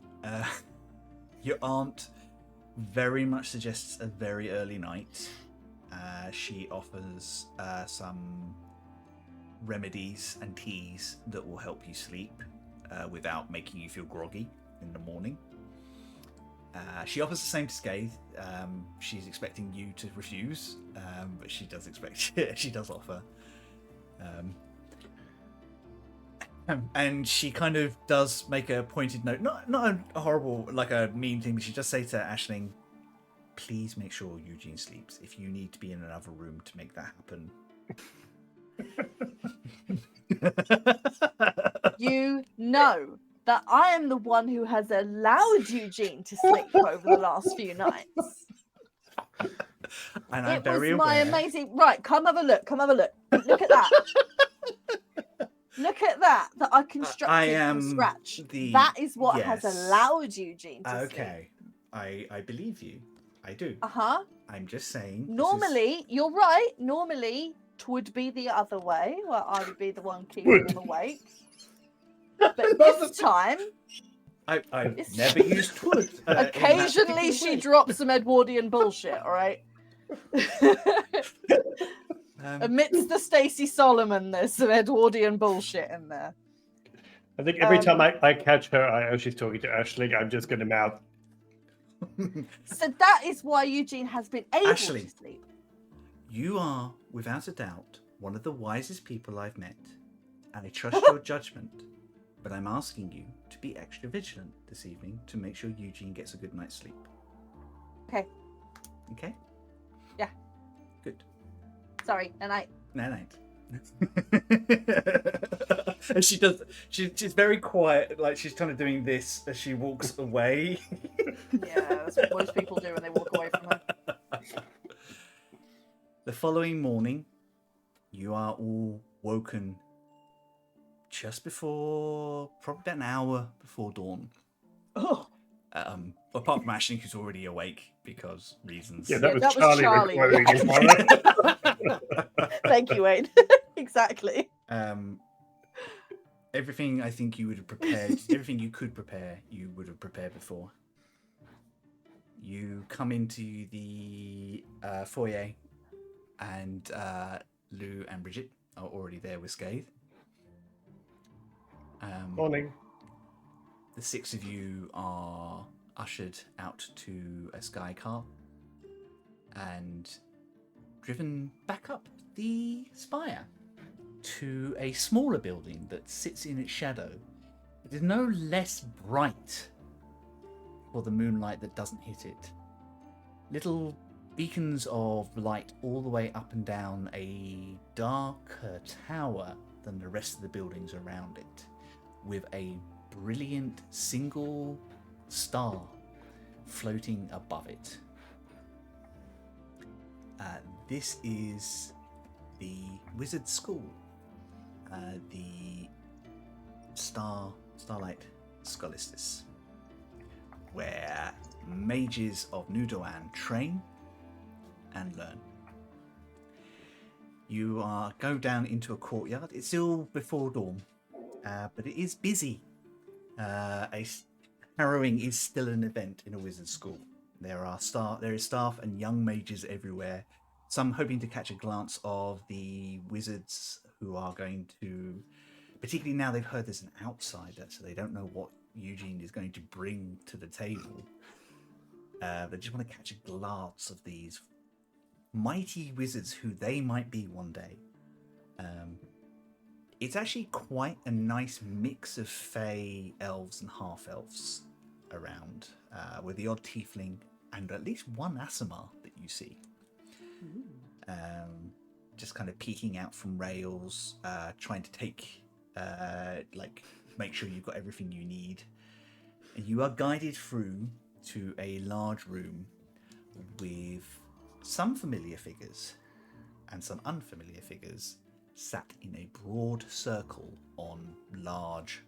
Your aunt very much suggests a very early night. She offers some remedies and teas that will help you sleep without making you feel groggy in the morning. She offers the same to Scath. She's expecting you to refuse, but she does offer. And she kind of does make a pointed note, not a horrible, like a mean thing, but she does say to Aisling, please make sure Eugene sleeps. If you need to be in another room to make that happen. You know that I am the one who has allowed Eugene to sleep over the last few nights. And I'm it very was my aware. amazing. Right, come have a look. Look at that. Look at that I constructed from scratch. That is what has allowed Eugene to sleep. Okay, I believe you. I do. I'm just saying. Normally, you're right. Normally, it would be the other way, where I would be the one keeping him awake. But this time, I've never used wood. Occasionally, she drops some Edwardian bullshit. All right. Amidst the Stacey Solomon, there's some Edwardian bullshit in there. I think every time I catch her, I know she's talking to Aisling, I'm just going to mouth. So that is why Eugene has been able to sleep. You are, without a doubt, one of the wisest people I've met, and I trust your judgment. But I'm asking you to be extra vigilant this evening to make sure Eugene gets a good night's sleep. Okay. Okay? Yeah. Good. Sorry, and I... Night. And she's very quiet, like she's kind of doing this as she walks away. Yeah, that's what most people do when they walk away from her. The following morning, you are all woken just before, probably about an hour before dawn. Oh, Apart from Aisling, who's already awake because reasons. Yeah, that Yeah, was that was Charlie Charlie, requiring his mother. thank you, Wayne. Exactly. Everything I think you would have prepared, everything you could prepare, you would have prepared before. You come into the foyer, and Lou and Bridget are already there with Scath. Morning. The six of you are ushered out to a sky car and driven back up the spire to a smaller building that sits in its shadow. It is no less bright for the moonlight that doesn't hit it. Little beacons of light all the way up and down a darker tower than the rest of the buildings around it, with a brilliant single star floating above it. This is the Wizard School, the Starlight Scholastis, where mages of Nudoan train and learn. You go down into a courtyard. It's still before dawn, but it is busy. Harrowing is still an event in a wizard school. There is staff and young mages everywhere. Some hoping to catch a glance of the wizards who are going to, particularly now they've heard there's an outsider, so they don't know what Eugene is going to bring to the table. They just want to catch a glance of these mighty wizards who they might be one day. It's actually quite a nice mix of fae, elves, and half-elves around, with the odd tiefling and at least one Aasimar that you see. Just kind of peeking out from rails, trying to take, make sure you've got everything you need. And you are guided through to a large room with some familiar figures and some unfamiliar figures sat in a broad circle on large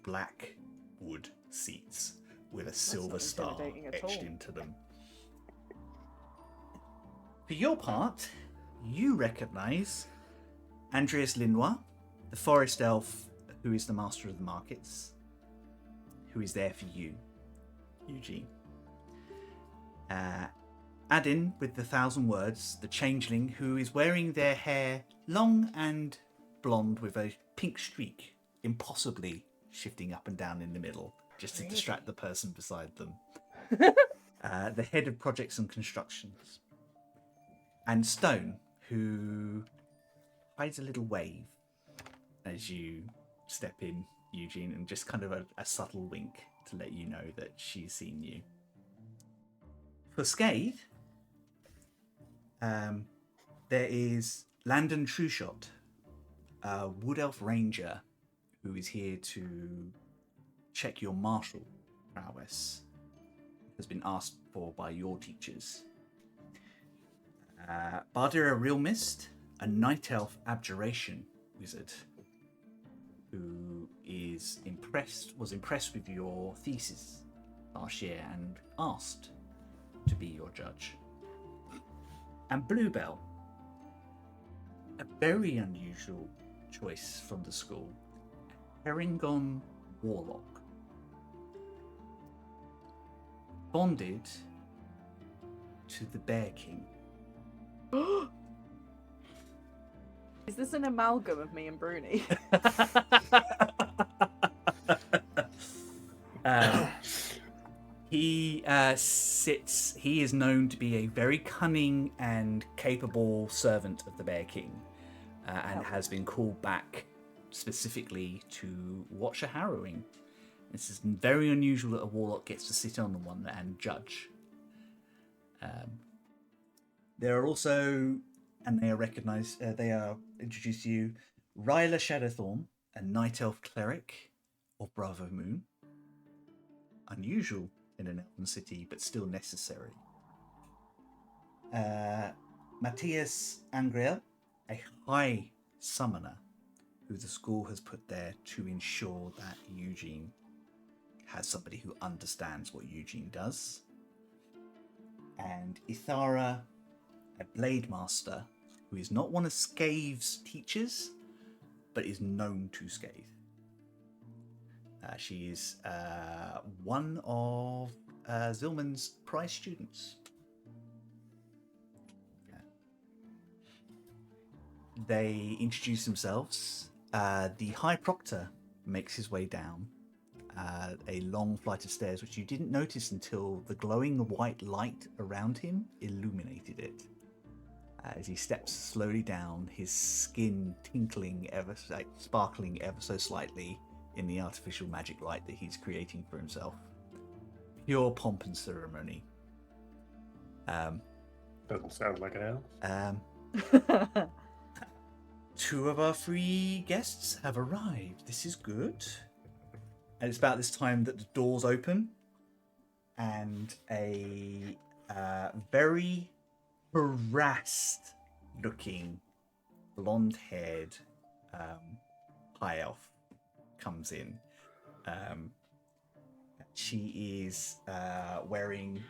black wood seats with a silver star etched into them. For your part, you recognise Andreas Linois, the forest elf who is the master of the markets, who is there for you, Eugene. Adin with the 1,000 words, the changeling who is wearing their hair long and blonde with a pink streak, impossibly shifting up and down in the middle, just to distract the person beside them. The head of projects and constructions. And Stone, who hides a little wave as you step in, Eugene, and just kind of a subtle wink to let you know that she's seen you. For Scath, there is Landon Trueshot, a wood elf ranger who is here to check your martial prowess. Has been asked for by your teachers. Bardira Realmist, a night elf abjuration wizard who was impressed with your thesis last year and asked to be your judge. And Bluebell, a very unusual choice from the school, Herringon Warlock, bonded to the Bear King. Is this an amalgam of me and Bruni? He is known to be a very cunning and capable servant of the Bear King, and has been called back specifically to watch a harrowing. This is very unusual that a warlock gets to sit on one and judge. There are also, and they are recognized, they are introduced to you, Ryla Shadowthorn, a Night Elf Cleric of Bravo Moon. Unusual in an elven city, but still necessary. Matthias Angriel, a High Summoner, who the school has put there to ensure that Eugene has somebody who understands what Eugene does. And Ithara, a Blade Master, who is not one of Scave's teachers, but is known to Scathe. She is one of Zilman's prize students. They introduce themselves. The High Proctor makes his way down a long flight of stairs, which you didn't notice until the glowing white light around him illuminated it. As he steps slowly down, his skin sparkling ever so slightly in the artificial magic light that he's creating for himself. Pure pomp and ceremony. Doesn't sound like an elf. Two of our free guests have arrived. This is good. And it's about this time that the doors open and a very harassed looking blonde haired high elf comes in. She is wearing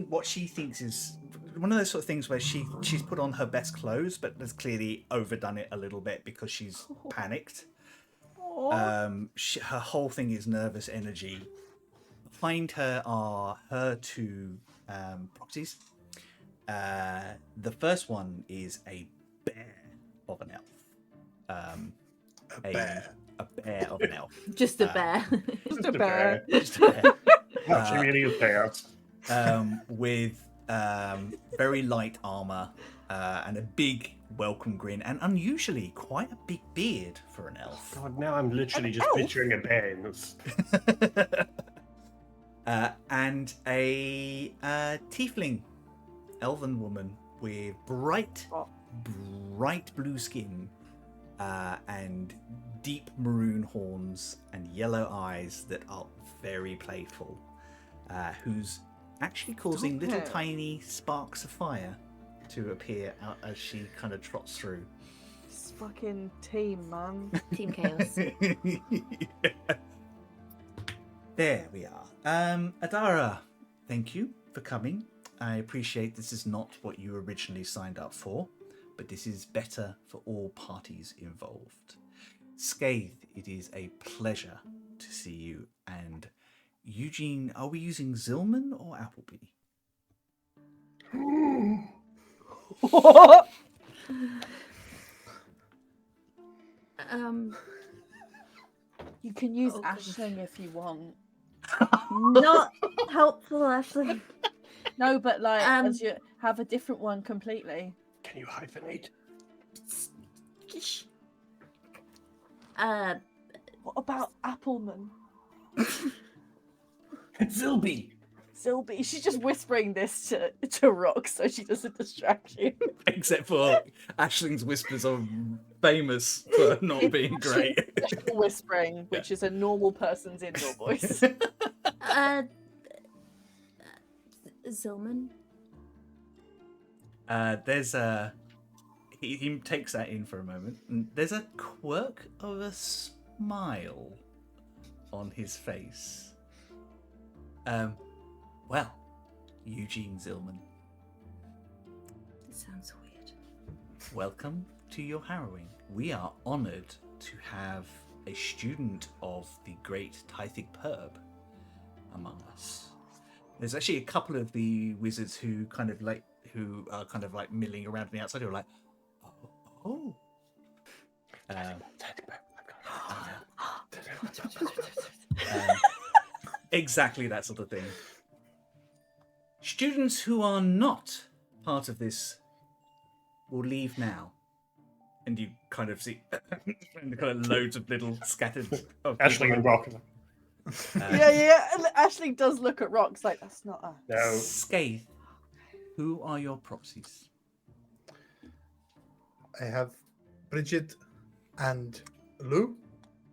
what she thinks is one of those sort of things where she's put on her best clothes, but has clearly overdone it a little bit because she's panicked. Her whole thing is nervous energy. Behind her are her two proxies. The first one is a bear of an elf. A bear of an elf. Just a bear. Just a bear. Just a bear. She really is bears. With very light armor and a big welcome grin, and unusually quite a big beard for an elf. God, now I'm literally just picturing a bear in this. And a tiefling elven woman with bright blue skin and deep maroon horns and yellow eyes that are very playful, who's actually causing little tiny sparks of fire to appear out as she kind of trots through. This fucking team, man. Team Chaos. There we are. Adara, thank you for coming. I appreciate this is not what you originally signed up for, but this is better for all parties involved. Scathe, it is a pleasure to see you. And Eugene, are we using Zilman or Appleby? What? You can use Aisling if you want. Not helpful, Ashley. No, but like, as you have a different one completely. Can you hyphenate? What about Appleman? Zilby. Zilby. She's just whispering this to Rock so she doesn't distract you. Except for Aisling's whispers are famous for not being great. Special whispering, which is a normal person's indoor voice. Zilman. There's a... He takes that in for a moment. And there's a quirk of a smile on his face. Well, Eugene Zilman. It sounds weird. Welcome to your Harrowing. We are honoured to have a student of the great Tythic Perb among us. There's actually a couple of the wizards who are kind of like milling around on the outside who are like, oh. Exactly that sort of thing. Students who are not part of this will leave now. And you kind of see kind of loads of little scattered... Aisling and Rock. Yeah. Ashley does look at Rocks like, that's not a... No. Scathe, who are your proxies? I have Bridget, and Lou,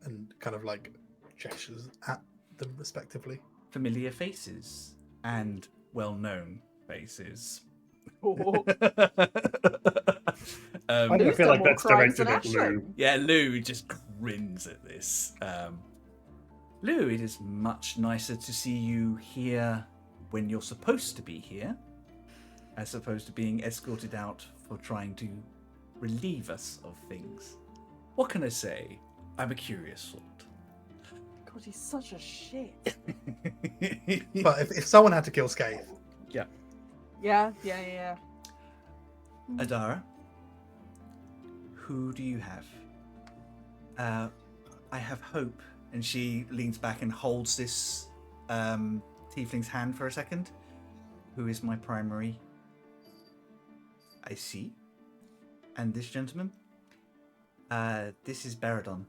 and kind of like gestures at them respectively. Familiar faces and well-known faces. I don't feel like that's directed at Lou. Yeah, Lou just grins at this. Lou, it is much nicer to see you here when you're supposed to be here, as opposed to being escorted out for trying to relieve us of things. What can I say? I'm a curious sort. God, he's such a shit. But if someone had to kill Scath, Yeah. Adara, who do you have? I have Hope. And she leans back and holds this tiefling's hand for a second. Who is my primary? I see. And this gentleman? This is Baradon.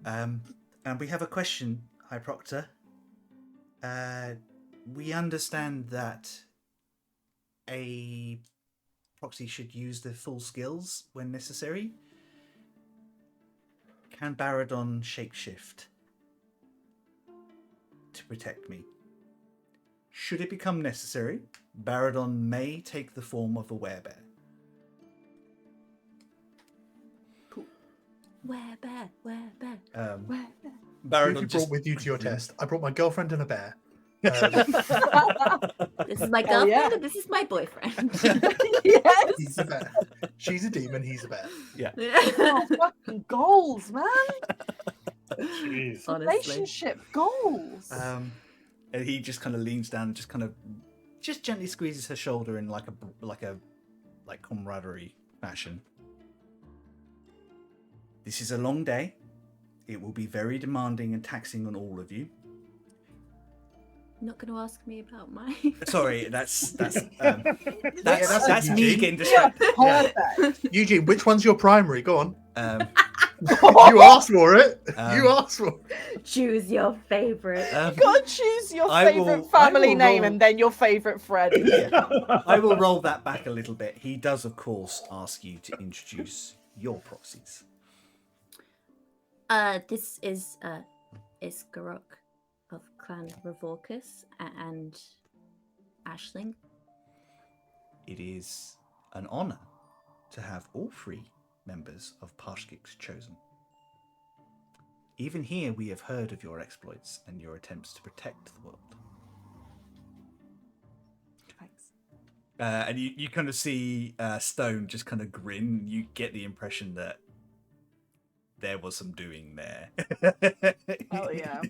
And we have a question, High Proctor. We understand that a proxy should use the full skills when necessary. Can Baradon shapeshift to protect me? Should it become necessary, Baradon may take the form of a werebear. Cool. Werebear. Baradon who just brought with you to your test? I brought my girlfriend and a bear. This is my girlfriend and this is my boyfriend. Yes. He's a bear. She's a demon. He's a bear. Yeah. Oh, fucking goals, man. Jeez. Honestly. Relationship goals. And he just kind of leans down and just gently squeezes her shoulder in like camaraderie fashion. This is a long day. It will be very demanding and taxing on all of you. Not going to ask me about my. Sorry, that's me Eugene. getting distracted. Yeah. Perfect. Eugene, which one's your primary? Go on. You asked for it. You asked for it. Choose your favorite. gotta choose your I favourite will family name roll- and then your favourite friend. I will roll that back a little bit. He does, of course, ask you to introduce your proxies. This is Iskarok of Clan Revorcus and Aisling. It is an honour to have all three members of Parshkix chosen. Even here, we have heard of your exploits and your attempts to protect the world. Thanks. And you kind of see Stone just kind of grin. You get the impression that there was some doing there. Oh yeah.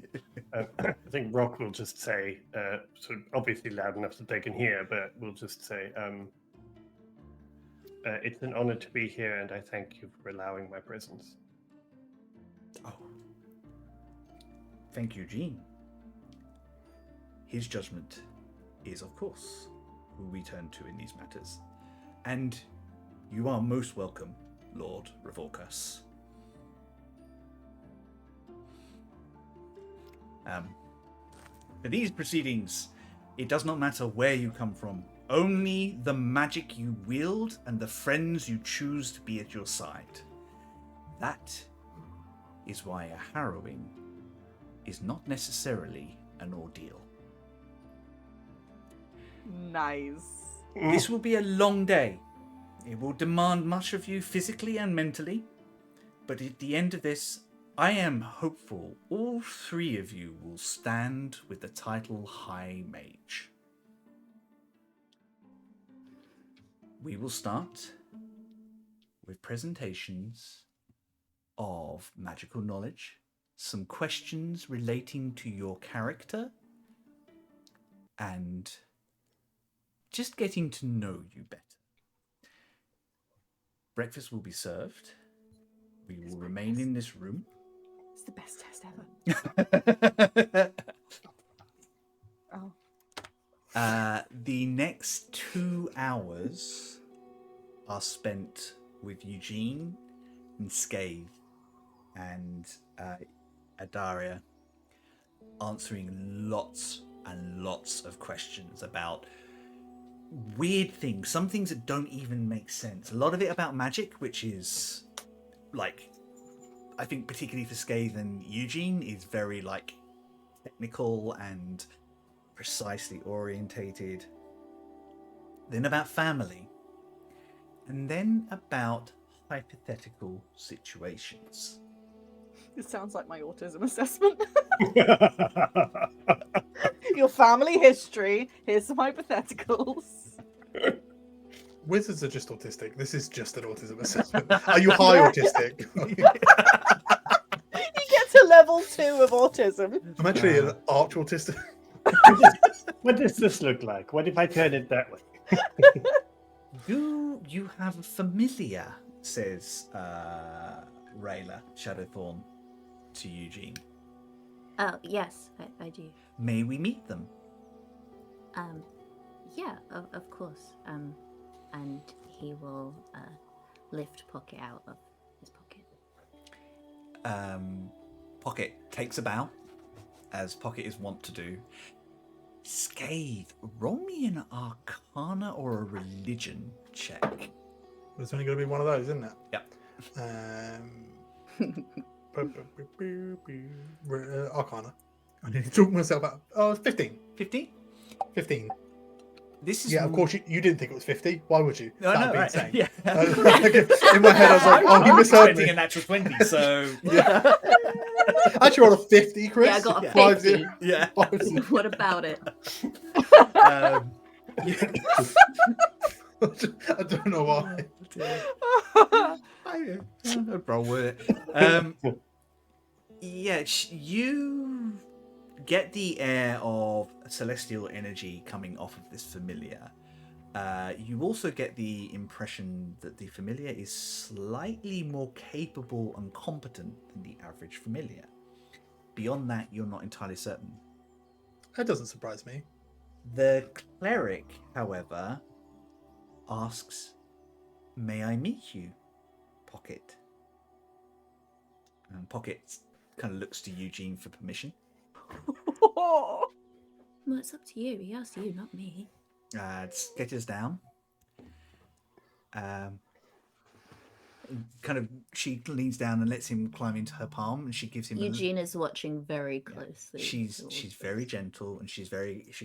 I think Rock will just say, sort of obviously loud enough that they can hear, but we'll just say, it's an honor to be here, and I thank you for allowing my presence. Oh. Thank you, Eugene. His judgment is, of course, who we turn to in these matters. And you are most welcome, Lord Revorcus. For these proceedings, it does not matter where you come from. Only the magic you wield and the friends you choose to be at your side. That is why a harrowing is not necessarily an ordeal. Nice. This will be a long day. It will demand much of you physically and mentally. But at the end of this, I am hopeful all three of you will stand with the title High Mage. We will start with presentations of magical knowledge, some questions relating to your character, and just getting to know you better. Breakfast will be served. We will remain in this room. It's the best test ever. Oh. The next 2 hours are spent with Eugene and Scath and Adaria answering lots and lots of questions about weird things, some things that don't even make sense. A lot of it about magic, which is like I think particularly for Scath and Eugene, is very like technical and precisely orientated. Then about family. And then about hypothetical situations. It sounds like my autism assessment. Your family history. Here's some hypotheticals. Wizards are just autistic. This is just an autism assessment. Are you high autistic? You get to level 2 of autism. I'm actually an arch autistic. What does this look like? What if I turn it that way? Do you have a familiar, says Rayla Shadowthorn to Eugene. Oh, yes, I do. May we meet them? Yeah, of course. And he will lift Pocket out of his pocket. Pocket takes a bow, as Pocket is wont to do. Scath, roll me an Arcana or a Religion check. There's only going to be one of those, isn't it? Yep. Arcana. I need to talk myself out. Oh, it's 15. 15? 15. This is Of course, you didn't think it was 50. Why would you? No, That'd be right. insane. Yeah. In my head, I was like, oh, he misheard expecting me. a natural 20, so... Yeah. Actually, on a 50, Chris. Yeah, I got a 50. Yeah. What about it? I don't know why. I'd roll with it. Yeah, you get the air of celestial energy coming off of this familiar. You also get the impression that the familiar is slightly more capable and competent than the average familiar. Beyond that, you're not entirely certain. That doesn't surprise me. The cleric, however, asks, "May I meet you, Pocket?" And Pocket kind of looks to Eugene for permission. Well, it's up to you. He asked you, not me. Sketches down. Kind of, she leans down and lets him climb into her palm, and she gives him. Eugene is watching very closely. She's very gentle, and she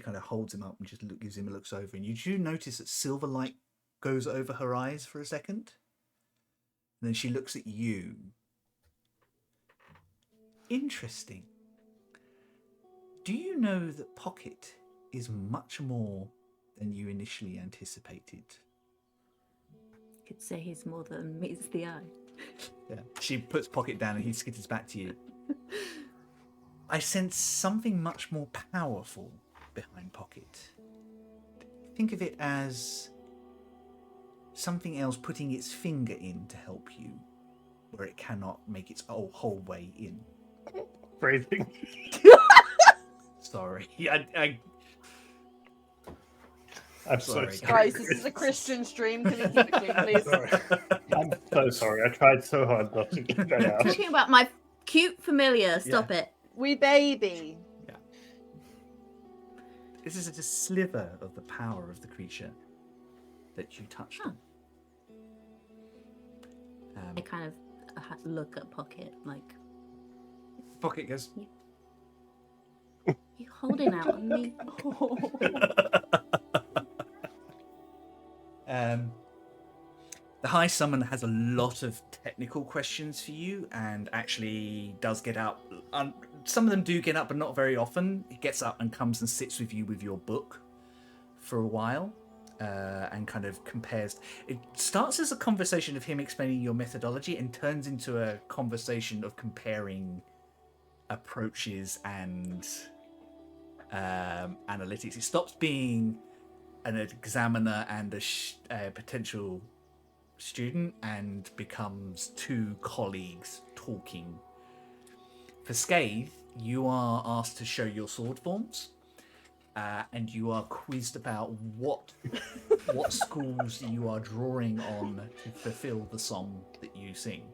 kind of holds him up and just gives him a looks over. And you do notice that silver light goes over her eyes for a second, and then she looks at you. Interesting. Do you know that Pocket is much more than you initially anticipated? You could say he's more than meets the eye. Yeah. She puts Pocket down and he skitters back to you. I sense something much more powerful behind Pocket. Think of it as something else putting its finger in to help you, where it cannot make its whole way in. Phrasing. Sorry. I'm Sorry, so Guys, this is a Christian stream. Can you keep it clean, please? Sorry. I'm so sorry. I tried so hard not to get that out. Talking about my cute familiar. Stop it. We baby. Yeah. This is just a sliver of the power of the creature that you touched on. I kind of look at Pocket like, Pocket goes, you holding out on me? The High Summon has a lot of technical questions for you, and actually does get out. Some of them do get up, but not very often. He gets up and comes and sits with you with your book for a while, and kind of compares. It starts as a conversation of him explaining your methodology and turns into a conversation of comparing approaches and analytics. It stops being an examiner and a potential student and becomes two colleagues talking. For Scath, you are asked to show your sword forms, and you are quizzed about what schools you are drawing on to fulfill the song that you sing.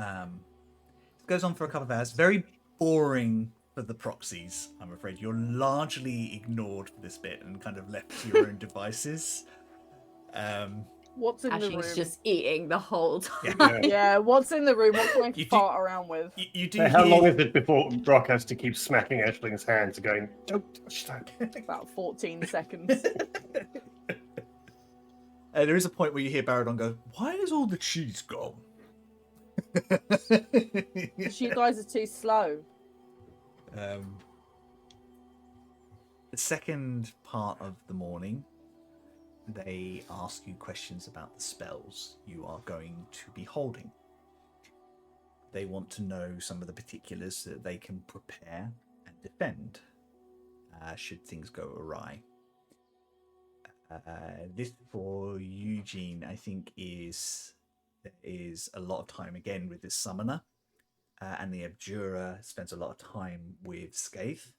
It goes on for a couple of hours. Very boring for the proxies, I'm afraid. You're largely ignored for this bit and kind of left to your own devices. What's in the room? Ashley's just eating the whole time. Yeah, what's in the room? What can I You do- fart around with? You do So how hear- long is it before Brock has to keep smacking Aisling's hands and going, don't touch that? About 14 seconds. There is a point where you hear Baradon go, "Why is all the cheese gone?" You guys are too slow. The second part of the morning, they ask you questions about the spells you are going to be holding. They want to know some of the particulars so that they can prepare and defend should things go awry. This for Eugene, I think, is a lot of time again with this summoner, and the abjurer spends a lot of time with Scath,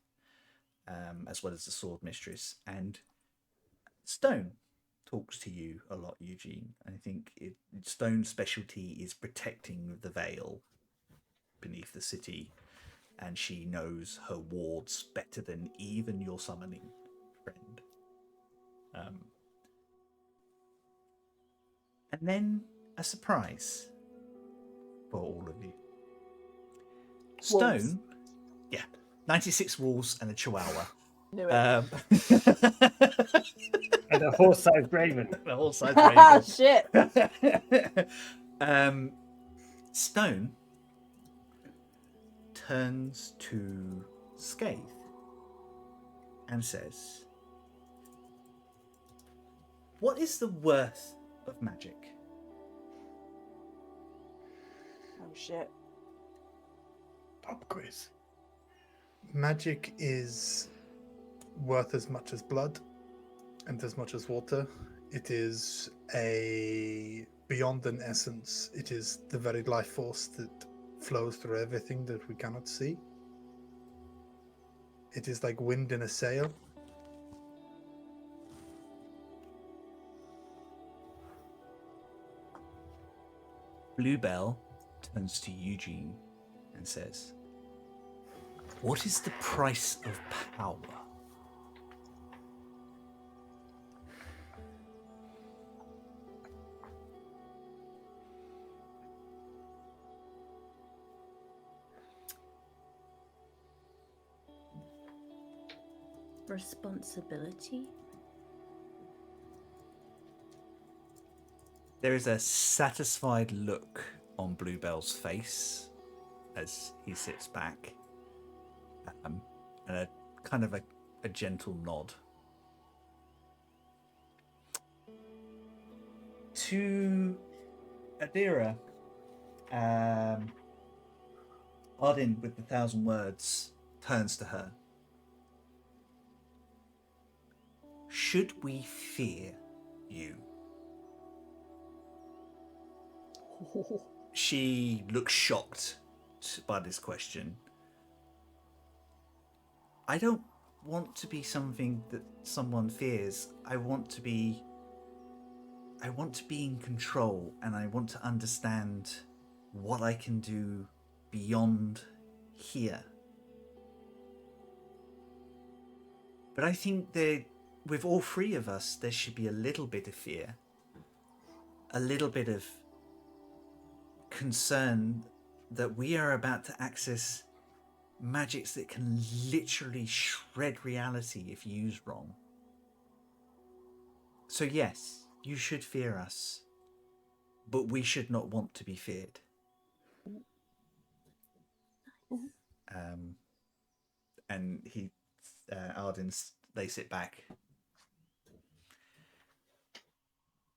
as well as the sword mistress. And Stone talks to you a lot, Eugene. I think Stone's specialty is protecting the veil beneath the city, and she knows her wards better than even your summoning friend. And then a surprise for all of you. Stone, Wolves. yeah, 96 wolves and a chihuahua. Knew it. And a horse-sized raven. A horse-sized Ah, raven. shit. Stone turns to Scath and says, "What is the worth of magic?" Oh, shit. Pop quiz. Magic is worth as much as blood and as much as water. It is beyond an essence. It is the very life force that flows through everything that we cannot see. It is like wind in a sail. Bluebell turns to Eugene and says, "What is the price of power?" Responsibility? There is a satisfied look on Bluebell's face as he sits back, and a kind of a gentle nod. To Adira, Ardin with the 1,000 words turns to her. "Should we fear you?" She looks shocked by this question. "I don't want to be something that someone fears. I want to be in control, and I want to understand what I can do beyond here. But I think that with all three of us, there should be a little bit of fear, a little bit of concern that we are about to access magics that can literally shred reality if used wrong. So yes, you should fear us, but we should not want to be feared." And Ardens, they sit back.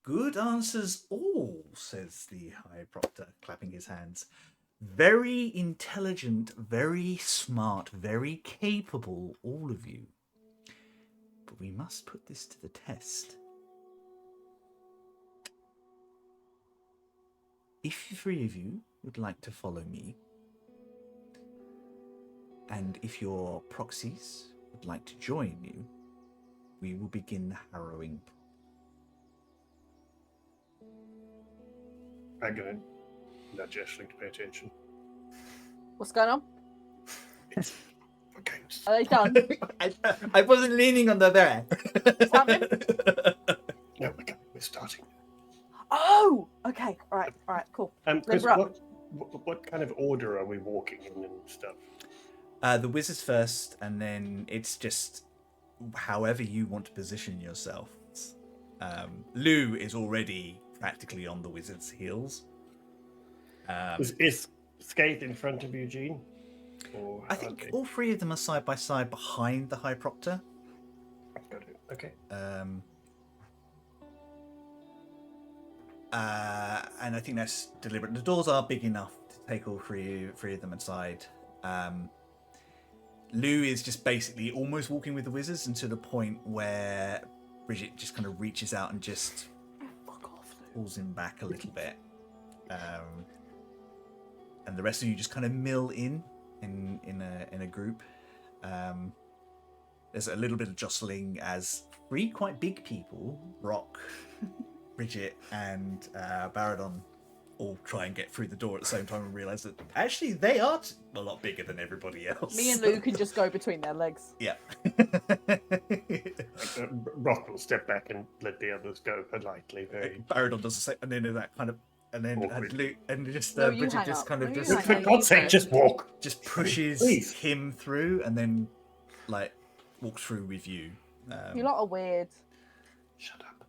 "Good answers all," says the High Proctor, clapping his hands. "Very intelligent, very smart, very capable, all of you. But we must put this to the test. If the three of you would like to follow me, and if your proxies would like to join you, we will begin the harrowing." I'm going to nudge Aisling to pay attention. What's going on? Okay. Are they done? I wasn't leaning on the bear. What's happening? No, we're starting. Oh, okay. All right, cool. Chris, Limber up. what kind of order are we walking in and stuff? The wizards first, and then it's just however you want to position yourself. Lou is already practically on the wizard's heels. Is Scath in front of Eugene? Or I think all three of them are side by side behind the High Proctor. Got it. Okay. And I think that's deliberate. The doors are big enough to take all three of them inside. Lou is just basically almost walking with the wizards, and to the point where Bridget just kind of reaches out and just pulls him back a little bit. And the rest of you just kind of mill in a group. There's a little bit of jostling as three quite big people, Rock, Bridget, and Baradon, all try and get through the door at the same time and realise that actually they are a lot bigger than everybody else. Me and Lou can just go between their legs. Yeah. Rock will step back and let the others go politely. Very. Baradon does the same, and then that kind of, and then Lou, and just No, you Bridget hang just up. kind of No, you just hang For God's sake, just walk. just pushes Please. him through, and then like walks through with you. You lot are weird. Shut up.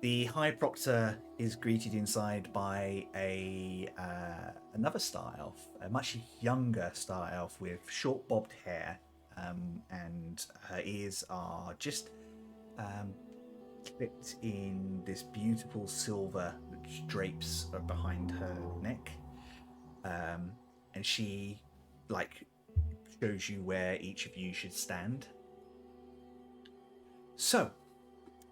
The High Proctor is greeted inside by another star elf, a much younger star elf with short bobbed hair, and her ears are just clipped in this beautiful silver which drapes behind her neck, and she shows you where each of you should stand. So.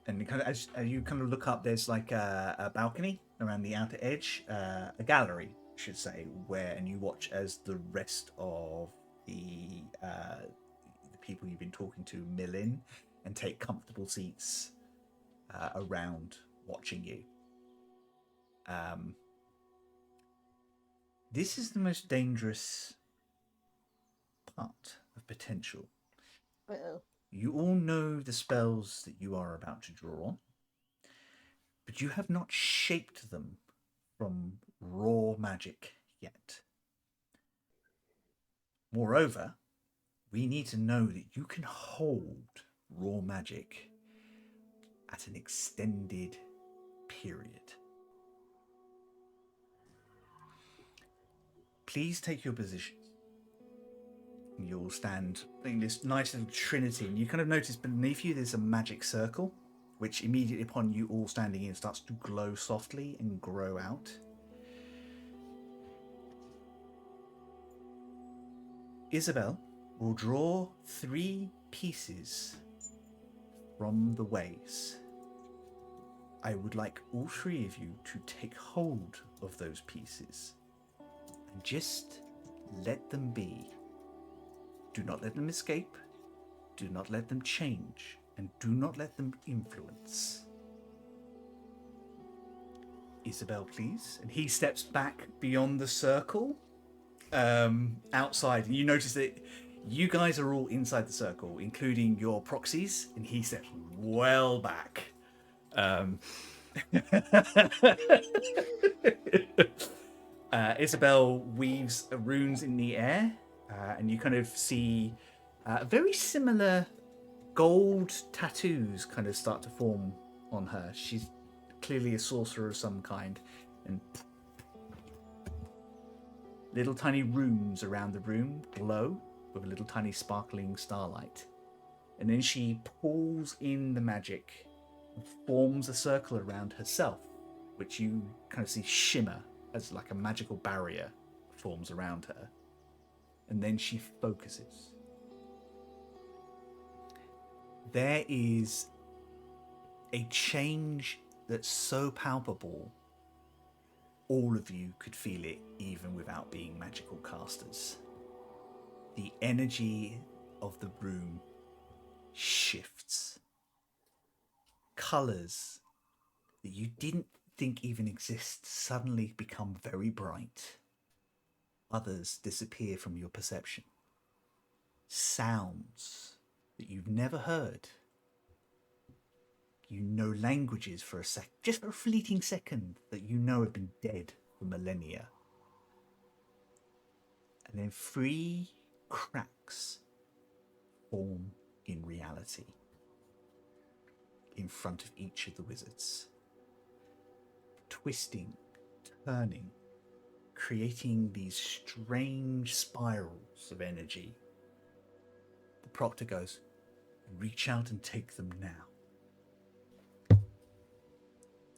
And kind of, as you kind of look up, there's like a balcony around the outer edge, a gallery, I should say, and you watch as the rest of the people you've been talking to mill in and take comfortable seats around, watching you. This is the most dangerous part of potential. Uh-oh. You all know the spells that you are about to draw on, but you have not shaped them from raw magic yet. Moreover, we need to know that you can hold raw magic at an extended period. Please take your positions. You'll stand in this nice little trinity, and you kind of notice beneath you there's a magic circle, which immediately upon you all standing in starts to glow softly and grow out. Isabel will draw 3 pieces from the ways. I would like all 3 of you to take hold of those pieces and just let them be. Do not let them escape, do not let them change, and do not let them influence. Isabel, please. And he steps back beyond the circle, outside, and you notice that you guys are all inside the circle, including your proxies, and he steps well back. Isabel weaves runes in the air, and you kind of see very similar gold tattoos kind of start to form on her. She's clearly a sorcerer of some kind, and little tiny runes around the room glow with a little tiny sparkling starlight. And then she pulls in the magic and forms a circle around herself, which you kind of see shimmer as like a magical barrier forms around her. And then she focuses. There is a change that's so palpable, all of you could feel it even without being magical casters. The energy of the room shifts. Colours that you didn't think even exist suddenly become very bright. Others disappear from your perception. Sounds that you've never heard You know languages for a just for a fleeting second that you know have been dead for millennia. And then 3 cracks form in reality in front of each of the wizards, twisting, turning, creating these strange spirals of energy. The proctor goes, reach out and take them now.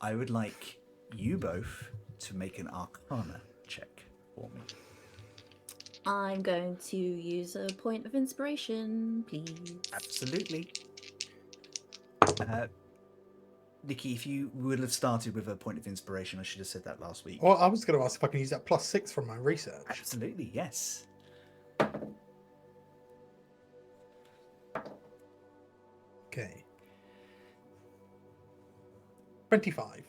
I would like you both to make an Arcana check for me. I'm going to use a point of inspiration, please. Absolutely. Niky, if you would have started with a point of inspiration, I should have said that last week. Well, I was going to ask if I can use that +6 from my research. Absolutely, yes. Okay. 25.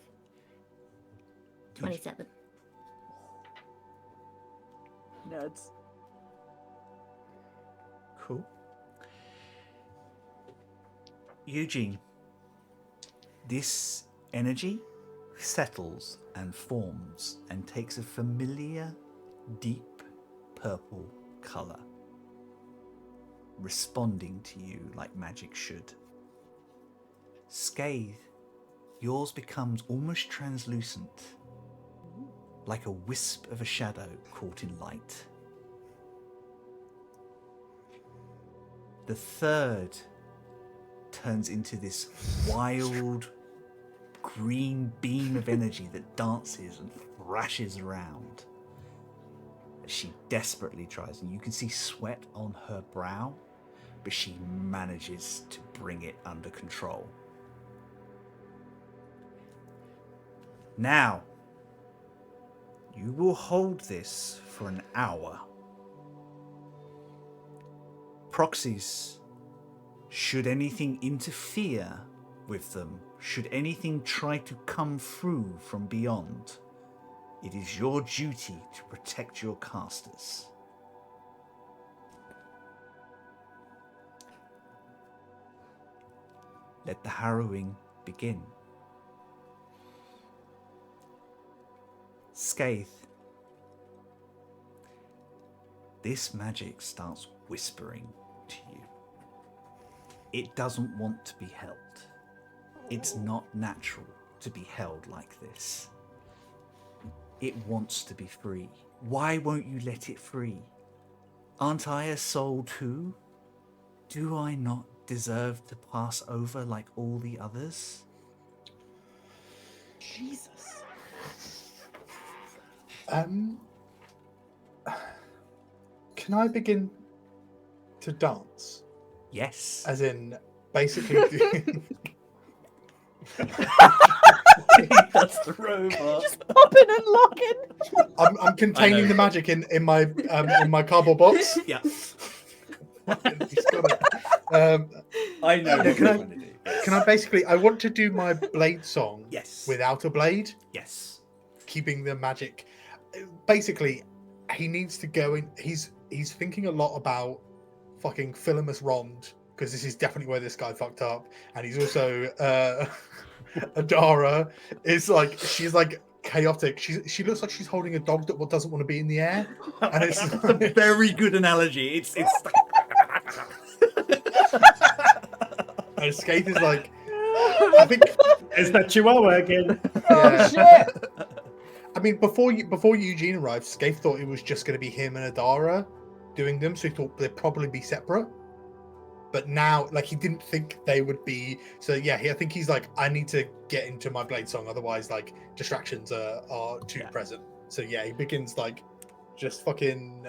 27. Nerds. Cool. Eugene, this energy settles and forms and takes a familiar, deep purple colour, responding to you like magic should. Scath, yours becomes almost translucent, like a wisp of a shadow caught in light. The third turns into this wild green beam of energy that dances and thrashes around as she desperately tries, and you can see sweat on her brow, but she manages to bring it under control. Now, you will hold this for an hour. Proxies, should anything interfere with them, should anything try to come through from beyond, it is your duty to protect your casters. Let the harrowing begin. Scath, this magic starts whispering to you. It doesn't want to be held. It's not natural to be held like this. It wants to be free. Why won't you let it free? Aren't I a soul too? Do I not deserve to pass over like all the others? Jesus. Can I begin to dance? Yes. As in, basically... That's the robot. Just popping and locking. I'm containing the magic in my cardboard box. Yeah. He's got it. I know what can you I- want to do. Can I basically... I want to do my blade song Yes. without a blade, Yes. keeping the magic. Basically, he needs to go in. He's thinking a lot about fucking Philemus Rond, because this is definitely where this guy fucked up. And he's also Adara is like, she's like chaotic. She looks like she's holding a dog that doesn't want to be in the air. And it's a very good analogy. It's and Scath is like, I think Is that Chihuahua again? Oh shit. I mean, before Eugene arrived, Scath thought it was just going to be him and Adara doing them, so he thought they'd probably be separate. But now, like, he didn't think they would be. So yeah, I think he's like, I need to get into my blade song, otherwise, like, distractions are too present. So yeah, he begins like, just fucking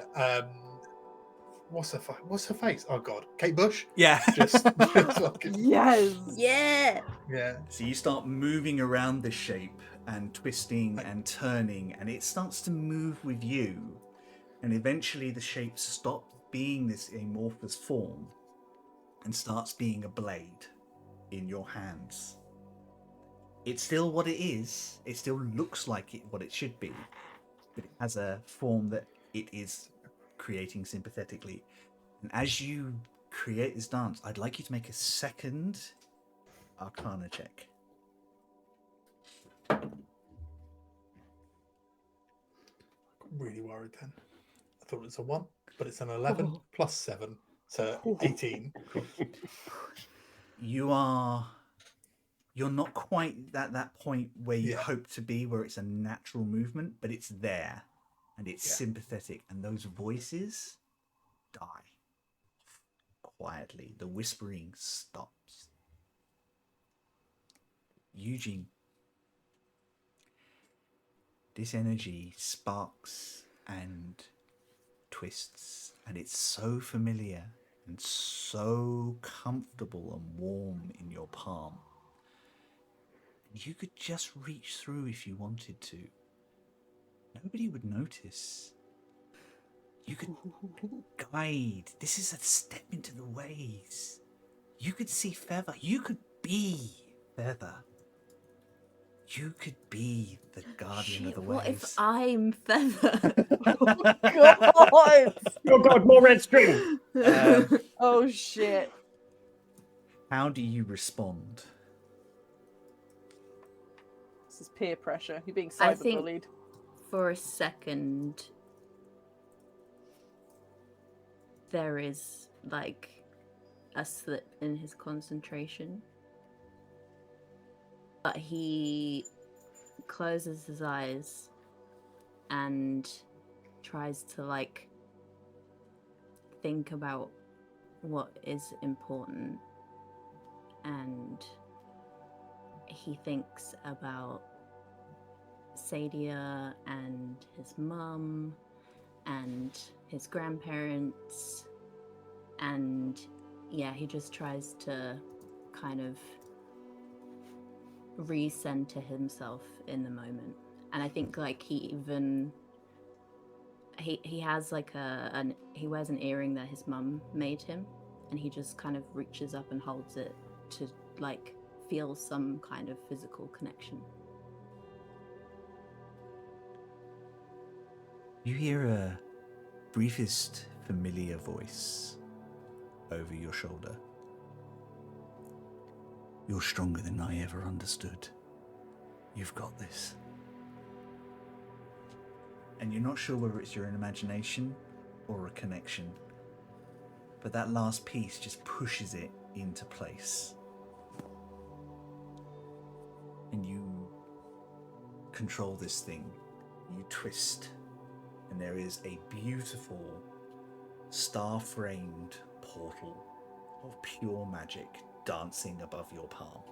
what's her face? Oh god, Kate Bush. yeah. Just fucking, Yes. Yeah. yeah. So you start moving around this shape and twisting and turning, and it starts to move with you. And eventually the shape stops being this amorphous form and starts being a blade in your hands. It's still what it is. It still looks like what it should be, but it has a form that it is creating sympathetically. And as you create this dance, I'd like you to make a second Arcana check. Really worried then. I thought it was a 1, but it's an 11 plus 7, so 18. You're not quite at that point where you Yeah. hope to be, where it's a natural movement, but it's there, and it's sympathetic, and those voices die quietly. The whispering stops. Eugene, this energy sparks and twists, and it's so familiar and so comfortable and warm in your palm. You could just reach through if you wanted to. Nobody would notice. You could guide. This is a step into the ways. You could see Feather. You could be Feather. You could be the guardian of the waves. What if I'm Feather? God! Oh God, more red string. Oh shit! How do you respond? This is peer pressure. You're being I think- cyberbullied. For a second, there is like a slip in his concentration. But he closes his eyes and tries to like think about what is important, and he thinks about Sadia and his mum and his grandparents, and yeah, he just tries to kind of recenter himself in the moment. And I think like he has like he wears an earring that his mum made him, and he just kind of reaches up and holds it to like feel some kind of physical connection. You hear a briefest familiar voice over your shoulder. You're stronger than I ever understood. You've got this. And you're not sure whether it's your own imagination or a connection, but that last piece just pushes it into place. And you control this thing. You twist, and there is a beautiful star-framed portal of pure magic dancing above your palm.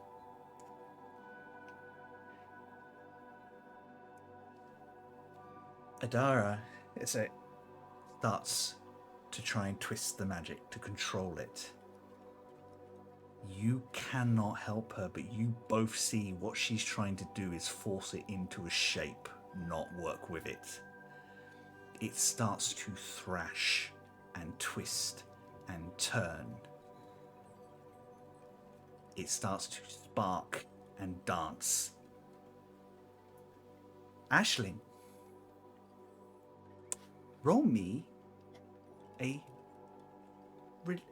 Adara starts to try and twist the magic to control it. You cannot help her, but you both see what she's trying to do is force it into a shape, not work with it. It starts to thrash and twist and turn. It starts to spark and dance. Aisling, roll me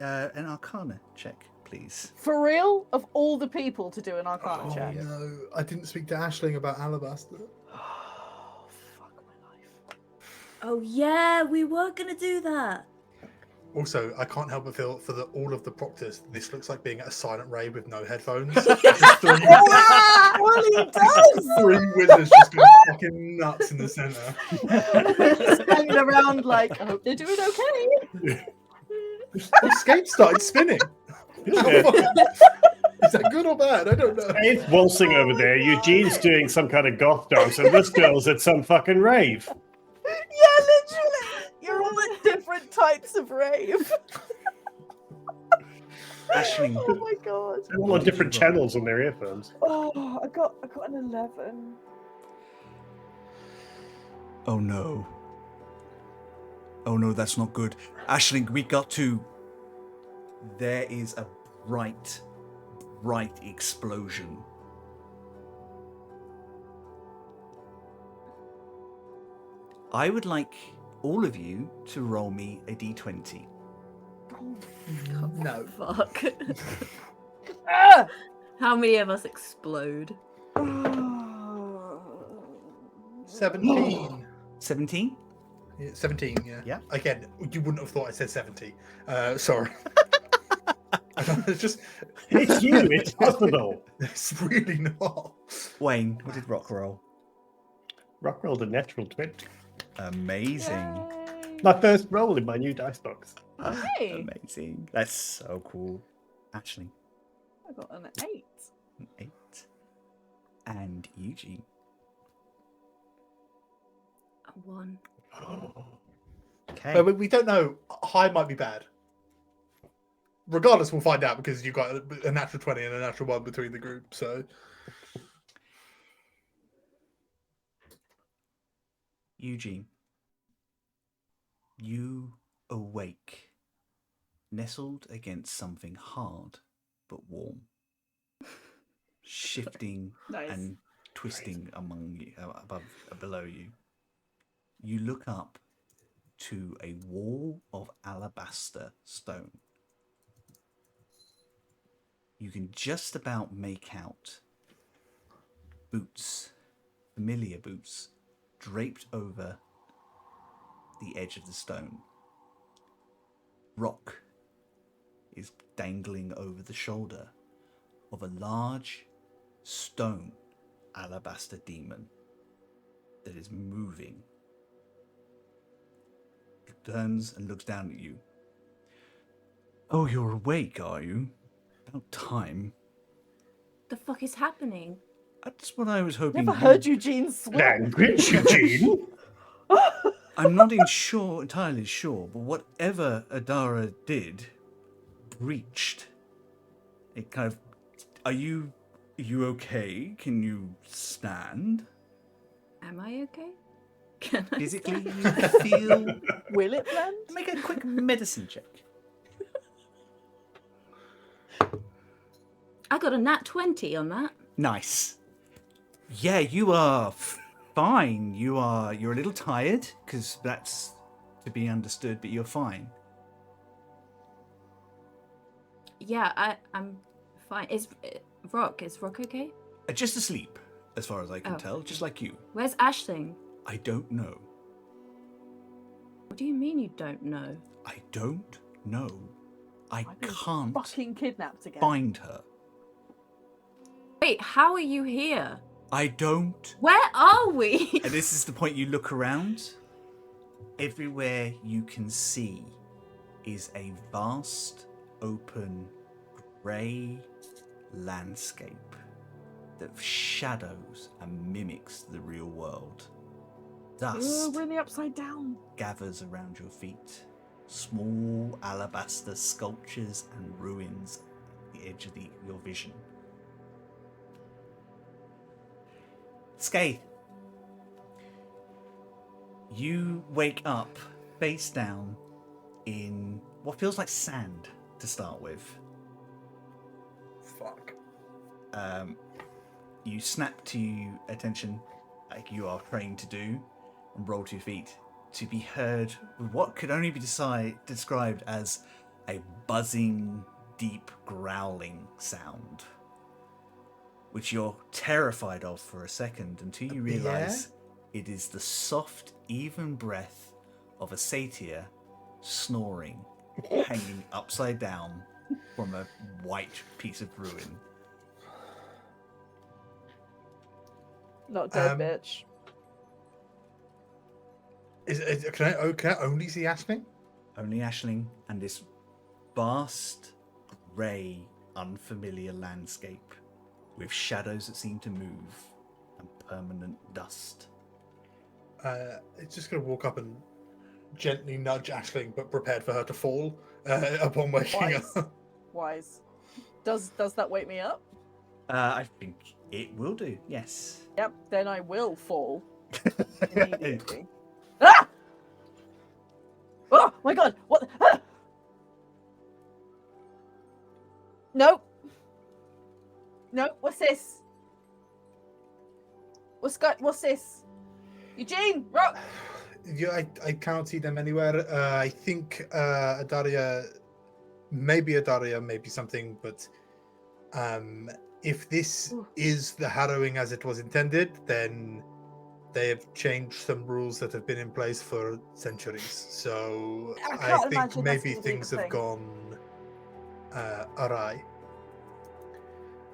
an Arcana check, please. For real? Of all the people to do an Arcana Oh check? no, I didn't speak to Aisling about Alabaster. Oh, fuck my life. Oh yeah, we were gonna do that. Also, I can't help but feel for all of the proctors, this looks like being at a silent rave with no headphones. Just three, Well, he does! three wizards just going fucking nuts in the centre. Just hanging around like, I hope they're doing okay. The escape started spinning. Yeah. Is that good or bad? I don't know. It's waltzing over there. Eugene's doing some kind of goth dance, and this girl's at some fucking rave. Yeah, literally. You're all at different types of rave. Aisling, Oh my god. They're all on different channels on their earphones. Oh, I got an 11. oh no. Oh no, that's not good. Aisling, we got to... There is a bright explosion. I would like all of you to roll me a d20. No. Fuck. Ah! How many of us explode? 17. 17? Yeah, 17, yeah. Yeah. Again, you wouldn't have thought I said 70. Sorry. It's just... It's you. It's possible. It's really not. Wayne, what did Rock roll? Rock rolled a natural 20. Amazing. Yay. My first roll in my new dice box. Hey. Amazing. That's so cool. Actually, I got an 8. an 8. And Eugene. A 1. Okay. But we don't know. High might be bad. Regardless, we'll find out because you've got a natural 20 and a natural 1 between the group. So Eugene, you awake, nestled against something hard but warm, shifting Nice. and twisting among you, below you. You look up to a wall of alabaster stone. You can just about make out boots, familiar boots, draped over the edge of the stone. Rock is dangling over the shoulder of a large stone alabaster demon that is moving. It turns and looks down at you. Oh, you're awake, are you? About time. The fuck is happening? That's what I was hoping. Never heard Eugene swear. Language, Eugene. I'm not entirely sure, but whatever Adara did, breached. It kind of. Are you okay? Can you stand? Am I okay? Can I Physically, stand? you feel. Will it land? Make a quick medicine check. I got a nat 20 on that. Nice. Yeah, you are fine. You're a little tired because that's to be understood, but you're fine. Yeah, I'm fine. Is Rock okay? Just asleep, as far as I can Oh, tell, okay. just like you. Where's Aisling? I don't know. What do you mean you don't know? I don't know. I I've been can't Fucking kidnapped again. find her. Wait, how are you here? I don't. Where are we? And this is the point you look around. Everywhere you can see is a vast, open, grey landscape that shadows and mimics the real world. Dust We're in the upside down. gathers around your feet. Small alabaster sculptures and ruins at the edge of your vision. Scath, you wake up face down in what feels like sand to start with. fuck. You snap to attention, like you are trained to do, and roll to your feet to be heard with what could only be described as a buzzing, deep growling sound, which you're terrified of for a second until you realise it is the soft, even breath of a satyr snoring, hanging upside down from a white piece of ruin. Not dead, bitch. Can I only see Aisling? Only Aisling and this vast, grey, unfamiliar landscape with shadows that seem to move and permanent dust. It's just going to walk up and gently nudge Aisling, but prepared for her to fall upon waking up. Wise. Does that wake me up? I think it will do, yes. Yep, then I will fall. Immediately. Ah! Oh my god! What? Ah! Nope. Nope. What's this? What's this? Eugene, Rock. Yeah, I cannot see them anywhere. I think maybe Adaria, maybe something, but if this is the Harrowing as it was intended, then they have changed some rules that have been in place for centuries. So I I can't think imagine that's maybe gonna be a things good have thing. gone awry.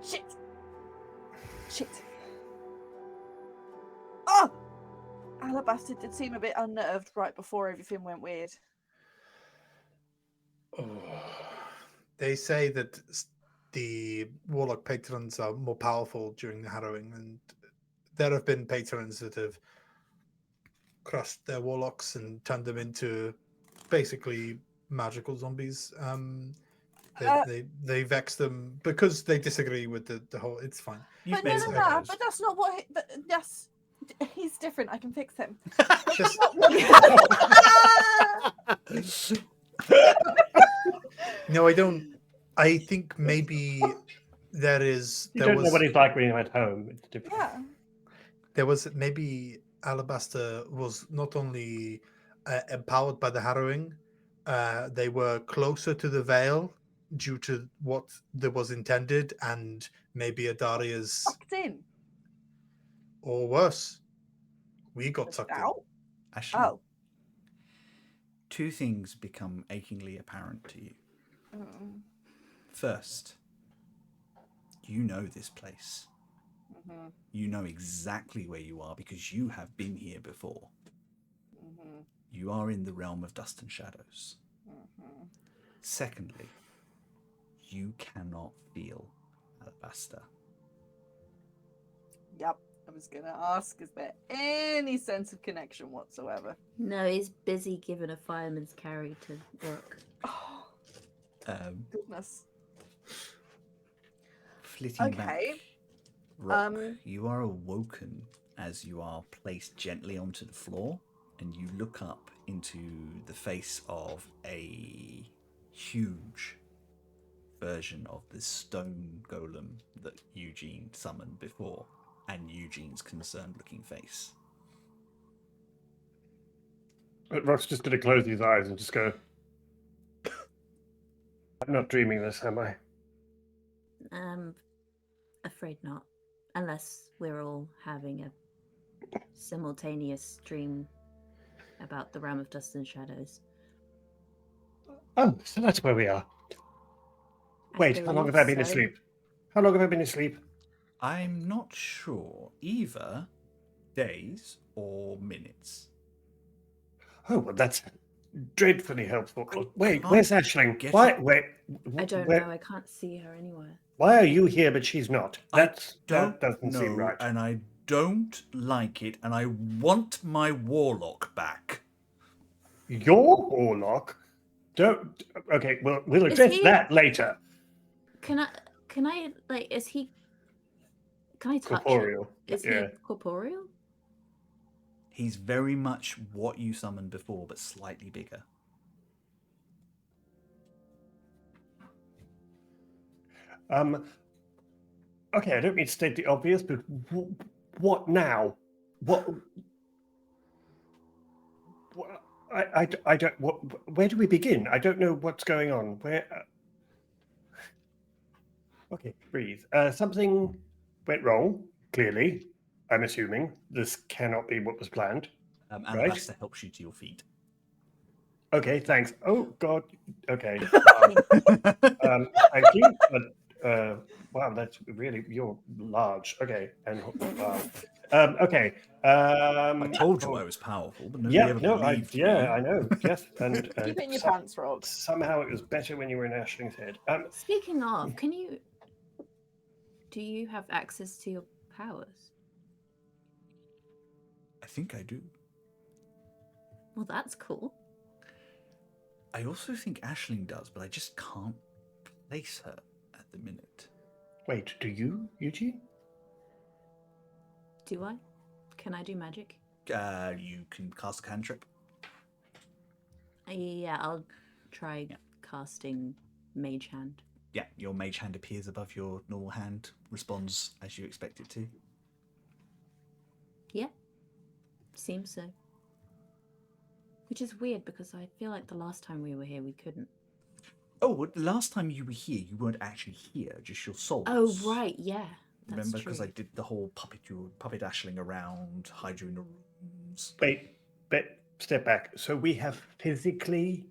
Shit. Shit. Oh! Alabaster did seem a bit unnerved right before everything went weird. They say that the warlock patrons are more powerful during the Harrowing, and there have been patrons that have crushed their warlocks and turned them into basically magical zombies. They vex them because they disagree with the whole. It's fine. But met no, some no, of no. those. But that's not what. That's he's different. I can fix him. Just- Not what No, I don't. I think maybe there You don't know was what he's like when you're at home. It's different. Yeah. there was maybe Alabaster was not only empowered by the Harrowing, they were closer to the Veil due to what there was intended, and maybe Adaria's, Sucked in. or worse, we got sucked in. Out. Ashley, Oh. two things become achingly apparent to you. Mm. First, you know this place. Mm-hmm. You know exactly where you are because you have been here before. Mm-hmm. You are in the realm of dust and shadows. Mm-hmm. Secondly, you cannot feel Alabaster. Yep. I was gonna ask, is there any sense of connection whatsoever? No, he's busy giving a fireman's carry to work. Oh, goodness. Flitting back, Okay. Rock, you are awoken as you are placed gently onto the floor, and you look up into the face of a huge version of the stone golem that Eugene summoned before, and Eugene's concerned-looking face. But Rock's just going to close his eyes and just go, I'm not dreaming this, am I? Afraid not. Unless we're all having a simultaneous dream about the realm of dust and shadows. Oh, so that's where we are. Wait, how long have I been asleep? How long have I been asleep? I'm not sure. Either days or minutes. Oh, well, that's dreadfully helpful. I Wait, can't where's Aisling? get Why? it. Wait. I don't where- know. I can't see her anywhere. Why are you here but she's not? That doesn't seem know, right. and I don't like it, and I want my warlock back. Your warlock? Don't. Okay, well, we'll address that later. Can I like? Is he? Can I touch Corporeal. him? Is he corporeal? He's very much what you summoned before, but slightly bigger. Okay, I don't mean to state the obvious, but what now? What? I don't. Where do we begin? I don't know what's going on. Where? Okay, breathe. Something went wrong. Clearly, I'm assuming this cannot be what was planned. Alabaster helps you to your feet. Okay, thanks. Oh God. Okay. Thank you. Wow, that's really, you're large. Okay, and wow. Okay. I told you I was powerful, but nobody ever believed me. I know. Yes, and Keep it in your pants, Rock. somehow it was better when you were in Aisling's head. Speaking of, do you have access to your powers? I think I do. Well, that's cool. I also think Aisling does, but I just can't place her at the minute. Wait, do you, Eugene? Do I? Can I do magic? You can cast a cantrip. Yeah, I'll try casting Mage Hand. Yeah, your mage hand appears above your normal hand, responds as you expect it to. Yeah, seems so. Which is weird because I feel like the last time we were here we couldn't. Oh, well, the last time you were here, you weren't actually here, just your souls. Oh, right, yeah. Remember, because I did the whole puppet ashling around, hide you in the rooms. Wait, step back. So we have physically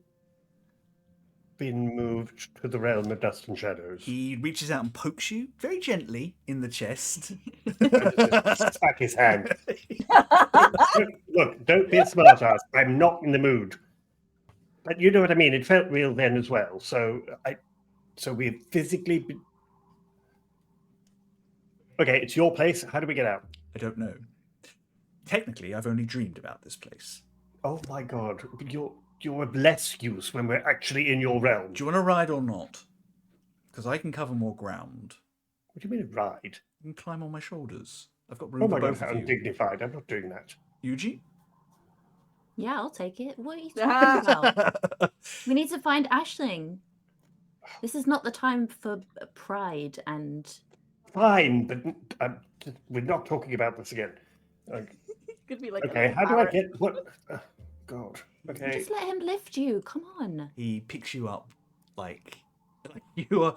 been moved to the realm of dust and shadows. He reaches out and pokes you very gently in the chest. Smack his hand. Look, don't be a smartass. I'm not in the mood. But you know what I mean. It felt real then as well. So we've physically been... Okay, it's your place. How do we get out? I don't know. Technically, I've only dreamed about this place. Oh my god, you're of less use when we're actually in your realm. Do you want to ride or not? Because I can cover more ground. What do you mean ride? You can climb on my shoulders. I've got room Oh for my god, both how of you. undignified. I'm not doing that. Eugene? Yeah, I'll take it. What are you talking about? We need to find Aisling. This is not the time for pride and... Fine, but we're not talking about this again. Could be like Okay, how do I get... What? God. Okay. Just let him lift you. Come on. He picks you up like you're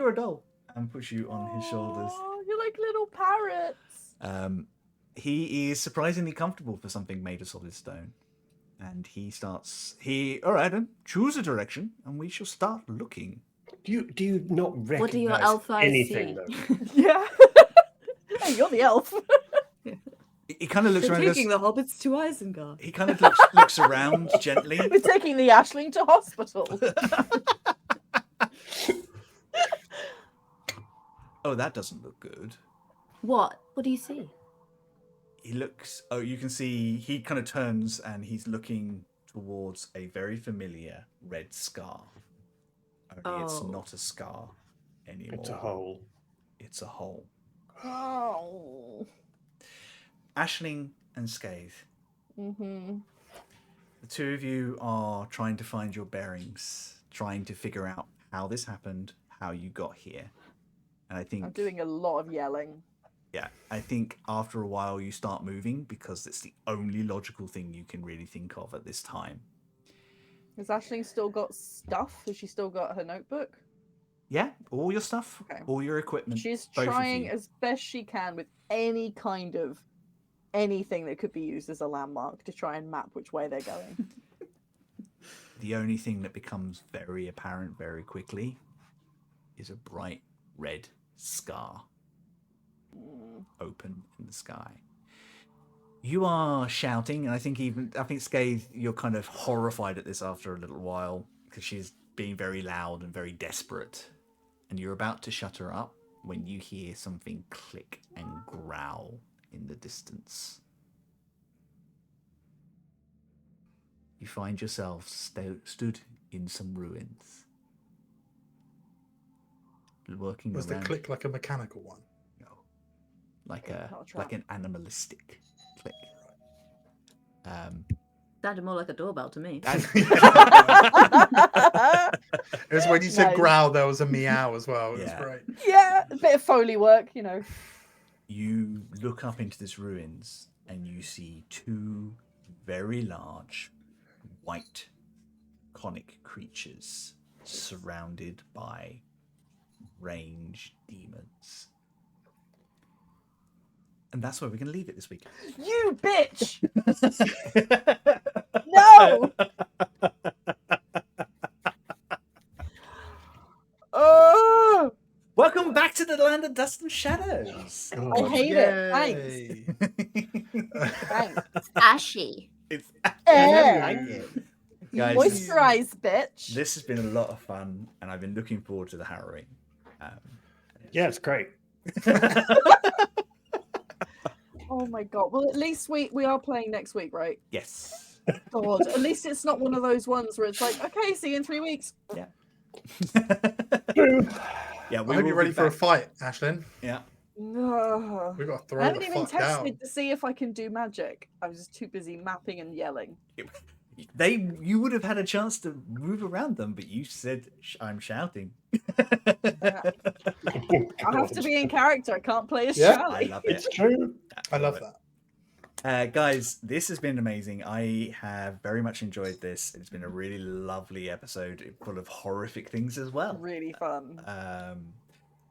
a doll and puts you on his shoulders. Oh, you're like little parrots. He is surprisingly comfortable for something made of solid stone. And all right, then, choose a direction and we shall start looking. Do you not recognize What do your elf eyes anything, see? though? Yeah. Hey, you're the elf. He kind of looks around and goes, the hobbits to Isengard. he kind of looks around gently. We're taking the Aisling to hospital. Oh, that doesn't look good. What? What do you see? He looks... Oh, you can see he kind of turns and he's looking towards a very familiar red scar. Only it's not a scar anymore. It's a hole. It's a hole. Oh. Aisling and Scath. Mm-hmm. The two of you are trying to find your bearings, trying to figure out how this happened, how you got here. And I think... I'm doing a lot of yelling. Yeah, I think after a while you start moving because it's the only logical thing you can really think of at this time. Has Aisling still got stuff? Has she still got her notebook? Yeah, all your stuff, Okay. all your equipment. She's both of trying you. as best she can with any kind of anything that could be used as a landmark to try and map which way they're going. The only thing that becomes very apparent very quickly is a bright red scar open in the sky. You are shouting, and I think Scath, you're kind of horrified at this after a little while because she's being very loud and very desperate. And you're about to shut her up when you hear something click and growl in the distance. You find yourself stood in some ruins. Working Was the around... click like a mechanical one? No. Like an animalistic click. Sounded more like a doorbell to me. It was when you said Nice. growl, there was a meow as well. It was great. Yeah, a bit of Foley work, you know. You look up into this ruins and you see two very large white conic creatures surrounded by range demons. And that's where we're going to leave it this week. You bitch! No! Oh! Welcome back to the land of dust and shadows. I hate it. Thanks. Thanks. It's ashy. It's Eh. Guys, Moisturize, bitch. this has been a lot of fun, and I've been looking forward to the Harrowing. Yeah, it's great. Oh my god. Well, at least we are playing next week, right? Yes. God. At least it's not one of those ones where it's like, okay, see you in 3 weeks. Yeah. True. Yeah, I hope you're ready for a fight, Ashlyn. Yeah. No. We've got to throw I haven't the even fuck down. tested to see if I can do magic. I was just too busy mapping and yelling. You would have had a chance to move around them, but you said I'm shouting. I have to be in character. I can't play as Yeah. Charlie. I love it. It's true. I love that. Guys, this has been amazing. I have very much enjoyed this. It's been a really lovely episode full of horrific things as well. Really fun.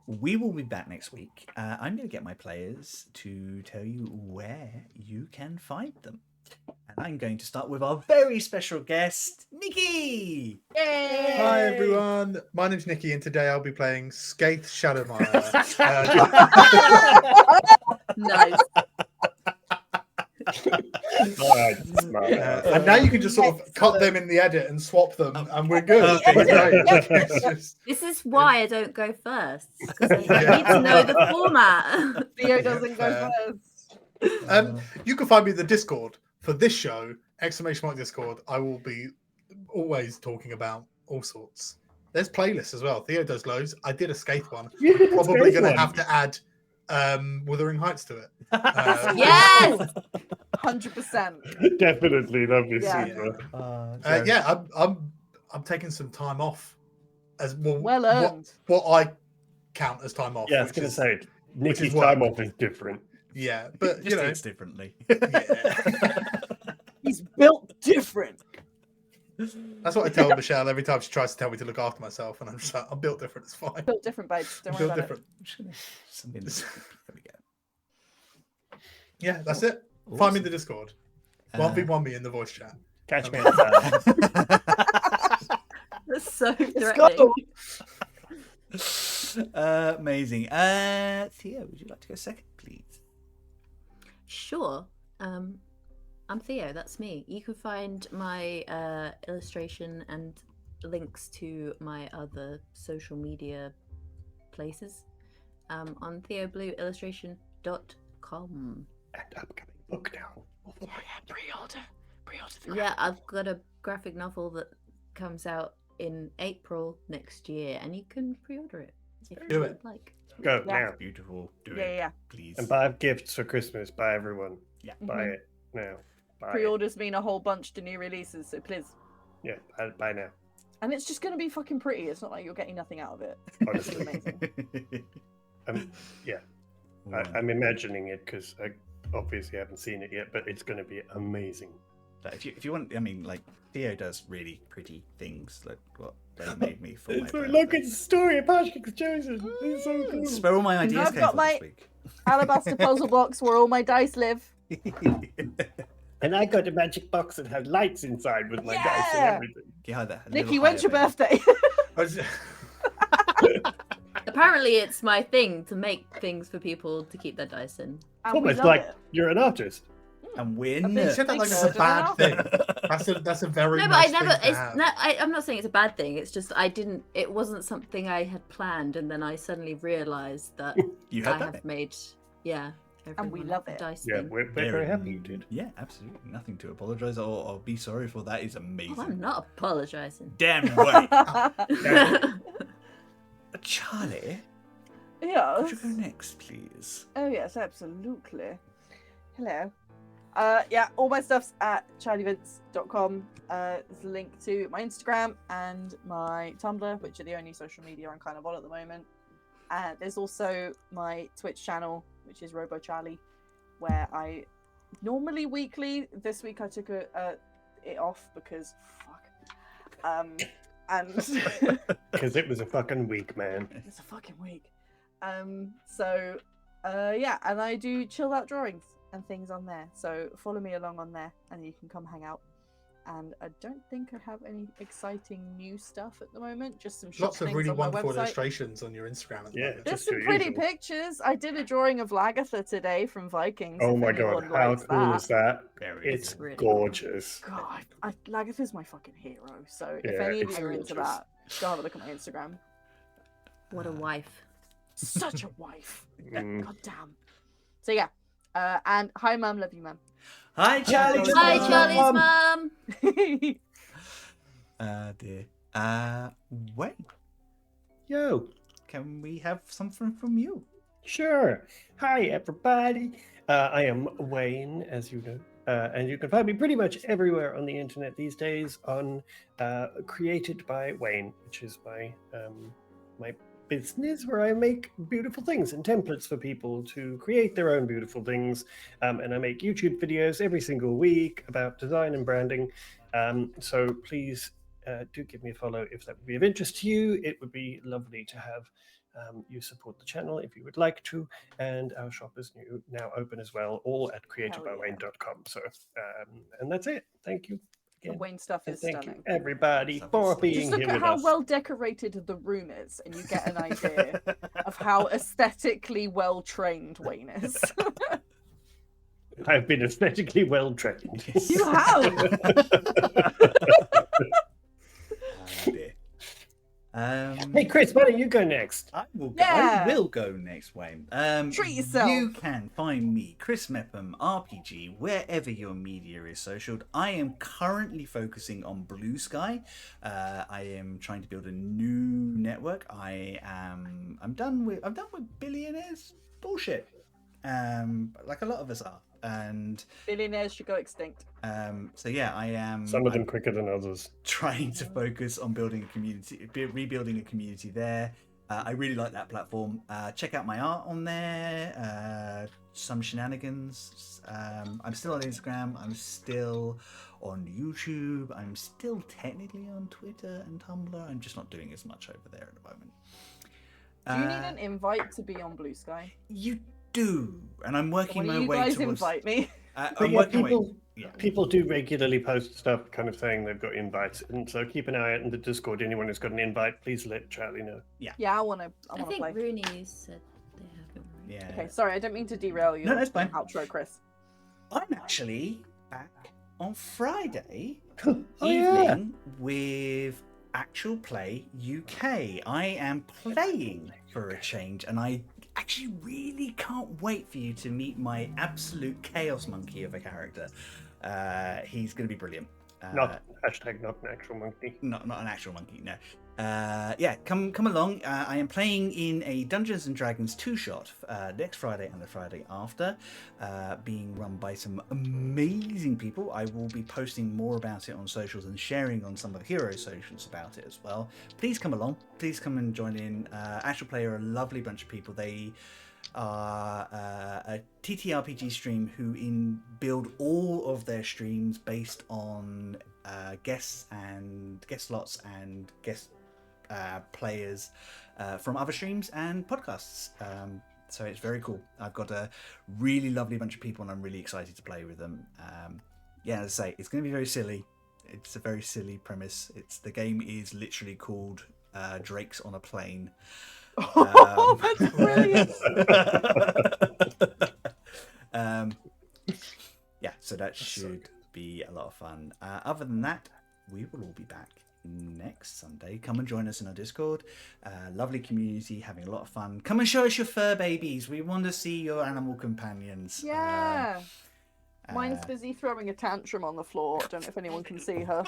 We will be back next week. I'm going to get my players to tell you where you can find them. And I'm going to start with our very special guest, Niky! Yay! Hi everyone, my name's Niky, and today I'll be playing Scath Shadowmire. Nice. And now you can just sort of cut them in the edit and swap them, and we're good. Okay. We're great. Yep. It's just- This is why I don't go first. Because I need to know the format. Theo doesn't go first. You can find me in the Discord for this show, !Discord. I will be always talking about all sorts. There's playlists as well. Theo does loads. I did a Scath one. Probably going to have to add Wuthering Heights to it. Yes! 100%. Definitely, that'd be Yeah. super. I'm taking some time off as well. Well earned. What I count as time off. Yeah, I was which going to is- say, Nicky's work. time off is different. Yeah, but Just you know, thinks differently. yeah. He's built different. That's what I tell Michelle every time she tries to tell me to look after myself, and I'm just like, I'm built different. It's fine. Built different, babes. Don't I'm worry built about different. There we go. Yeah, that's it. Find me in the Discord. 1v1 me in the voice chat. Catch me outside. That's so it. Let's threatening. go. Amazing. Theo, would you like to go second, please? Sure. I'm Theo, that's me. You can find my illustration and links to my other social media places on theoblueillustration.com. And upcoming book now. Oh, yeah, pre-order the Yeah, I've got a graphic novel that comes out in April next year, and you can pre-order it if Do you it. would like. Go Yeah. now. Beautiful. Do Yeah, it, yeah. please. And buy gifts for Christmas. Buy everyone. Yeah. Buy it now. Buy it. Pre-orders mean a whole bunch to new releases, so please. Yeah, buy now. And it's just going to be fucking pretty. It's not like you're getting nothing out of it. Honestly. It's amazing. Yeah. I'm imagining it because I obviously haven't seen it yet, but it's going to be amazing. If you want, I mean, like Theo does really pretty things, like what they made me for my Look at birthday. the story of Patrick's chosen. It's so cool. This is where all my ideas I've came got from my- this week. Alabaster puzzle box where all my dice live. And I got a magic box that had lights inside with my dice and Yeah. everything. Yeah, that a Nikki, little when's your higher, birthday? I was- Apparently, it's my thing to make things for people to keep their dice in. And we Almost love like it. you're an artist. And win. A bit You said that like Thanks, it's a bad Sarah. thing. That's a very No, but nice I never. thing to It's have. not. I'm not saying it's a bad thing. It's just I didn't. It wasn't something I had planned, and then I suddenly realised that You I had that? have made. Yeah. And we everyone love a it. Dice Yeah, thing. we're very happy you did. Yeah, absolutely. Nothing to apologise or be sorry for. That is amazing. Oh, I'm not apologising. Damn right. Yeah. Charlie, Yes. could you go next, please? Oh yes, absolutely. Hello. Yeah, all my stuff's at charlievince.com. There's a link to my Instagram and my Tumblr, which are the only social media I'm kind of on at the moment. And there's also my Twitch channel, which is RoboCharlie, where I normally weekly. This week I took it off because fuck. And Because it was a fucking week, man. it's a fucking week. Yeah, and I do chill out drawings and things on there. So follow me along on there and you can come hang out. And I don't think I have any exciting new stuff at the moment. Just some short Lots of things really on my what's website. illustrations on your Instagram at the Yeah, moment. There's just some your pretty usual. pictures. I did a drawing of Lagatha today from Vikings. Oh if my god, anyone how likes cool is that? Very It's Really gorgeous. God, Lagatha's my fucking hero. So if Yeah, any of it's you are into gorgeous. that, go have a look at my Instagram. What a wife. Such a wife. Mm. God damn. So yeah. And hi mum, love you mum. Hi, Charlie. Hi, Mum. Charlie's mum. Dear. Wayne, Yo, can we have something from you? sure. Hi, everybody. I am Wayne, as you know. And you can find me pretty much everywhere on the internet these days on Created by Wayne, which is my my business where I make beautiful things and templates for people to create their own beautiful things. And I make YouTube videos every single week about design and branding. So please do give me a follow if that would be of interest to you. It would be lovely to have you support the channel if you would like to. And our shop is now open as well, all at creativebywayne.com. So, and that's it. Thank you. The Wayne stuff is Thank stunning. you, everybody, for being Just look here at with how us. well decorated the room is, and you get an idea of how aesthetically well trained Wayne is. I've been aesthetically well trained. You have. Hey, Chris, why don't you go next? I will go next, Wayne. Treat yourself. You can find me, Chris Mepham, RPG, wherever your media is socialed. I am currently focusing on Blue Sky. I am trying to build a new network. I'm done with billionaires bullshit. Like a lot of us are. And billionaires should go extinct. So yeah, I am. Some of them quicker than others. Trying to focus on building a community, rebuilding a community there. I really like that platform. Check out my art on there. Some shenanigans. I'm still on Instagram. I'm still on YouTube. I'm still technically on Twitter and Tumblr. I'm just not doing as much over there at the moment. Do you need an invite to be on Blue Sky? You do, and I'm working my way towards. You guys invite me. People do regularly post stuff kind of saying they've got invites, and so keep an eye out in the Discord. Anyone who's got an invite, please let Charlie know. Yeah, I want to play. I think Rooney said they have it. Yeah. Okay, sorry, I don't mean to derail you. No, that's fine. Outro, Chris. I'm actually back on Friday evening with Actual Play UK. I am playing for a change, and I actually really can't wait for you to meet my absolute chaos monkey of a character. He's going to be brilliant. Not an actual monkey. Not an actual monkey, no. Yeah, come along. I am playing in a Dungeons and Dragons 2-shot next Friday and the Friday after, being run by some amazing people. I will be posting more about it on socials and sharing on some of the Heroes socials about it as well. Please come along. Please come and join in. Actual Play are a lovely bunch of people. They are a TTRPG stream who build all of their streams based on guests and guest slots and guest players from other streams and podcasts. So it's very cool. I've got a really lovely bunch of people and I'm really excited to play with them. Yeah, as I say, it's going to be very silly. It's a very silly premise. The game is literally called Drakes on a Plane. Oh, that's brilliant. Yeah, so that should be a lot of fun. Other than that, we will all be back next Sunday. Come and join us in our Discord. Lovely community, having a lot of fun. Come and show us your fur babies. We want to see your animal companions. Yeah. Mine's busy throwing a tantrum on the floor. I don't know if anyone can see her.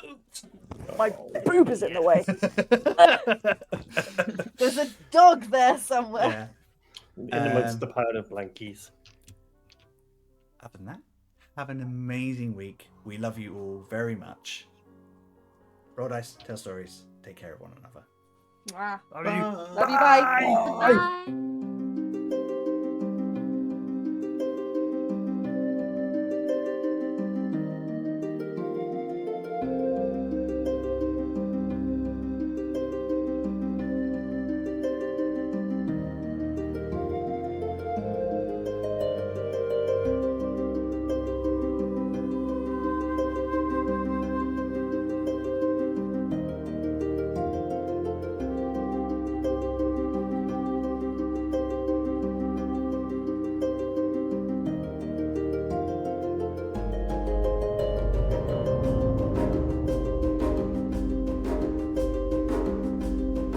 My boob is in the way. There's a dog there somewhere. Yeah. In amongst the pile of blankies. Other than that, have an amazing week. We love you all very much. Roll dice, tell stories, take care of one another. Mwah. Love you. Love you, bye. Bye.